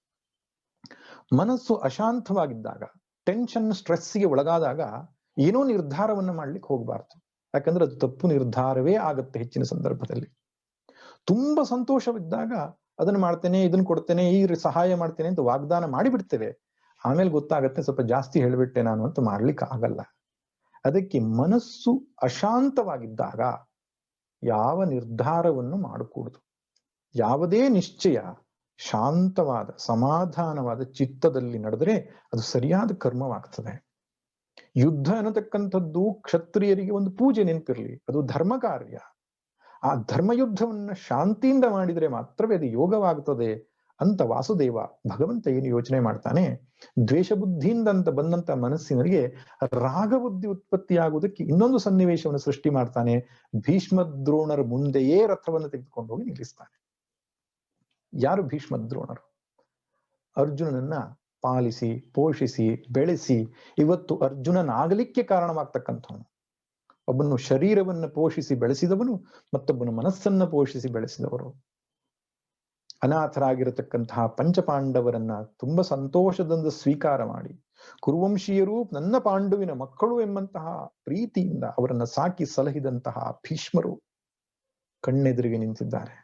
ಮನಸ್ಸು ಅಶಾಂತವಾಗಿದ್ದಾಗ, ಟೆನ್ಷನ್, ಸ್ಟ್ರೆಸ್ಗೆ ಒಳಗಾದಾಗ ಏನೋ ನಿರ್ಧಾರವನ್ನ ಮಾಡ್ಲಿಕ್ಕೆ ಹೋಗ್ಬಾರ್ದು. ಯಾಕಂದ್ರೆ ಅದು ತಪ್ಪು ನಿರ್ಧಾರವೇ ಆಗತ್ತೆ ಹೆಚ್ಚಿನ ಸಂದರ್ಭದಲ್ಲಿ. ತುಂಬಾ ಸಂತೋಷವಿದ್ದಾಗ ಅದನ್ನ ಮಾಡ್ತೇನೆ, ಇದನ್ನ ಕೊಡ್ತೇನೆ, ಈ ಸಹಾಯ ಮಾಡ್ತೇನೆ ಅಂತ ವಾಗ್ದಾನ ಮಾಡಿಬಿಡ್ತೇವೆ. ಆಮೇಲೆ ಗೊತ್ತಾಗತ್ತೆ ಸ್ವಲ್ಪ ಜಾಸ್ತಿ ಹೇಳ್ಬಿಟ್ಟೆ ನಾನು ಅಂತ ಮಾಡ್ಲಿಕ್ಕೆ ಆಗಲ್ಲ. ಅದಕ್ಕೆ ಮನಸ್ಸು ಅಶಾಂತವಾಗಿದ್ದಾಗ ಯಾವ ನಿರ್ಧಾರವನ್ನು ಮಾಡಕೂಡದು. ಯಾವುದೇ ನಿಶ್ಚಯ ಶಾಂತವಾದ ಸಮಾಧಾನವಾದ ಚಿತ್ತದಲ್ಲಿ ನಡೆದರೆ ಅದು ಸರಿಯಾದ ಕರ್ಮವಾಗ್ತದೆ. ಯುದ್ಧ ಅನ್ನತಕ್ಕಂಥದ್ದು ಕ್ಷತ್ರಿಯರಿಗೆ ಒಂದು ಪೂಜೆ, ನೆನಪಿರ್ಲಿ, ಅದು ಧರ್ಮ ಕಾರ್ಯ. ಆ ಧರ್ಮಯುದ್ಧವನ್ನ ಶಾಂತಿಯಿಂದ ಮಾಡಿದರೆ ಮಾತ್ರವೇ ಅದು ಯೋಗವಾಗ್ತದೆ ಅಂತ ವಾಸುದೇವ ಭಗವಂತ ಏನು ಯೋಚನೆ ಮಾಡ್ತಾನೆ, ದ್ವೇಷ ಬುದ್ಧಿಯಿಂದ ಅಂತ ಬಂದಂತ ಮನಸ್ಸಿನರಿಗೆ ರಾಗಬುದ್ಧಿ ಉತ್ಪತ್ತಿಯಾಗುವುದಕ್ಕೆ ಇನ್ನೊಂದು ಸನ್ನಿವೇಶವನ್ನು ಸೃಷ್ಟಿ ಮಾಡ್ತಾನೆ. ಭೀಷ್ಮ ದ್ರೋಣರ ಮುಂದೆಯೇ ರಥವನ್ನು ತೆಗೆದುಕೊಂಡು ಹೋಗಿ ನಿಲ್ಲಿಸ್ತಾನೆ. ಯಾರು ಭೀಷ್ಮ ದ್ರೋಣರು? ಅರ್ಜುನನನ್ನ ಪಾಲಿಸಿ ಪೋಷಿಸಿ ಬೆಳೆಸಿ ಇವತ್ತು ಅರ್ಜುನನಾಗಲಿಕ್ಕೆ ಕಾರಣವಾಗ್ತಕ್ಕಂಥವನು. ಒಬ್ಬನು ಶರೀರವನ್ನ ಪೋಷಿಸಿ ಬೆಳೆಸಿದವನು, ಮತ್ತೊಬ್ಬನು ಮನಸ್ಸನ್ನ ಪೋಷಿಸಿ ಬೆಳೆಸಿದವರು. ಅನಾಥರಾಗಿರತಕ್ಕಂತಹ ಪಂಚಪಾಂಡವರನ್ನ ತುಂಬಾ ಸಂತೋಷದಿಂದ ಸ್ವೀಕಾರ ಮಾಡಿ, ಕುರುವಂಶೀಯರು ನನ್ನ ಪಾಂಡುವಿನ ಮಕ್ಕಳು ಎಂಬಂತಹ ಪ್ರೀತಿಯಿಂದ ಅವರನ್ನ ಸಾಕಿ ಸಲಹಿದಂತಹ ಭೀಷ್ಮರು ಕಣ್ಣೆದುರಿಗೆ ನಿಂತಿದ್ದಾರೆ.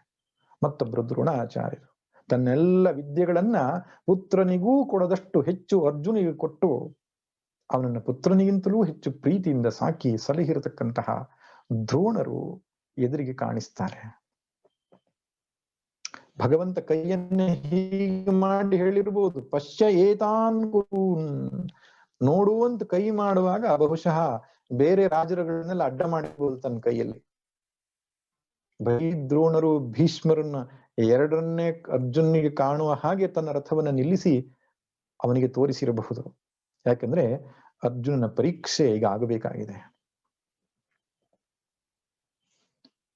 ಮತ್ತೊಬ್ಬರು ದ್ರೋಣಾಚಾರ್ಯರು ತನ್ನೆಲ್ಲ ವಿದ್ಯೆಗಳನ್ನ ಪುತ್ರನಿಗೂ ಕೊಡದಷ್ಟು ಹೆಚ್ಚು ಅರ್ಜುನಿಗೆ ಕೊಟ್ಟು ಅವನನ್ನ ಪುತ್ರನಿಗಿಂತಲೂ ಹೆಚ್ಚು ಪ್ರೀತಿಯಿಂದ ಸಾಕಿ ಸಲಹಿರತಕ್ಕಂತಹ ದ್ರೋಣರು ಎದುರಿಗೆ ಕಾಣಿಸ್ತಾರೆ. ಭಗವಂತ ಕೈಯನ್ನೇ ಹೀಗೆ ಮಾಡಿ ಹೇಳಿರ್ಬೋದು, ಪಶ್ಯ ಏತಾನ್ ಕುರೂನ್, ನೋಡುವಂತ ಕೈ ಮಾಡುವಾಗ ಬಹುಶಃ ಬೇರೆ ರಾಜರುಗಳನ್ನೆಲ್ಲ ಅಡ್ಡ ಮಾಡಿರ್ಬೋದು ತನ್ನ ಕೈಯಲ್ಲಿ. ಬರೀ ದ್ರೋಣರು ಭೀಷ್ಮರನ್ನ ಎರಡನ್ನೇ ಅರ್ಜುನಿಗೆ ಕಾಣುವ ಹಾಗೆ ತನ್ನ ರಥವನ್ನ ನಿಲ್ಲಿಸಿ ಅವನಿಗೆ ತೋರಿಸಿರಬಹುದು. ಯಾಕಂದ್ರೆ ಅರ್ಜುನನ ಪರೀಕ್ಷೆ ಈಗ ಆಗಬೇಕಾಗಿದೆ.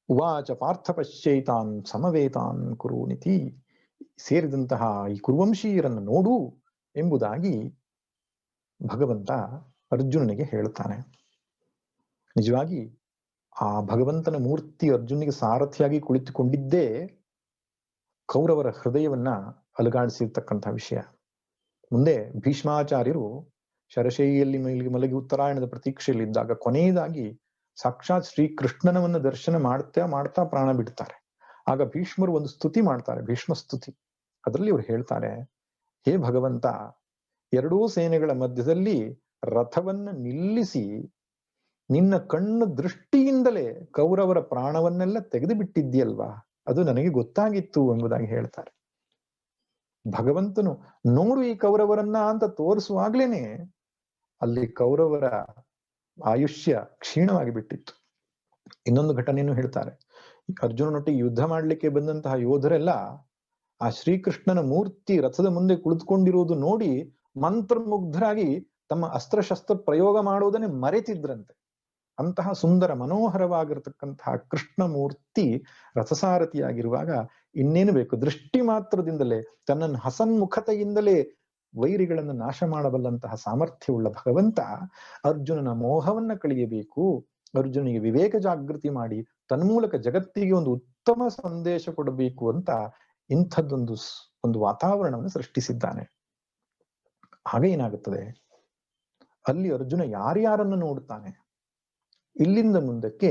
ಉವಾಚ ಪಾರ್ಥ ಪಶ್ಯೈತಾನ್ ಸಮವೇತಾನ್ ಕುರುನಿತಿ, ಸೇರಿದಂತಹ ಈ ಕುರುವಂಶೀಯರನ್ನು ನೋಡು ಎಂಬುದಾಗಿ ಭಗವಂತ ಅರ್ಜುನನಿಗೆ ಹೇಳುತ್ತಾನೆ. ನಿಜವಾಗಿ ಆ ಭಗವಂತನ ಮೂರ್ತಿ ಅರ್ಜುನಿಗೆ ಸಾರಥಿಯಾಗಿ ಕುಳಿತುಕೊಂಡಿದ್ದೇ ಕೌರವರ ಹೃದಯವನ್ನ ಅಲುಗಾಡಿಸಿರ್ತಕ್ಕಂಥ ವಿಷಯ. ಮುಂದೆ ಭೀಷ್ಮಾಚಾರ್ಯರು ಶರಶೈಯಲ್ಲಿ ಮಲಗಿ ಉತ್ತರಾಯಣದ ಪ್ರತೀಕ್ಷೆಯಲ್ಲಿದ್ದಾಗ ಕೊನೆಯದಾಗಿ ಸಾಕ್ಷಾತ್ ಶ್ರೀಕೃಷ್ಣನವನ್ನ ದರ್ಶನ ಮಾಡ್ತಾ ಪ್ರಾಣ ಬಿಡ್ತಾರೆ. ಆಗ ಭೀಷ್ಮರು ಒಂದು ಸ್ತುತಿ ಮಾಡ್ತಾರೆ, ಭೀಷ್ಮ ಸ್ತುತಿ. ಅದರಲ್ಲಿ ಅವ್ರು ಹೇಳ್ತಾರೆ, ಹೇ ಭಗವಂತ, ಎರಡೂ ಸೇನೆಗಳ ಮಧ್ಯದಲ್ಲಿ ರಥವನ್ನ ನಿಲ್ಲಿಸಿ ನಿನ್ನ ಕಣ್ಣು ದೃಷ್ಟಿಯಿಂದಲೇ ಕೌರವರ ಪ್ರಾಣವನ್ನೆಲ್ಲ ತೆಗೆದು ಬಿಟ್ಟಿದ್ಯಲ್ವಾ, ಅದು ನನಗೆ ಗೊತ್ತಾಗಿತ್ತು ಎಂಬುದಾಗಿ ಹೇಳ್ತಾರೆ. ಭಗವಂತನು ನೋಡು ಈ ಕೌರವರನ್ನ ಅಂತ ತೋರಿಸುವಾಗ್ಲೇನೆ ಅಲ್ಲಿ ಕೌರವರ ಆಯುಷ್ಯ ಕ್ಷೀಣವಾಗಿ ಬಿಟ್ಟಿತ್ತು. ಇನ್ನೊಂದು ಘಟನೆಯನ್ನು ಹೇಳ್ತಾರೆ. ಅರ್ಜುನನೊಟ್ಟಿಗೆ ಯುದ್ಧ ಮಾಡ್ಲಿಕ್ಕೆ ಬಂದಂತಹ ಯೋಧರೆಲ್ಲ ಆ ಶ್ರೀಕೃಷ್ಣನ ಮೂರ್ತಿ ರಥದ ಮುಂದೆ ಕುಳಿತುಕೊಂಡಿರುವುದು ನೋಡಿ ಮಂತ್ರಮುಗ್ಧರಾಗಿ ತಮ್ಮ ಅಸ್ತ್ರಶಸ್ತ್ರ ಪ್ರಯೋಗ ಮಾಡುವುದನ್ನೇ ಮರೆತಿದ್ರಂತೆ. ಅಂತಹ ಸುಂದರ ಮನೋಹರವಾಗಿರತಕ್ಕಂತಹ ಕೃಷ್ಣ ಮೂರ್ತಿ ರಥಸಾರಥಿಯಾಗಿರುವಾಗ ಇನ್ನೇನು ಬೇಕು? ದೃಷ್ಟಿ ಮಾತ್ರದಿಂದಲೇ ತನ್ನನ್ನು ಹಸನ್ಮುಖತೆಯಿಂದಲೇ ವೈರಿಗಳನ್ನು ನಾಶ ಮಾಡಬಲ್ಲಂತಹ ಸಾಮರ್ಥ್ಯವುಳ್ಳ ಭಗವಂತ ಅರ್ಜುನನ ಮೋಹವನ್ನ ಕಳೆಯಬೇಕು, ಅರ್ಜುನಿಗೆ ವಿವೇಕ ಜಾಗೃತಿ ಮಾಡಿ ತನ್ಮೂಲಕ ಜಗತ್ತಿಗೆ ಒಂದು ಉತ್ತಮ ಸಂದೇಶ ಕೊಡಬೇಕು ಅಂತ ಇಂಥದ್ದೊಂದು ವಾತಾವರಣವನ್ನು ಸೃಷ್ಟಿಸಿದ್ದಾನೆ. ಆಗ ಏನಾಗುತ್ತದೆ, ಅಲ್ಲಿ ಅರ್ಜುನ ಯಾರ್ಯಾರನ್ನು ನೋಡುತ್ತಾನೆ. ಇಲ್ಲಿಂದ ಮುಂದಕ್ಕೆ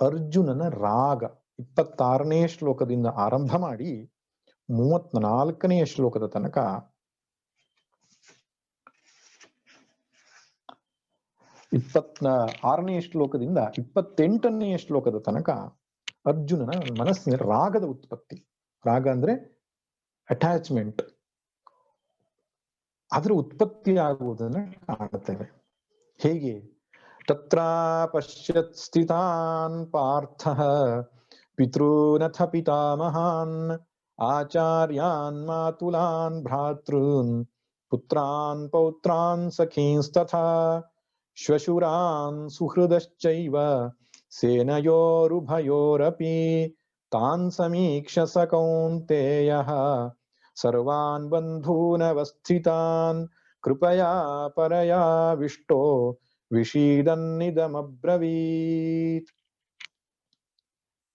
ಅರ್ಜುನನ ರಾಗ 26ನೇ ಶ್ಲೋಕದಿಂದ ಆರಂಭ ಮಾಡಿ 34ನೇ ಶ್ಲೋಕದ ತನಕ 26ನೇ ಶ್ಲೋಕದಿಂದ 28ನೇ ಶ್ಲೋಕದ ತನಕ ಅರ್ಜುನನ ಮನಸ್ಸಿನ ರಾಗದ ಉತ್ಪತ್ತಿ. ರಾಗ ಅಂದ್ರೆ ಅಟ್ಯಾಚ್ಮೆಂಟ್, ಅದರ ಉತ್ಪತ್ತಿ ಆಗುವುದನ್ನು ಕಾಣುತ್ತೇವೆ. ಹೇಗೆ? ತತ್ರ ಪಶ್ಯತ್ ಸ್ಥಿತಾನ್ ಪಾರ್ಥಃ ಪಿತॄನಥ ಪಿತಾಮಹಾನ್ ಆಚಾರ್ಯಾನ್ ಮಾತುಲಾನ್ ಭ್ರಾತೃನ್ ಪುತ್ರಾನ್ ಪೌತ್ರಾನ್ ಸಖೀಂಸ್ತಥಾ ಶ್ವಶುರಾನ್ ಸುಹೃದಶ್ಚೈವ ಸೇನಯೋರುಭಯೋರಪಿ ತಾನ್ ಸಮೀಕ್ಷ್ಯ ಸ ಕೌಂತೇಯಃ ಸರ್ವಾನ್ ಬಂಧೂನವಸ್ಥಿತಾನ್ ಕೃಪಯಾ ಪರಯಾ ವಿಷ್ಟೋ ವಿಷೀದನ್ನಿದಮಬ್ರವೀತ್.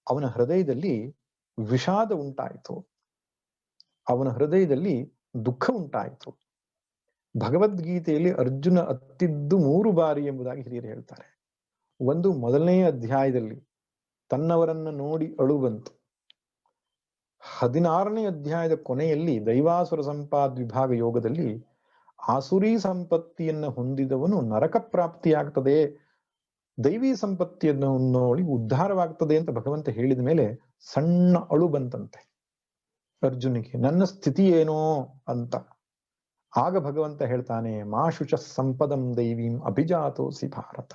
ಅವನ ಹೃದಯದಲ್ಲಿ ವಿಷಾದ ಉಂಟಾಯಿತು, ಅವನ ಹೃದಯದಲ್ಲಿ ದುಃಖ ಉಂಟಾಯಿತು. ಭಗವದ್ಗೀತೆಯಲ್ಲಿ ಅರ್ಜುನ ಅತ್ತಿದ್ದು 3 ಬಾರಿ ಎಂಬುದಾಗಿ ಹಿರಿಯರು ಹೇಳ್ತಾರೆ. ಒಂದು, ಮೊದಲನೇ ಅಧ್ಯಾಯದಲ್ಲಿ ತನ್ನವರನ್ನ ನೋಡಿ ಅಳು ಬಂತು. 16ನೇ ಅಧ್ಯಾಯದ ಕೊನೆಯಲ್ಲಿ ದೈವಾಸುರ ಸಂಪಾದ್ ವಿಭಾಗ ಯೋಗದಲ್ಲಿ ಆಸುರಿ ಸಂಪತ್ತಿಯನ್ನು ಹೊಂದಿದವನು ನರಕ ಪ್ರಾಪ್ತಿಯಾಗ್ತದೆ, ದೈವಿ ಸಂಪತ್ತಿಯನ್ನು ನೋಡಿ ಉದ್ಧಾರವಾಗ್ತದೆ ಅಂತ ಭಗವಂತ ಹೇಳಿದ ಮೇಲೆ ಸಣ್ಣ ಅಳು ಬಂತಂತೆ ಅರ್ಜುನಿಗೆ, ನನ್ನ ಸ್ಥಿತಿ ಏನೋ ಅಂತ. ಆಗ ಭಗವಂತ ಹೇಳ್ತಾನೆ, ಮಾಶುಚ ಸಂಪದಂ ದೈವೀಂ ಅಭಿಜಾತೋಸಿ ಭಾರತ.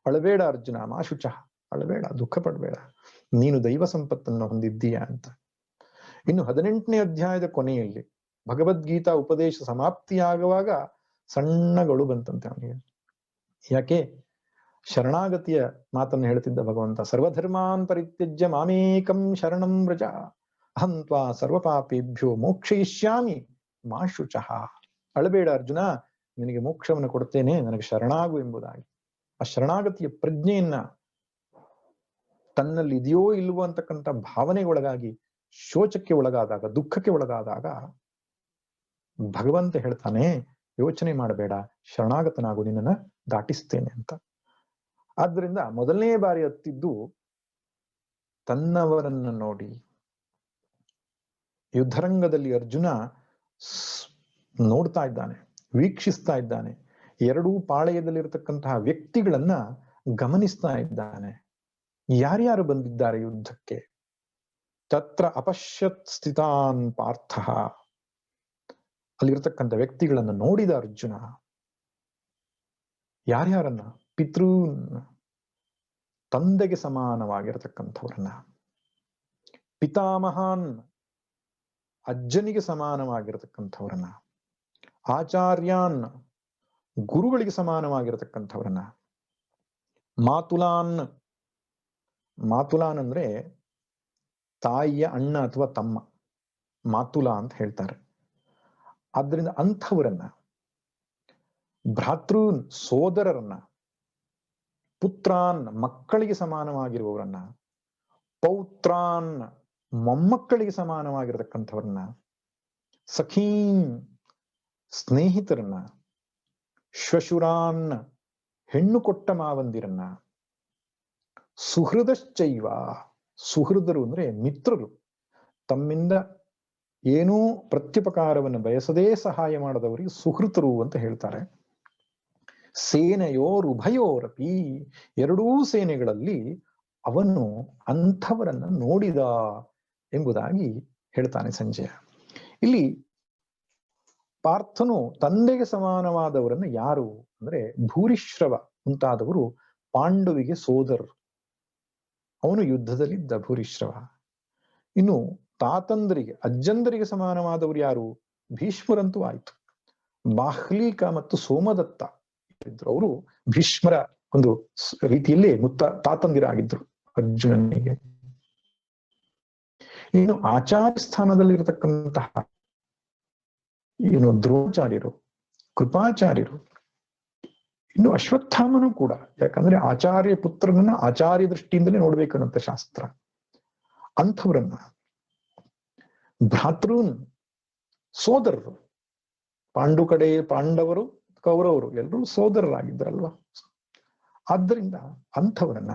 ಅಳಬೇಡ ಅರ್ಜುನ, ಮಾಶುಚ, ಅಳಬೇಡ, ದುಃಖ ಪಡಬೇಡ, ನೀನು ದೈವ ಸಂಪತ್ತನ್ನು ಹೊಂದಿದ್ದೀಯ ಅಂತ. ಇನ್ನು 18ನೇ ಅಧ್ಯಾಯದ ಕೊನೆಯಲ್ಲಿ ಭಗವದ್ಗೀತಾ ಉಪದೇಶ ಸಮಾಪ್ತಿಯಾಗುವಾಗ ಸಣ್ಣಗಳು ಬಂತಂತೆ ಅವನಿಗೆ. ಯಾಕೆ? ಶರಣಾಗತಿಯ ಮಾತನ್ನು ಹೇಳ್ತಿದ್ದ ಭಗವಂತ, ಸರ್ವಧರ್ಮಾನ್ ಪರಿತ್ಯಜ್ಯ ಮಾಮೇಕಂ ಶರಣಂ ವ್ರಜ ಅಹಂ ತ್ವಾ ಸರ್ವಪಾಪೇಭ್ಯೋ ಮೋಕ್ಷಯಿಷ್ಯಾಮಿ ಮಾ ಶುಚಃ. ಅಳಬೇಡ ಅರ್ಜುನ, ನಿನಗೆ ಮೋಕ್ಷವನ್ನು ಕೊಡ್ತೇನೆ, ನನಗೆ ಶರಣಾಗು ಎಂಬುದಾಗಿ. ಆ ಶರಣಾಗತಿಯ ಪ್ರಜ್ಞೆಯನ್ನ ತನ್ನಲ್ಲಿ ಇದೆಯೋ ಇಲ್ವೋ ಅಂತಕ್ಕಂಥ ಭಾವನೆಗೆ ಒಳಗಾಗಿ ಶೋಚಕ್ಕೆ ಒಳಗಾದಾಗ, ದುಃಖಕ್ಕೆ ಒಳಗಾದಾಗ ಭಗವಂತ ಹೇಳ್ತಾನೆ, ಯೋಚನೆ ಮಾಡಬೇಡ, ಶರಣಾಗತನಾಗು, ನಿನ್ನನ್ನ ದಾಟಿಸ್ತೇನೆ ಅಂತ. ಆದ್ರಿಂದ ಮೊದಲನೇ ಬಾರಿ ಹತ್ತಿದ್ದು ತನ್ನವರನ್ನ ನೋಡಿ. ಯುದ್ಧರಂಗದಲ್ಲಿ ಅರ್ಜುನ ನೋಡ್ತಾ ಇದ್ದಾನೆ, ವೀಕ್ಷಿಸ್ತಾ ಇದ್ದಾನೆ, ಎರಡೂ ಪಾಳೆಯದಲ್ಲಿರತಕ್ಕಂತಹ ವ್ಯಕ್ತಿಗಳನ್ನ ಗಮನಿಸ್ತಾ ಇದ್ದಾನೆ. ಯಾರ್ಯಾರು ಬಂದಿದ್ದಾರೆ ಯುದ್ಧಕ್ಕೆ? ತತ್ರ ಅಪಶ್ಯತ್ ಸ್ಥಿತಾನ್ ಪಾರ್ಥ. ಅಲ್ಲಿರ್ತಕ್ಕಂಥ ವ್ಯಕ್ತಿಗಳನ್ನ ನೋಡಿದ ಅರ್ಜುನ. ಯಾರ್ಯಾರನ್ನ? ಪಿತೃನ್, ತಂದೆಗೆ ಸಮಾನವಾಗಿರತಕ್ಕಂಥವ್ರನ್ನ. ಪಿತಾಮಹಾನ್, ಅಜ್ಜನಿಗೆ ಸಮಾನವಾಗಿರತಕ್ಕಂಥವ್ರನ್ನ. ಆಚಾರ್ಯಾನ್, ಗುರುಗಳಿಗೆ ಸಮಾನವಾಗಿರತಕ್ಕಂಥವ್ರನ್ನ. ಮಾತುಲಾನ್, ಮಾತುಲಾನ್ ಅಂದ್ರೆ ತಾಯಿಯ ಅಣ್ಣ ಅಥವಾ ತಮ್ಮ, ಮಾತುಲಾ ಅಂತ ಹೇಳ್ತಾರೆ. ಆದ್ರಿಂದ ಅಂಥವರನ್ನ. ಭ್ರಾತೃನ್, ಸೋದರರನ್ನ. ಪುತ್ರಾನ್, ಮಕ್ಕಳಿಗೆ ಸಮಾನವಾಗಿರುವವರನ್ನ. ಪೌತ್ರಾನ್, ಮೊಮ್ಮಕ್ಕಳಿಗೆ ಸಮಾನವಾಗಿರತಕ್ಕಂಥವ್ರನ್ನ. ಸಖೀನ್, ಸ್ನೇಹಿತರನ್ನ. ಶ್ವಶುರಾನ್, ಹೆಣ್ಣು ಕೊಟ್ಟ ಮಾವಂದಿರನ್ನ. ಸುಹೃದಶ್ಚೈವ, ಸುಹೃದರು ಅಂದ್ರೆ ಮಿತ್ರರು, ತಮ್ಮಿಂದ ಏನೂ ಪ್ರತ್ಯುಪಕಾರವನ್ನು ಬಯಸದೇ ಸಹಾಯ ಮಾಡದವರಿಗೆ ಸುಹೃತರು ಅಂತ ಹೇಳ್ತಾರೆ. ಸೇನೆಯೋರುಭಯೋರಪಿ, ಎರಡೂ ಸೇನೆಗಳಲ್ಲಿ ಅವನು ಅಂಥವರನ್ನ ನೋಡಿದ ಎಂಬುದಾಗಿ ಹೇಳ್ತಾನೆ ಸಂಜಯ. ಇಲ್ಲಿ ಪಾರ್ಥನು ತಂದೆಗೆ ಸಮಾನವಾದವರನ್ನ ಯಾರು ಅಂದ್ರೆ ಭೂರಿಶ್ರವ ಮುಂತಾದವರು ಪಾಂಡವಿಗೆ ಸೋದರರು. ಅವನು ಯುದ್ಧದಲ್ಲಿದ್ದ ಭೂರಿಶ್ರವ. ಇನ್ನು ತಾತಂದರಿಗೆ, ಅಜ್ಜಂದರಿಗೆ ಸಮಾನವಾದವರು ಯಾರು? ಭೀಷ್ಮರಂತೂ ಆಯ್ತು. ಬಾಹ್ಲೀಕ ಮತ್ತು ಸೋಮದತ್ತ ಇದ್ರು. ಅವರು ಭೀಷ್ಮರ ಒಂದು ರೀತಿಯಲ್ಲಿ ತಾತಂದಿರಾಗಿದ್ರು ಅರ್ಜುನನಿಗೆ. ಇನ್ನು ಆಚಾರ್ಯ ಸ್ಥಾನದಲ್ಲಿರತಕ್ಕಂತಹ ಏನು ದ್ರೋಣಾಚಾರ್ಯರು, ಕೃಪಾಚಾರ್ಯರು, ಇನ್ನು ಅಶ್ವತ್ಥಾಮನು ಕೂಡ. ಯಾಕಂದ್ರೆ ಆಚಾರ್ಯ ಪುತ್ರನನ್ನ ಆಚಾರ್ಯ ದೃಷ್ಟಿಯಿಂದಲೇ ನೋಡ್ಬೇಕನ್ನಂತ ಶಾಸ್ತ್ರ. ಅಂಥವ್ರನ್ನ. ಭ್ರಾತೃನ್, ಸೋದರರು. ಪಾಂಡು ಕಡೆ ಪಾಂಡವರು, ಕೌರವರು ಎಲ್ಲರೂ ಸೋದರರಾಗಿದ್ದರಲ್ವಾ. ಆದ್ದರಿಂದ ಅಂಥವರನ್ನ.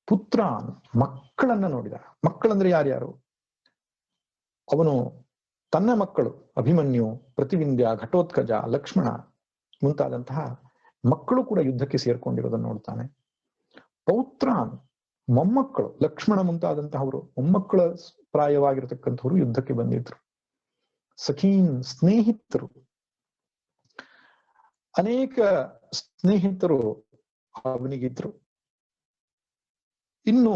ಪುತ್ರಾನ್, ಮಕ್ಕಳನ್ನ ನೋಡಿದ. ಮಕ್ಕಳಂದ್ರೆ ಯಾರ್ಯಾರು? ಅವನು ತನ್ನ ಮಕ್ಕಳು ಅಭಿಮನ್ಯು, ಪ್ರತಿವಿಂಧ್ಯ, ಘಟೋತ್ಕಜ, ಲಕ್ಷ್ಮಣ ಮುಂತಾದಂತಹ ಮಕ್ಕಳು ಕೂಡ ಯುದ್ಧಕ್ಕೆ ಸೇರ್ಕೊಂಡಿರೋದನ್ನು ನೋಡ್ತಾನೆ. ಪೌತ್ರಾನ್, ಮೊಮ್ಮಕ್ಕಳು, ಲಕ್ಷ್ಮಣ ಮುಂತಾದಂತಹವರು ಮೊಮ್ಮಕ್ಕಳ ಪ್ರಾಯವಾಗಿರತಕ್ಕಂಥವ್ರು ಯುದ್ಧಕ್ಕೆ ಬಂದಿದ್ರು. ಸಖೀನ್, ಸ್ನೇಹಿತರು, ಅನೇಕ ಸ್ನೇಹಿತರು ಅವನಿಗಿದ್ರು. ಇನ್ನು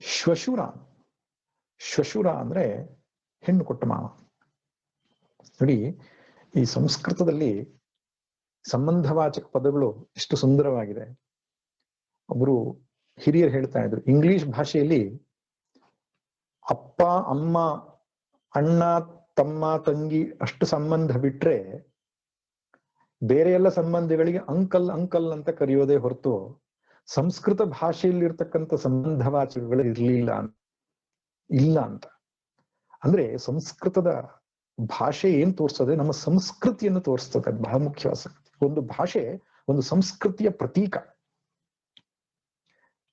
ಶ್ವಶುರ. ಶ್ವಶುರ ಅಂದ್ರೆ ಹೆಣ್ಣು ಕೊಟ್ಟ ಮಾವ. ನೋಡಿ, ಈ ಸಂಸ್ಕೃತದಲ್ಲಿ ಸಂಬಂಧವಾಚಕ ಪದಗಳು ಎಷ್ಟು ಸುಂದರವಾಗಿದೆ. ಒಬ್ರು ಹಿರಿಯರು ಹೇಳ್ತಾ ಇದ್ರು, ಇಂಗ್ಲಿಷ್ ಭಾಷೆಯಲ್ಲಿ ಅಪ್ಪ, ಅಮ್ಮ, ಅಣ್ಣ, ತಮ್ಮ, ತಂಗಿ ಅಷ್ಟು ಸಂಬಂಧ ಬಿಟ್ರೆ ಬೇರೆ ಎಲ್ಲ ಸಂಬಂಧಗಳಿಗೆ ಅಂಕಲ್ ಅಂಕಲ್ ಅಂತ ಕರೆಯೋದೇ ಹೊರತು ಸಂಸ್ಕೃತ ಭಾಷೆಯಲ್ಲಿರ್ತಕ್ಕಂಥ ಸಂಬಂಧವಾಚಕಗಳು ಇಲ್ಲ ಅಂತ. ಅಂದ್ರೆ ಸಂಸ್ಕೃತದ ಭಾಷೆ ಏನ್ ತೋರಿಸ್ತದೆ? ನಮ್ಮ ಸಂಸ್ಕೃತಿಯನ್ನು ತೋರಿಸ್ತದೆ. ಅದು ಬಹಳ ಮುಖ್ಯವಾದ. ಒಂದು ಭಾಷೆ ಒಂದು ಸಂಸ್ಕೃತಿಯ ಪ್ರತೀಕ.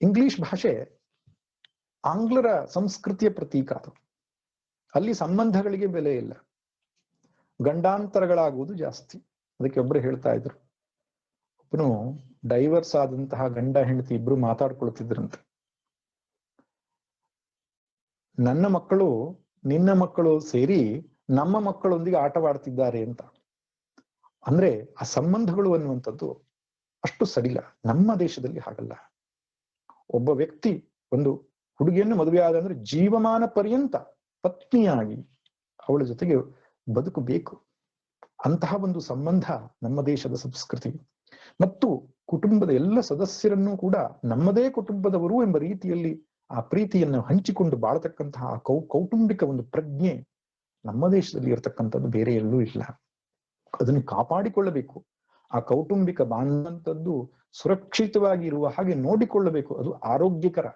ಇಂಗ್ಲಿಷ್ ಭಾಷೆ ಆಂಗ್ಲರ ಸಂಸ್ಕೃತಿಯ ಪ್ರತೀಕ ಅದು. ಅಲ್ಲಿ ಸಂಬಂಧಗಳಿಗೆ ಬೆಲೆ ಇಲ್ಲ, ಗಂಡಾಂತರಗಳಾಗುವುದು ಜಾಸ್ತಿ. ಅದಕ್ಕೆ ಒಬ್ರು ಹೇಳ್ತಾ ಇದ್ರು, ಒಬ್ಬನು ಡೈವರ್ಸ್ ಆದಂತಹ ಗಂಡ ಹೆಂಡತಿ ಇಬ್ರು ಮಾತಾಡ್ಕೊಳ್ತಿದ್ರಂತೆ, ನನ್ನ ಮಕ್ಕಳು ನಿನ್ನ ಮಕ್ಕಳು ಸೇರಿ ನಮ್ಮ ಮಕ್ಕಳೊಂದಿಗೆ ಆಟವಾಡ್ತಿದ್ದಾರೆ ಅಂತ. ಅಂದ್ರೆ ಆ ಸಂಬಂಧಗಳು ಅನ್ನುವಂಥದ್ದು ಅಷ್ಟು ಸಡಿಲ. ನಮ್ಮ ದೇಶದಲ್ಲಿ ಹಾಗಲ್ಲ. ಒಬ್ಬ ವ್ಯಕ್ತಿ ಒಂದು ಹುಡುಗಿಯನ್ನು ಮದುವೆ ಆದಂದ್ರೆ ಜೀವಮಾನ ಪರ್ಯಂತ ಪತ್ನಿಯಾಗಿ ಅವಳ ಜೊತೆಗೆ ಬದುಕಬೇಕು. ಅಂತಹ ಒಂದು ಸಂಬಂಧ ನಮ್ಮ ದೇಶದ ಸಂಸ್ಕೃತಿ. ಮತ್ತು ಕುಟುಂಬದ ಎಲ್ಲ ಸದಸ್ಯರನ್ನೂ ಕೂಡ ನಮ್ಮದೇ ಕುಟುಂಬದವರು ಎಂಬ ರೀತಿಯಲ್ಲಿ ಆ ಪ್ರೀತಿಯನ್ನು ಹಂಚಿಕೊಂಡು ಬಾಳತಕ್ಕಂತಹ ಕೌಟುಂಬಿಕ ಒಂದು ಪ್ರಜ್ಞೆ ನಮ್ಮ ದೇಶದಲ್ಲಿ ಇರತಕ್ಕಂಥದ್ದು ಬೇರೆ ಎಲ್ಲೂ ಇಲ್ಲ. ಅದನ್ನು ಕಾಪಾಡಿಕೊಳ್ಳಬೇಕು. ಆ ಕೌಟುಂಬಿಕ ಬಾಂಧವಂತದ್ದು ಸುರಕ್ಷಿತವಾಗಿ ಇರುವ ಹಾಗೆ ನೋಡಿಕೊಳ್ಳಬೇಕು. ಅದು ಆರೋಗ್ಯಕರ.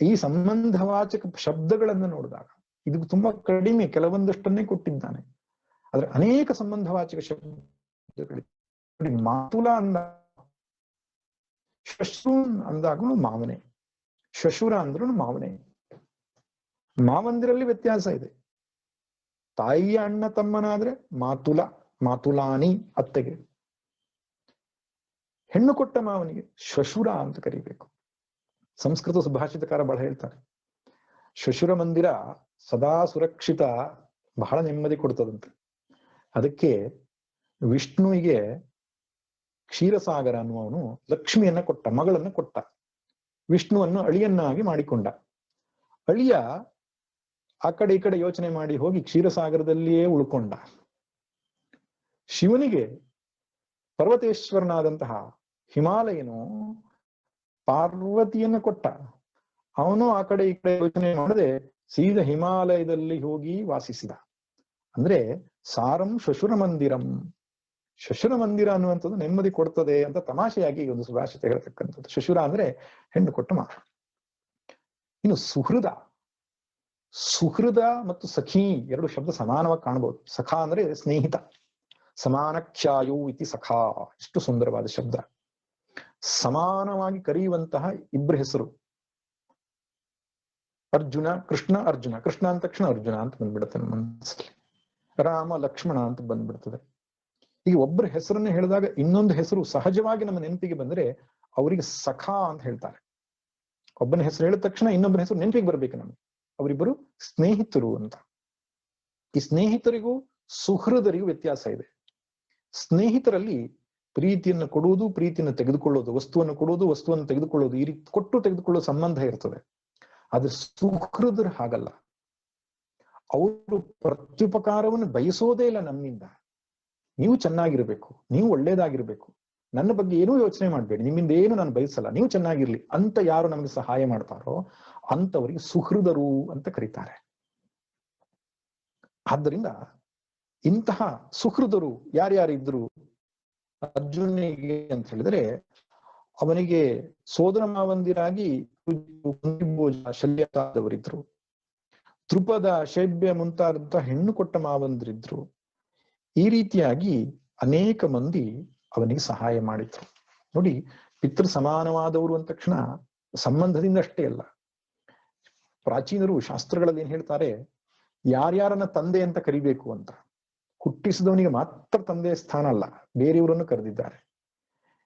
ಈ ಸಂಬಂಧವಾಚಕ ಶಬ್ದಗಳನ್ನು ನೋಡಿದಾಗ ಇದು ತುಂಬಾ ಕಡಿಮೆ, ಕೆಲವೊಂದಷ್ಟನ್ನೇ ಕೊಟ್ಟಿದ್ದಾನೆ. ಆದ್ರೆ ಅನೇಕ ಸಂಬಂಧವಾಚಕ ಶಬ್ದಗಳಿವೆ. ಮಾತುಲ ಅಂದ ಶ್ವಶ್ರೂನ್ ಅಂದಾಗೂ ಮಾವನೆ, ಶ್ವಶುರ ಅಂದ್ರೂ ಮಾವನೆ. ಮಾವಂದಿರಲ್ಲಿ ವ್ಯತ್ಯಾಸ ಇದೆ. ತಾಯಿಯ ಅಣ್ಣ ತಮ್ಮನಾದ್ರೆ ಮಾತುಲ, ಮಾತುಲಾನಿ ಅತ್ತೆಗೆ. ಹೆಣ್ಣು ಕೊಟ್ಟ ಮಾವನಿಗೆ ಶ್ವಶುರ ಅಂತ ಕರಿಬೇಕು. ಸಂಸ್ಕೃತ ಸುಭಾಷಿತಕಾರ ಬಹಳ ಹೇಳ್ತಾರೆ, ಶ್ವಶುರ ಮಂದಿರ ಸದಾ ಸುರಕ್ಷಿತ, ಬಹಳ ನೆಮ್ಮದಿ ಕೊಡ್ತದಂತೆ. ಅದಕ್ಕೆ ವಿಷ್ಣುವಿಗೆ ಕ್ಷೀರಸಾಗರ ಅನ್ನುವನು ಲಕ್ಷ್ಮಿಯನ್ನ ಕೊಟ್ಟ, ಮಗಳನ್ನ ಕೊಟ್ಟ. ವಿಷ್ಣುವನ್ನು ಅಳಿಯನ್ನಾಗಿ ಮಾಡಿಕೊಂಡ. ಅಳಿಯ ಆ ಕಡೆ ಈ ಕಡೆ ಯೋಚನೆ ಮಾಡಿ ಹೋಗಿ ಕ್ಷೀರಸಾಗರದಲ್ಲಿಯೇ ಉಳ್ಕೊಂಡ. ಶಿವನಿಗೆ ಪರ್ವತೇಶ್ವರನಾದಂತಹ ಹಿಮಾಲಯನು ಪಾರ್ವತಿಯನ್ನು ಕೊಟ್ಟ. ಅವನು ಆ ಕಡೆ ಈ ಕಡೆ ಯೋಚನೆ ಮಾಡದೆ ಸೀದಾ ಹಿಮಾಲಯದಲ್ಲಿ ಹೋಗಿ ವಾಸಿಸಿದ. ಅಂದ್ರೆ ಸಾರಂ ಶ್ವಶುರ ಮಂದಿರಂ, ಶ್ವಶುರ ಮಂದಿರ ಅನ್ನುವಂಥದ್ದು ನೆಮ್ಮದಿ ಕೊಡ್ತದೆ ಅಂತ ತಮಾಷೆಯಾಗಿ ಒಂದು ಸುಭಾಷಿತ ಹೇಳ್ತಕ್ಕಂಥದ್ದು. ಶ್ವಶುರ ಅಂದ್ರೆ ಹೆಣ್ಣು ಕೊಟ್ಟ ಮಾತು. ಇನ್ನು ಸುಹೃದ, ಸುಹೃದ ಮತ್ತು ಸಖಿ ಎರಡು ಶಬ್ದ ಸಮಾನವಾಗಿ ಕಾಣಬಹುದು. ಸಖ ಅಂದ್ರೆ ಸ್ನೇಹಿತ, ಸಮಾನಖ್ಯಾಯು ಇತಿ ಸಖಾ, ಎಷ್ಟು ಸುಂದರವಾದ ಶಬ್ದ. ಸಮಾನವಾಗಿ ಕರೆಯುವಂತಹ ಇಬ್ಬರ ಹೆಸರು, ಅರ್ಜುನ ಕೃಷ್ಣ, ಅರ್ಜುನ ಕೃಷ್ಣ ಅಂದ ತಕ್ಷಣ ಅರ್ಜುನ ಅಂತ ಬಂದ್ಬಿಡುತ್ತೆ ನಮ್ಮ ಮನಸ್ಸಲ್ಲಿ. ರಾಮ ಲಕ್ಷ್ಮಣ ಅಂತ ಬಂದ್ಬಿಡ್ತದೆ. ಈಗ ಒಬ್ಬರ ಹೆಸರನ್ನ ಹೇಳಿದಾಗ ಇನ್ನೊಂದು ಹೆಸರು ಸಹಜವಾಗಿ ನಮ್ಮ ನೆನಪಿಗೆ ಬಂದ್ರೆ ಅವರಿಗೆ ಸಖ ಅಂತ ಹೇಳ್ತಾರೆ. ಒಬ್ಬನ ಹೆಸರು ಹೇಳಿದ ತಕ್ಷಣ ಇನ್ನೊಬ್ಬನ ಹೆಸರು ನೆನಪಿಗೆ ಬರ್ಬೇಕು ನಮ್ಗೆ. ಅವರಿಬ್ಬರು ಸ್ನೇಹಿತರು ಅಂತ. ಈ ಸ್ನೇಹಿತರಿಗೂ ಸುಹೃದರಿಗೂ ವ್ಯತ್ಯಾಸ ಇದೆ. ಸ್ನೇಹಿತರಲ್ಲಿ ಪ್ರೀತಿಯನ್ನು ಕೊಡುವುದು, ಪ್ರೀತಿಯನ್ನು ತೆಗೆದುಕೊಳ್ಳೋದು, ವಸ್ತುವನ್ನು ಕೊಡುವುದು, ವಸ್ತುವನ್ನು ತೆಗೆದುಕೊಳ್ಳೋದು, ಈ ರೀತಿ ಕೊಟ್ಟು ತೆಗೆದುಕೊಳ್ಳೋ ಸಂಬಂಧ ಇರ್ತದೆ. ಆದ್ರೆ ಸುಹೃದರು ಹಾಗಲ್ಲ. ಅವರು ಪ್ರತ್ಯುಪಕಾರವನ್ನು ಬಯಸೋದೇ ಇಲ್ಲ ನಮ್ಮಿಂದ. ನೀವು ಚೆನ್ನಾಗಿರ್ಬೇಕು, ನೀವು ಒಳ್ಳೇದಾಗಿರ್ಬೇಕು, ನನ್ನ ಬಗ್ಗೆ ಏನೂ ಯೋಚನೆ ಮಾಡ್ಬೇಡಿ, ನಿಮ್ಮಿಂದ ಏನು ನಾನು ಬಯಸಲ್ಲ, ನೀವು ಚೆನ್ನಾಗಿರ್ಲಿ ಅಂತ ಯಾರು ನಮಗೆ ಸಹಾಯ ಮಾಡ್ತಾರೋ ಅಂತವರಿಗೆ ಸುಹೃದರು ಅಂತ ಕರೀತಾರೆ. ಆದ್ದರಿಂದ ಇಂತಹ ಸುಹೃದರು ಯಾರ್ಯಾರಿದ್ರು ಅರ್ಜುನಿಗೆ ಅಂತ ಹೇಳಿದ್ರೆ, ಅವನಿಗೆ ಸೋದರ ಮಾವಂದಿರಾಗಿ ಶಲ್ಯದವರಿದ್ರು, ದ್ರುಪದ ಶೈಬ್ಯ ಮುಂತಾದಂತಹ ಹೆಣ್ಣು ಕೊಟ್ಟ ಮಾವಂದಿರಿದ್ರು. ಈ ರೀತಿಯಾಗಿ ಅನೇಕ ಮಂದಿ ಅವನಿಗೆ ಸಹಾಯ ಮಾಡಿದ್ರು. ನೋಡಿ, ಪಿತೃ ಸಮಾನವಾದವರು ಅಂದ ತಕ್ಷಣ ಸಂಬಂಧದಿಂದ ಅಷ್ಟೇ ಅಲ್ಲ. ಪ್ರಾಚೀನರು ಶಾಸ್ತ್ರಗಳಲ್ಲಿ ಏನ್ ಹೇಳ್ತಾರೆ, ಯಾರ್ಯಾರನ್ನ ತಂದೆ ಅಂತ ಕರಿಬೇಕು ಅಂತ. ಹುಟ್ಟಿಸಿದವನಿಗೆ ಮಾತ್ರ ತಂದೆಯ ಸ್ಥಾನ ಅಲ್ಲ, ಬೇರೆಯವರನ್ನು ಕರೆದಿದ್ದಾರೆ.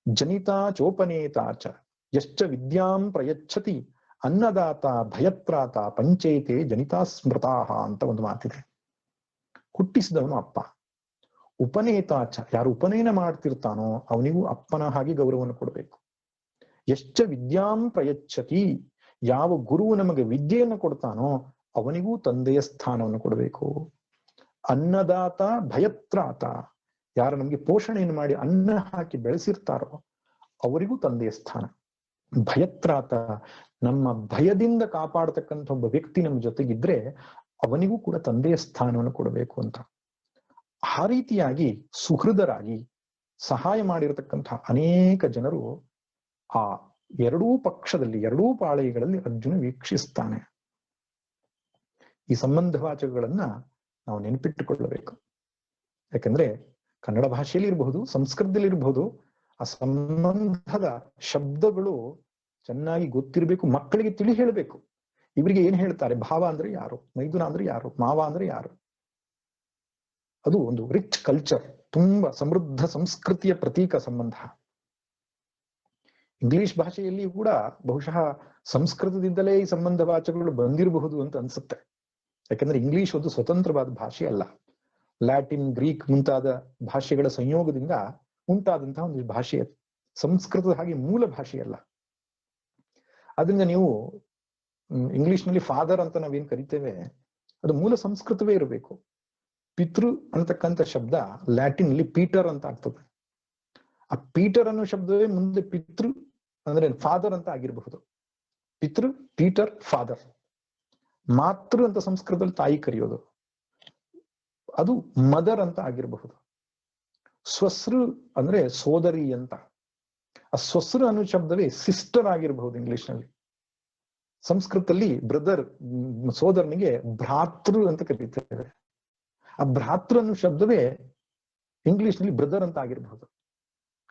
ಜನಿತಾ ಚೋಪನೇತಾಚ ಯಶ್ಚ ವಿದ್ಯಾಂ ಪ್ರಯಚ್ಛತಿ ಅನ್ನದಾತ ಭಯತ್ರಾತ ಪಂಚೇತೆ ಜನಿತಾ ಸ್ಮೃತಾಹ ಅಂತ ಒಂದು ಮಾತಿದೆ. ಹುಟ್ಟಿಸಿದವನು ಅಪ್ಪ. ಉಪನೇತಾಚ, ಯಾರು ಉಪನಯನ ಮಾಡ್ತಿರ್ತಾನೋ ಅವನಿಗೂ ಅಪ್ಪನ ಹಾಗೆ ಗೌರವವನ್ನು ಕೊಡಬೇಕು. ಯಶ್ಚ ವಿದ್ಯಾಂ ಪ್ರಯಚ್ಛತಿ, ಯಾವ ಗುರುವು ನಮಗೆ ವಿದ್ಯೆಯನ್ನು ಕೊಡ್ತಾನೋ ಅವನಿಗೂ ತಂದೆಯ ಸ್ಥಾನವನ್ನು ಕೊಡಬೇಕು. ಅನ್ನದಾತ ಭಯತ್ರಾತ, ಯಾರು ನಮ್ಗೆ ಪೋಷಣೆಯನ್ನು ಮಾಡಿ ಅನ್ನ ಹಾಕಿ ಬೆಳೆಸಿರ್ತಾರೋ ಅವರಿಗೂ ತಂದೆಯ ಸ್ಥಾನ. ಭಯತ್ರಾತ, ನಮ್ಮ ಭಯದಿಂದ ಕಾಪಾಡತಕ್ಕಂಥ ಒಬ್ಬ ವ್ಯಕ್ತಿ ನಮ್ಮ ಜೊತೆಗಿದ್ರೆ ಅವನಿಗೂ ಕೂಡ ತಂದೆಯ ಸ್ಥಾನವನ್ನು ಕೊಡಬೇಕು ಅಂತ. ಆ ರೀತಿಯಾಗಿ ಸುಹೃದರಾಗಿ ಸಹಾಯ ಮಾಡಿರತಕ್ಕಂತಹ ಅನೇಕ ಜನರು ಆ ಎರಡೂ ಪಕ್ಷದಲ್ಲಿ, ಎರಡೂ ಪಾಳೆಯಗಳಲ್ಲಿ ಅರ್ಜುನ ವೀಕ್ಷಿಸ್ತಾನೆ. ಈ ಸಂಬಂಧವಾಚಕಗಳನ್ನ ನಾವು ನೆನಪಿಟ್ಟುಕೊಳ್ಳಬೇಕು. ಯಾಕಂದ್ರೆ ಕನ್ನಡ ಭಾಷೆಯಲ್ಲಿ ಇರಬಹುದು, ಸಂಸ್ಕೃತದಲ್ಲಿ ಇರಬಹುದು, ಆ ಸಂಬಂಧದ ಶಬ್ದಗಳು ಚೆನ್ನಾಗಿ ಗೊತ್ತಿರಬೇಕು, ಮಕ್ಕಳಿಗೆ ತಿಳಿ ಹೇಳಬೇಕು. ಇವರಿಗೆ ಏನ್ ಹೇಳ್ತಾರೆ, ಭಾವ ಅಂದ್ರೆ ಯಾರು, ಮೈದುನ ಅಂದ್ರೆ ಯಾರು, ಮಾವ ಅಂದ್ರೆ ಯಾರು. ಅದು ಒಂದು ರಿಚ್ ಕಲ್ಚರ್, ತುಂಬಾ ಸಮೃದ್ಧ ಸಂಸ್ಕೃತಿಯ ಪ್ರತೀಕ ಸಂಬಂಧ. ಇಂಗ್ಲಿಷ್ ಭಾಷೆಯಲ್ಲಿ ಕೂಡ ಬಹುಶಃ ಸಂಸ್ಕೃತದಿಂದಲೇ ಈ ಸಂಬಂಧ ವಾಚಕಗಳು ಬಂದಿರಬಹುದು ಅಂತ ಅನ್ಸುತ್ತೆ. ಯಾಕಂದ್ರೆ ಇಂಗ್ಲಿಷ್ ಒಂದು ಸ್ವತಂತ್ರವಾದ ಭಾಷೆ ಅಲ್ಲ, ಲ್ಯಾಟಿನ್, ಗ್ರೀಕ್ ಮುಂತಾದ ಭಾಷೆಗಳ ಸಂಯೋಗದಿಂದ ಉಂಟಾದಂತಹ ಒಂದು ಭಾಷೆ. ಸಂಸ್ಕೃತದ ಹಾಗೆ ಮೂಲ ಭಾಷೆಯಲ್ಲ. ಅದರಿಂದ ನೀವು ಇಂಗ್ಲಿಷ್ನಲ್ಲಿ ಫಾದರ್ ಅಂತ ನಾವೇನ್ ಕರಿತೇವೆ, ಅದು ಮೂಲ ಸಂಸ್ಕೃತವೇ ಇರಬೇಕು. ಪಿತೃ ಅಂತಕ್ಕಂಥ ಶಬ್ದ ಲ್ಯಾಟಿನ್ ಅಲ್ಲಿ ಪೀಟರ್ ಅಂತ ಆಗ್ತದೆ. ಆ ಪೀಟರ್ ಅನ್ನೋ ಶಬ್ದವೇ ಮುಂದೆ ಪಿತೃ ಅಂದ್ರೆ ಫಾದರ್ ಅಂತ ಆಗಿರಬಹುದು. ಪಿತೃ, ಪೀಟರ್, ಫಾದರ್. ಮಾತೃ ಅಂತ ಸಂಸ್ಕೃತದಲ್ಲಿ ತಾಯಿ ಕರೆಯೋದು, ಅದು ಮದರ್ ಅಂತ ಆಗಿರಬಹುದು. ಸ್ವಸ್ರು ಅಂದ್ರೆ ಸೋದರಿ ಅಂತ. ಆ ಸ್ವಸ್ರು ಅನ್ನೋ ಶಬ್ದವೇ ಸಿಸ್ಟರ್ ಆಗಿರಬಹುದು ಇಂಗ್ಲಿಷ್ನಲ್ಲಿ. ಸಂಸ್ಕೃತದಲ್ಲಿ ಬ್ರದರ್, ಸೋದರನಿಗೆ ಭ್ರಾತೃ ಅಂತ ಕರೀತೇವೆ. ಆ ಭ್ರಾತೃ ಅನ್ನೋ ಶಬ್ದವೇ ಇಂಗ್ಲಿಷ್ನಲ್ಲಿ ಬ್ರದರ್ ಅಂತ ಆಗಿರಬಹುದು.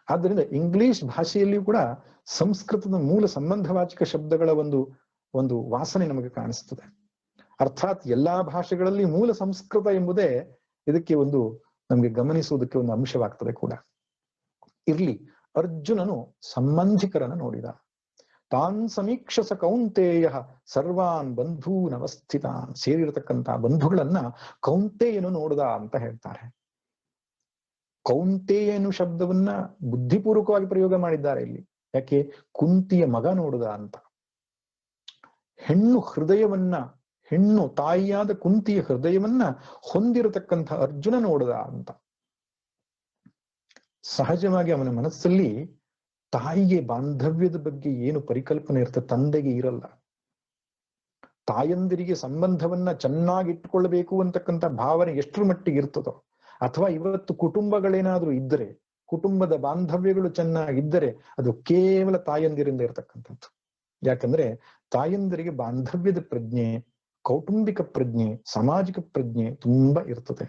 ಆದ್ದರಿಂದ ಇಂಗ್ಲಿಷ್ ಭಾಷೆಯಲ್ಲಿಯೂ ಕೂಡ ಸಂಸ್ಕೃತದ ಮೂಲ ಸಂಬಂಧವಾಚಕ ಶಬ್ದಗಳ ಒಂದು ವಾಸನೆ ನಮಗೆ ಕಾಣಿಸ್ತದೆ. ಅರ್ಥಾತ್ ಎಲ್ಲಾ ಭಾಷೆಗಳಲ್ಲಿ ಮೂಲ ಸಂಸ್ಕೃತ ಎಂಬುದೇ ಇದಕ್ಕೆ ಒಂದು ನಮ್ಗೆ ಗಮನಿಸುವುದಕ್ಕೆ ಒಂದು ಅಂಶವಾಗ್ತದೆ ಕೂಡ. ಇರ್ಲಿ, ಅರ್ಜುನನು ಸಂಬಂಧಿಕರನ್ನ ನೋಡಿದ. ತಾನ್ ಸಮೀಕ್ಷಸ ಕೌಂತೆಯ ಸರ್ವಾನ್ ಬಂಧೂನ್ ಅವಸ್ಥಿತಾನ್. ಸೇರಿರತಕ್ಕಂತಹ ಬಂಧುಗಳನ್ನ ಕೌಂತೆಯನು ನೋಡಿದ ಅಂತ ಹೇಳ್ತಾರೆ. ಕೌಂತೆಯನು ಶಬ್ದವನ್ನ ಬುದ್ಧಿಪೂರ್ವಕವಾಗಿ ಪ್ರಯೋಗ ಮಾಡಿದ್ದಾರೆ ಇಲ್ಲಿ. ಯಾಕೆ? ಕುಂತಿಯ ಮಗ ನೋಡುದ ಅಂತ. ಹೆಣ್ಣು ತಾಯಿಯಾದ ಕುಂತಿಯ ಹೃದಯವನ್ನ ಹೊಂದಿರತಕ್ಕಂಥ ಅರ್ಜುನ ನೋಡುದ ಅಂತ. ಸಹಜವಾಗಿ ಅವನ ಮನಸ್ಸಲ್ಲಿ ತಾಯಿಗೆ ಬಾಂಧವ್ಯದ ಬಗ್ಗೆ ಏನು ಪರಿಕಲ್ಪನೆ ಇರ್ತದೆ, ತಂದೆಗೆ ಇರಲ್ಲ. ತಾಯಂದಿರಿಗೆ ಸಂಬಂಧವನ್ನ ಚೆನ್ನಾಗಿ ಇಟ್ಟುಕೊಳ್ಬೇಕು ಅಂತಕ್ಕಂಥ ಭಾವನೆ ಎಷ್ಟರ ಮಟ್ಟಿಗೆ ಇರ್ತದೋ, ಅಥವಾ ಇವತ್ತು ಕುಟುಂಬಗಳೇನಾದ್ರೂ ಇದ್ದರೆ, ಕುಟುಂಬದ ಬಾಂಧವ್ಯಗಳು ಚೆನ್ನಾಗಿದ್ದರೆ ಅದು ಕೇವಲ ತಾಯಂದಿರಿಂದ ಇರತಕ್ಕಂಥದ್ದು. ಯಾಕಂದ್ರೆ ತಾಯಂದಿರಿಗೆ ಬಾಂಧವ್ಯದ ಪ್ರಜ್ಞೆ, ಕೌಟುಂಬಿಕ ಪ್ರಜ್ಞೆ, ಸಾಮಾಜಿಕ ಪ್ರಜ್ಞೆ ತುಂಬಾ ಇರ್ತದೆ.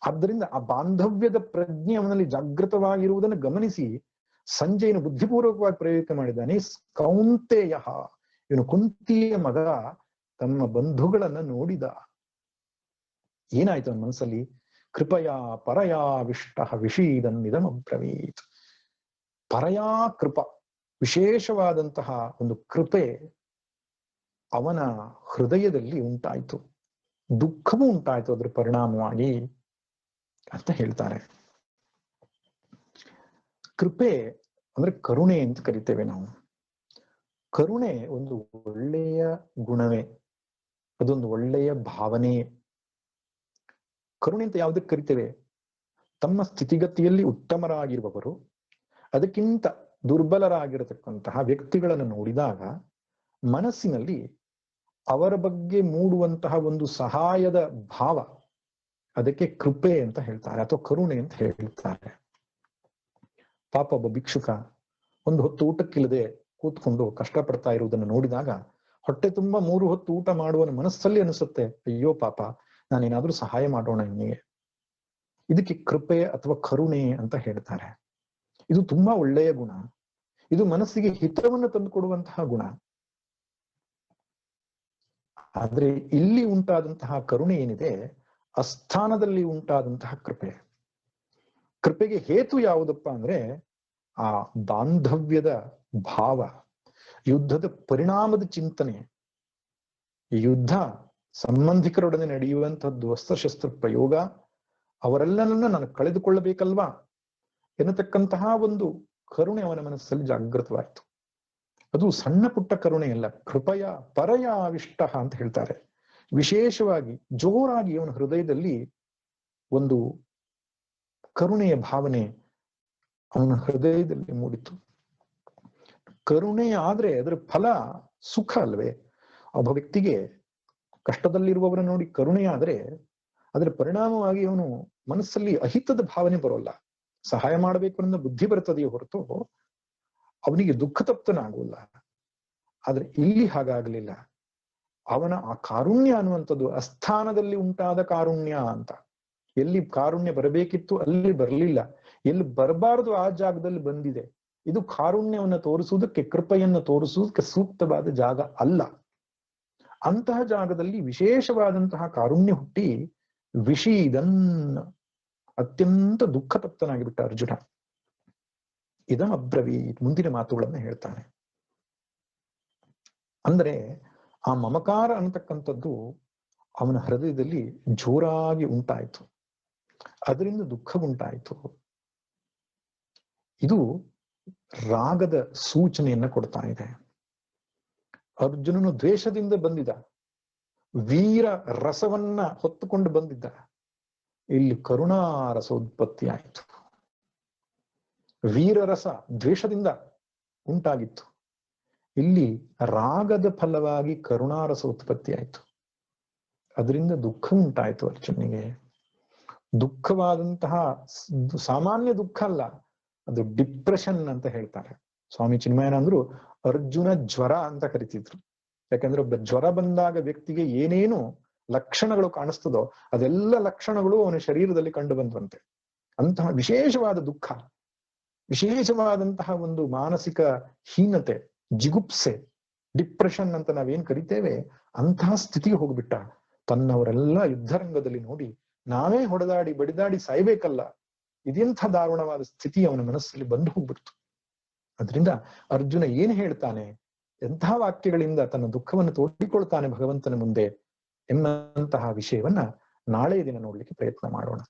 ಆದ್ದರಿಂದ ಆ ಬಾಂಧವ್ಯದ ಪ್ರಜ್ಞೆ ಅವನಲ್ಲಿ ಜಾಗೃತವಾಗಿರುವುದನ್ನು ಗಮನಿಸಿ ಸಂಜಯನು ಬುದ್ಧಿಪೂರ್ವಕವಾಗಿ ಪ್ರಯೋಗ ಮಾಡಿದ್ದಾನೆ. ಕೌಂತೆಯ, ಇವನು ಕುಂತಿಯ ಮಗ ತಮ್ಮ ಬಂಧುಗಳನ್ನ ನೋಡಿದ. ಏನಾಯ್ತು ಅವನ ಮನಸ್ಸಲ್ಲಿ? ಕೃಪಯಾ ಪರಯಾ ವಿಷ್ಟ ವಿಷೀದನ್ನಿದಮಬ್ರವೀತ್. ಪರಯಾ ಕೃಪ, ವಿಶೇಷವಾದಂತಹ ಒಂದು ಕೃಪೆ ಅವನ ಹೃದಯದಲ್ಲಿ ಉಂಟಾಯ್ತು. ದುಃಖವೂ ಉಂಟಾಯ್ತು ಅದ್ರ ಪರಿಣಾಮವಾಗಿ ಅಂತ ಹೇಳ್ತಾರೆ. ಕೃಪೆ ಅಂದ್ರೆ ಕರುಣೆ ಅಂತ ಕರಿತೇವೆ ನಾವು. ಕರುಣೆ ಒಂದು ಒಳ್ಳೆಯ ಗುಣವೇ, ಅದೊಂದು ಒಳ್ಳೆಯ ಭಾವನೆ. ಕರುಣೆ ಅಂತ ಯಾವುದಕ್ಕೆ ಕರಿತೇವೆ? ತಮ್ಮ ಸ್ಥಿತಿಗತಿಯಲ್ಲಿ ಉತ್ತಮರಾಗಿರುವವರು ಅದಕ್ಕಿಂತ ದುರ್ಬಲರಾಗಿರತಕ್ಕಂತಹ ವ್ಯಕ್ತಿಗಳನ್ನು ನೋಡಿದಾಗ ಮನಸ್ಸಿನಲ್ಲಿ ಅವರ ಬಗ್ಗೆ ಮೂಡುವಂತಹ ಒಂದು ಸಹಾಯದ ಭಾವ, ಅದಕ್ಕೆ ಕೃಪೆ ಅಂತ ಹೇಳ್ತಾರೆ, ಅಥವಾ ಕರುಣೆ ಅಂತ ಹೇಳ್ತಾರೆ. ಪಾಪ ಒಬ್ಬ ಭಿಕ್ಷುಕ ಒಂದು ಹೊತ್ತು ಊಟಕ್ಕಿಲ್ಲದೆ ಕೂತ್ಕೊಂಡು ಕಷ್ಟಪಡ್ತಾ ಇರುವುದನ್ನು ನೋಡಿದಾಗ ಹೊಟ್ಟೆ ತುಂಬಾ 3 ಹೊತ್ತು ಊಟ ಮಾಡುವನ ಮನಸ್ಸಲ್ಲಿ ಅನಿಸುತ್ತೆ, ಅಯ್ಯೋ ಪಾಪ, ನಾನೇನಾದ್ರೂ ಸಹಾಯ ಮಾಡೋಣ ಇವನಿಗೆ. ಇದಕ್ಕೆ ಕೃಪೆ ಅಥವಾ ಕರುಣೆ ಅಂತ ಹೇಳ್ತಾರೆ. ಇದು ತುಂಬಾ ಒಳ್ಳೆಯ ಗುಣ. ಇದು ಮನಸ್ಸಿಗೆ ಹಿತವನ್ನು ತಂದುಕೊಡುವಂತಹ ಗುಣ. ಆದ್ರೆ ಇಲ್ಲಿ ಉಂಟಾದಂತಹ ಕರುಣೆ ಏನಿದೆ, ಅಸ್ಥಾನದಲ್ಲಿ ಉಂಟಾದಂತಹ ಕೃಪೆ. ಕೃಪೆಗೆ ಹೇತು ಯಾವುದಪ್ಪ ಅಂದ್ರೆ ಆ ಬಾಂಧವ್ಯದ ಭಾವ, ಯುದ್ಧದ ಪರಿಣಾಮದ ಚಿಂತನೆ. ಯುದ್ಧ ಸಂಬಂಧಿಕರೊಡನೆ ನಡೆಯುವಂತಹದ್ದು, ಅಸ್ತ್ರಶಸ್ತ್ರ ಪ್ರಯೋಗ, ಅವರೆಲ್ಲನನ್ನ ನಾನು ಕಳೆದುಕೊಳ್ಳಬೇಕಲ್ವಾ ಎನ್ನತಕ್ಕಂತಹ ಒಂದು ಕರುಣೆ ಅವನ ಮನಸ್ಸಲ್ಲಿ ಜಾಗೃತವಾಯಿತು. ಅದು ಸಣ್ಣ ಪುಟ್ಟ ಕರುಣೆ ಅಲ್ಲ, ಕೃಪಯ ಪರಯ ವಿಷ್ಟ ಅಂತ ಹೇಳ್ತಾರೆ. ವಿಶೇಷವಾಗಿ ಜೋರಾಗಿ ಅವನ ಹೃದಯದಲ್ಲಿ ಒಂದು ಕರುಣೆಯ ಭಾವನೆ ಅವನ ಹೃದಯದಲ್ಲಿ ಮೂಡಿತು. ಕರುಣೆ ಆದ್ರೆ ಅದರ ಫಲ ಸುಖ ಅಲ್ವೇ? ಒಬ್ಬ ವ್ಯಕ್ತಿಗೆ ಕಷ್ಟದಲ್ಲಿರುವವರನ್ನು ನೋಡಿ ಕರುಣೆ ಆದ್ರೆ ಅದರ ಪರಿಣಾಮವಾಗಿ ಅವನು ಮನಸ್ಸಲ್ಲಿ ಅಹಿತದ ಭಾವನೆ ಬರೋಲ್ಲ, ಸಹಾಯ ಮಾಡಬೇಕು ಅನ್ನೋ ಬುದ್ಧಿ ಬರ್ತದೆಯೇ ಹೊರತು ಅವನಿಗೆ ದುಃಖ ತಪ್ತನಾಗುವುಲ್ಲ. ಆದ್ರೆ ಇಲ್ಲಿ ಹಾಗಾಗ್ಲಿಲ್ಲ. ಅವನ ಆ ಕಾರುಣ್ಯ ಅನ್ನುವಂಥದ್ದು ಅಸ್ಥಾನದಲ್ಲಿ ಉಂಟಾದ ಕಾರುಣ್ಯ ಅಂತ. ಎಲ್ಲಿ ಕಾರುಣ್ಯ ಬರಬೇಕಿತ್ತು ಅಲ್ಲಿ ಬರಲಿಲ್ಲ, ಎಲ್ಲಿ ಬರಬಾರದು ಆ ಜಾಗದಲ್ಲಿ ಬಂದಿದೆ. ಇದು ಕಾರುಣ್ಯವನ್ನ ತೋರಿಸುವುದಕ್ಕೆ, ಕೃಪೆಯನ್ನು ತೋರಿಸುವುದಕ್ಕೆ ಸೂಕ್ತವಾದ ಜಾಗ ಅಲ್ಲ. ಅಂತಹ ಜಾಗದಲ್ಲಿ ವಿಶೇಷವಾದಂತಹ ಕಾರುಣ್ಯ ಹುಟ್ಟಿ ವಿಷೀದನ್, ಅತ್ಯಂತ ದುಃಖತಪ್ತನಾಗಿ ಬಿಟ್ಟ ಅರ್ಜುನ. ಇದಂ ಅಬ್ರವೀತ್, ಮುಂದಿನ ಮಾತುಗಳನ್ನ ಹೇಳ್ತಾನೆ. ಅಂದ್ರೆ ಆ ಮಮಕಾರ ಅನ್ನತಕ್ಕಂಥದ್ದು ಅವನ ಹೃದಯದಲ್ಲಿ ಜೋರಾಗಿ ಉಂಟಾಯಿತು, ಅದರಿಂದ ದುಃಖ ಉಂಟಾಯಿತು. ಇದು ರಾಗದ ಸೂಚನೆಯನ್ನ ಕೊಡ್ತಾ ಇದೆ. ಅರ್ಜುನನು ದ್ವೇಷದಿಂದ ಬಂದಿದ್ದ, ವೀರ ರಸವನ್ನ ಹೊತ್ತುಕೊಂಡು ಬಂದಿದ್ದ. ಇಲ್ಲಿ ಕರುಣಾರಸ ಉತ್ಪತ್ತಿ ಆಯಿತು. ವೀರರಸ ದ್ವೇಷದಿಂದ ಉಂಟಾಗಿತ್ತು, ಇಲ್ಲಿ ರಾಗದ ಫಲವಾಗಿ ಕರುಣಾರಸ ಉತ್ಪತ್ತಿ ಆಯಿತು. ಅದರಿಂದ ದುಃಖ ಉಂಟಾಯಿತು ಅರ್ಜುನಿಗೆ. ದುಃಖವಾದಂತಹ ಸಾಮಾನ್ಯ ದುಃಖ ಅಲ್ಲ, ಅದು ಡಿಪ್ರೆಷನ್ ಅಂತ ಹೇಳ್ತಾರೆ. ಸ್ವಾಮಿ ಚಿನ್ಮಯನಂದ್ರು ಅರ್ಜುನ ಜ್ವರ ಅಂತ ಕರಿತಿದ್ರು. ಯಾಕಂದ್ರೆ ಒಬ್ಬ ಜ್ವರ ಬಂದಾಗ ವ್ಯಕ್ತಿಗೆ ಏನೇನು ಲಕ್ಷಣಗಳು ಕಾಣಿಸ್ತದೋ ಅದೆಲ್ಲ ಲಕ್ಷಣಗಳು ಅವನ ಶರೀರದಲ್ಲಿ ಕಂಡು ಬಂದಂತೆ. ಅಂತಹ ವಿಶೇಷವಾದ ದುಃಖ, ವಿಶೇಷವಾದಂತಹ ಒಂದು ಮಾನಸಿಕ ಹೀನತೆ, ಜಿಗುಪ್ಸೆ, ಡಿಪ್ರೆಷನ್ ಅಂತ ನಾವೇನ್ ಕರಿತೇವೆ, ಅಂತಹ ಸ್ಥಿತಿಗೆ ಹೋಗ್ಬಿಟ್ಟ. ತನ್ನವರೆಲ್ಲ ಯುದ್ಧರಂಗದಲ್ಲಿ ನೋಡಿ ನಾವೇ ಹೊಡೆದಾಡಿ ಬಡಿದಾಡಿ ಸಾಯ್ಬೇಕಲ್ಲ, ಇದೆಂಥ ದಾರುಣವಾದ ಸ್ಥಿತಿ ಅವನ ಮನಸ್ಸಲ್ಲಿ ಬಂದು ಹೋಗ್ಬಿಡ್ತು. ಅದರಿಂದ ಅರ್ಜುನ ಏನ್ ಹೇಳ್ತಾನೆ, ಎಂಥ ವಾಕ್ಯಗಳಿಂದ ತನ್ನ ದುಃಖವನ್ನು ತೋಡಿಕೊಳ್ತಾನೆ ಭಗವಂತನ ಮುಂದೆ ಎಂಬಂತಹ ವಿಷಯವನ್ನ ನಾಳೆ ದಿನ ನೋಡ್ಲಿಕ್ಕೆ ಪ್ರಯತ್ನ ಮಾಡೋಣ.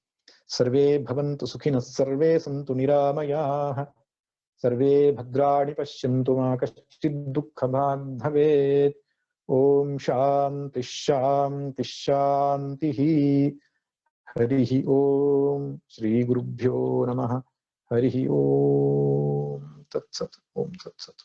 ಸರ್ವೇ ಭವಂತು ಸುಖಿನಃ, ಸರ್ವೇ ಸಂತು ನಿರಾಮಯಾಃ, ಸರ್ವೇ ಭದ್ರಾಣಿ ಪಶ್ಯಂತು ಮಾ ಕಶ್ಚಿದ್ ದುಃಖಭಾಗ್ ಭವೇತ್. ಓಂ ಶಾಂತಿ ಶಾಂತಿ ಶಾಂತಿ. ಹರಿ ಓಂ. ಶ್ರೀ ಗುರುಭ್ಯೋ ನಮಃ. ಹರಿ ಓಂ. ತತ್ಸತ್. ಓಂ ತತ್ಸತ್.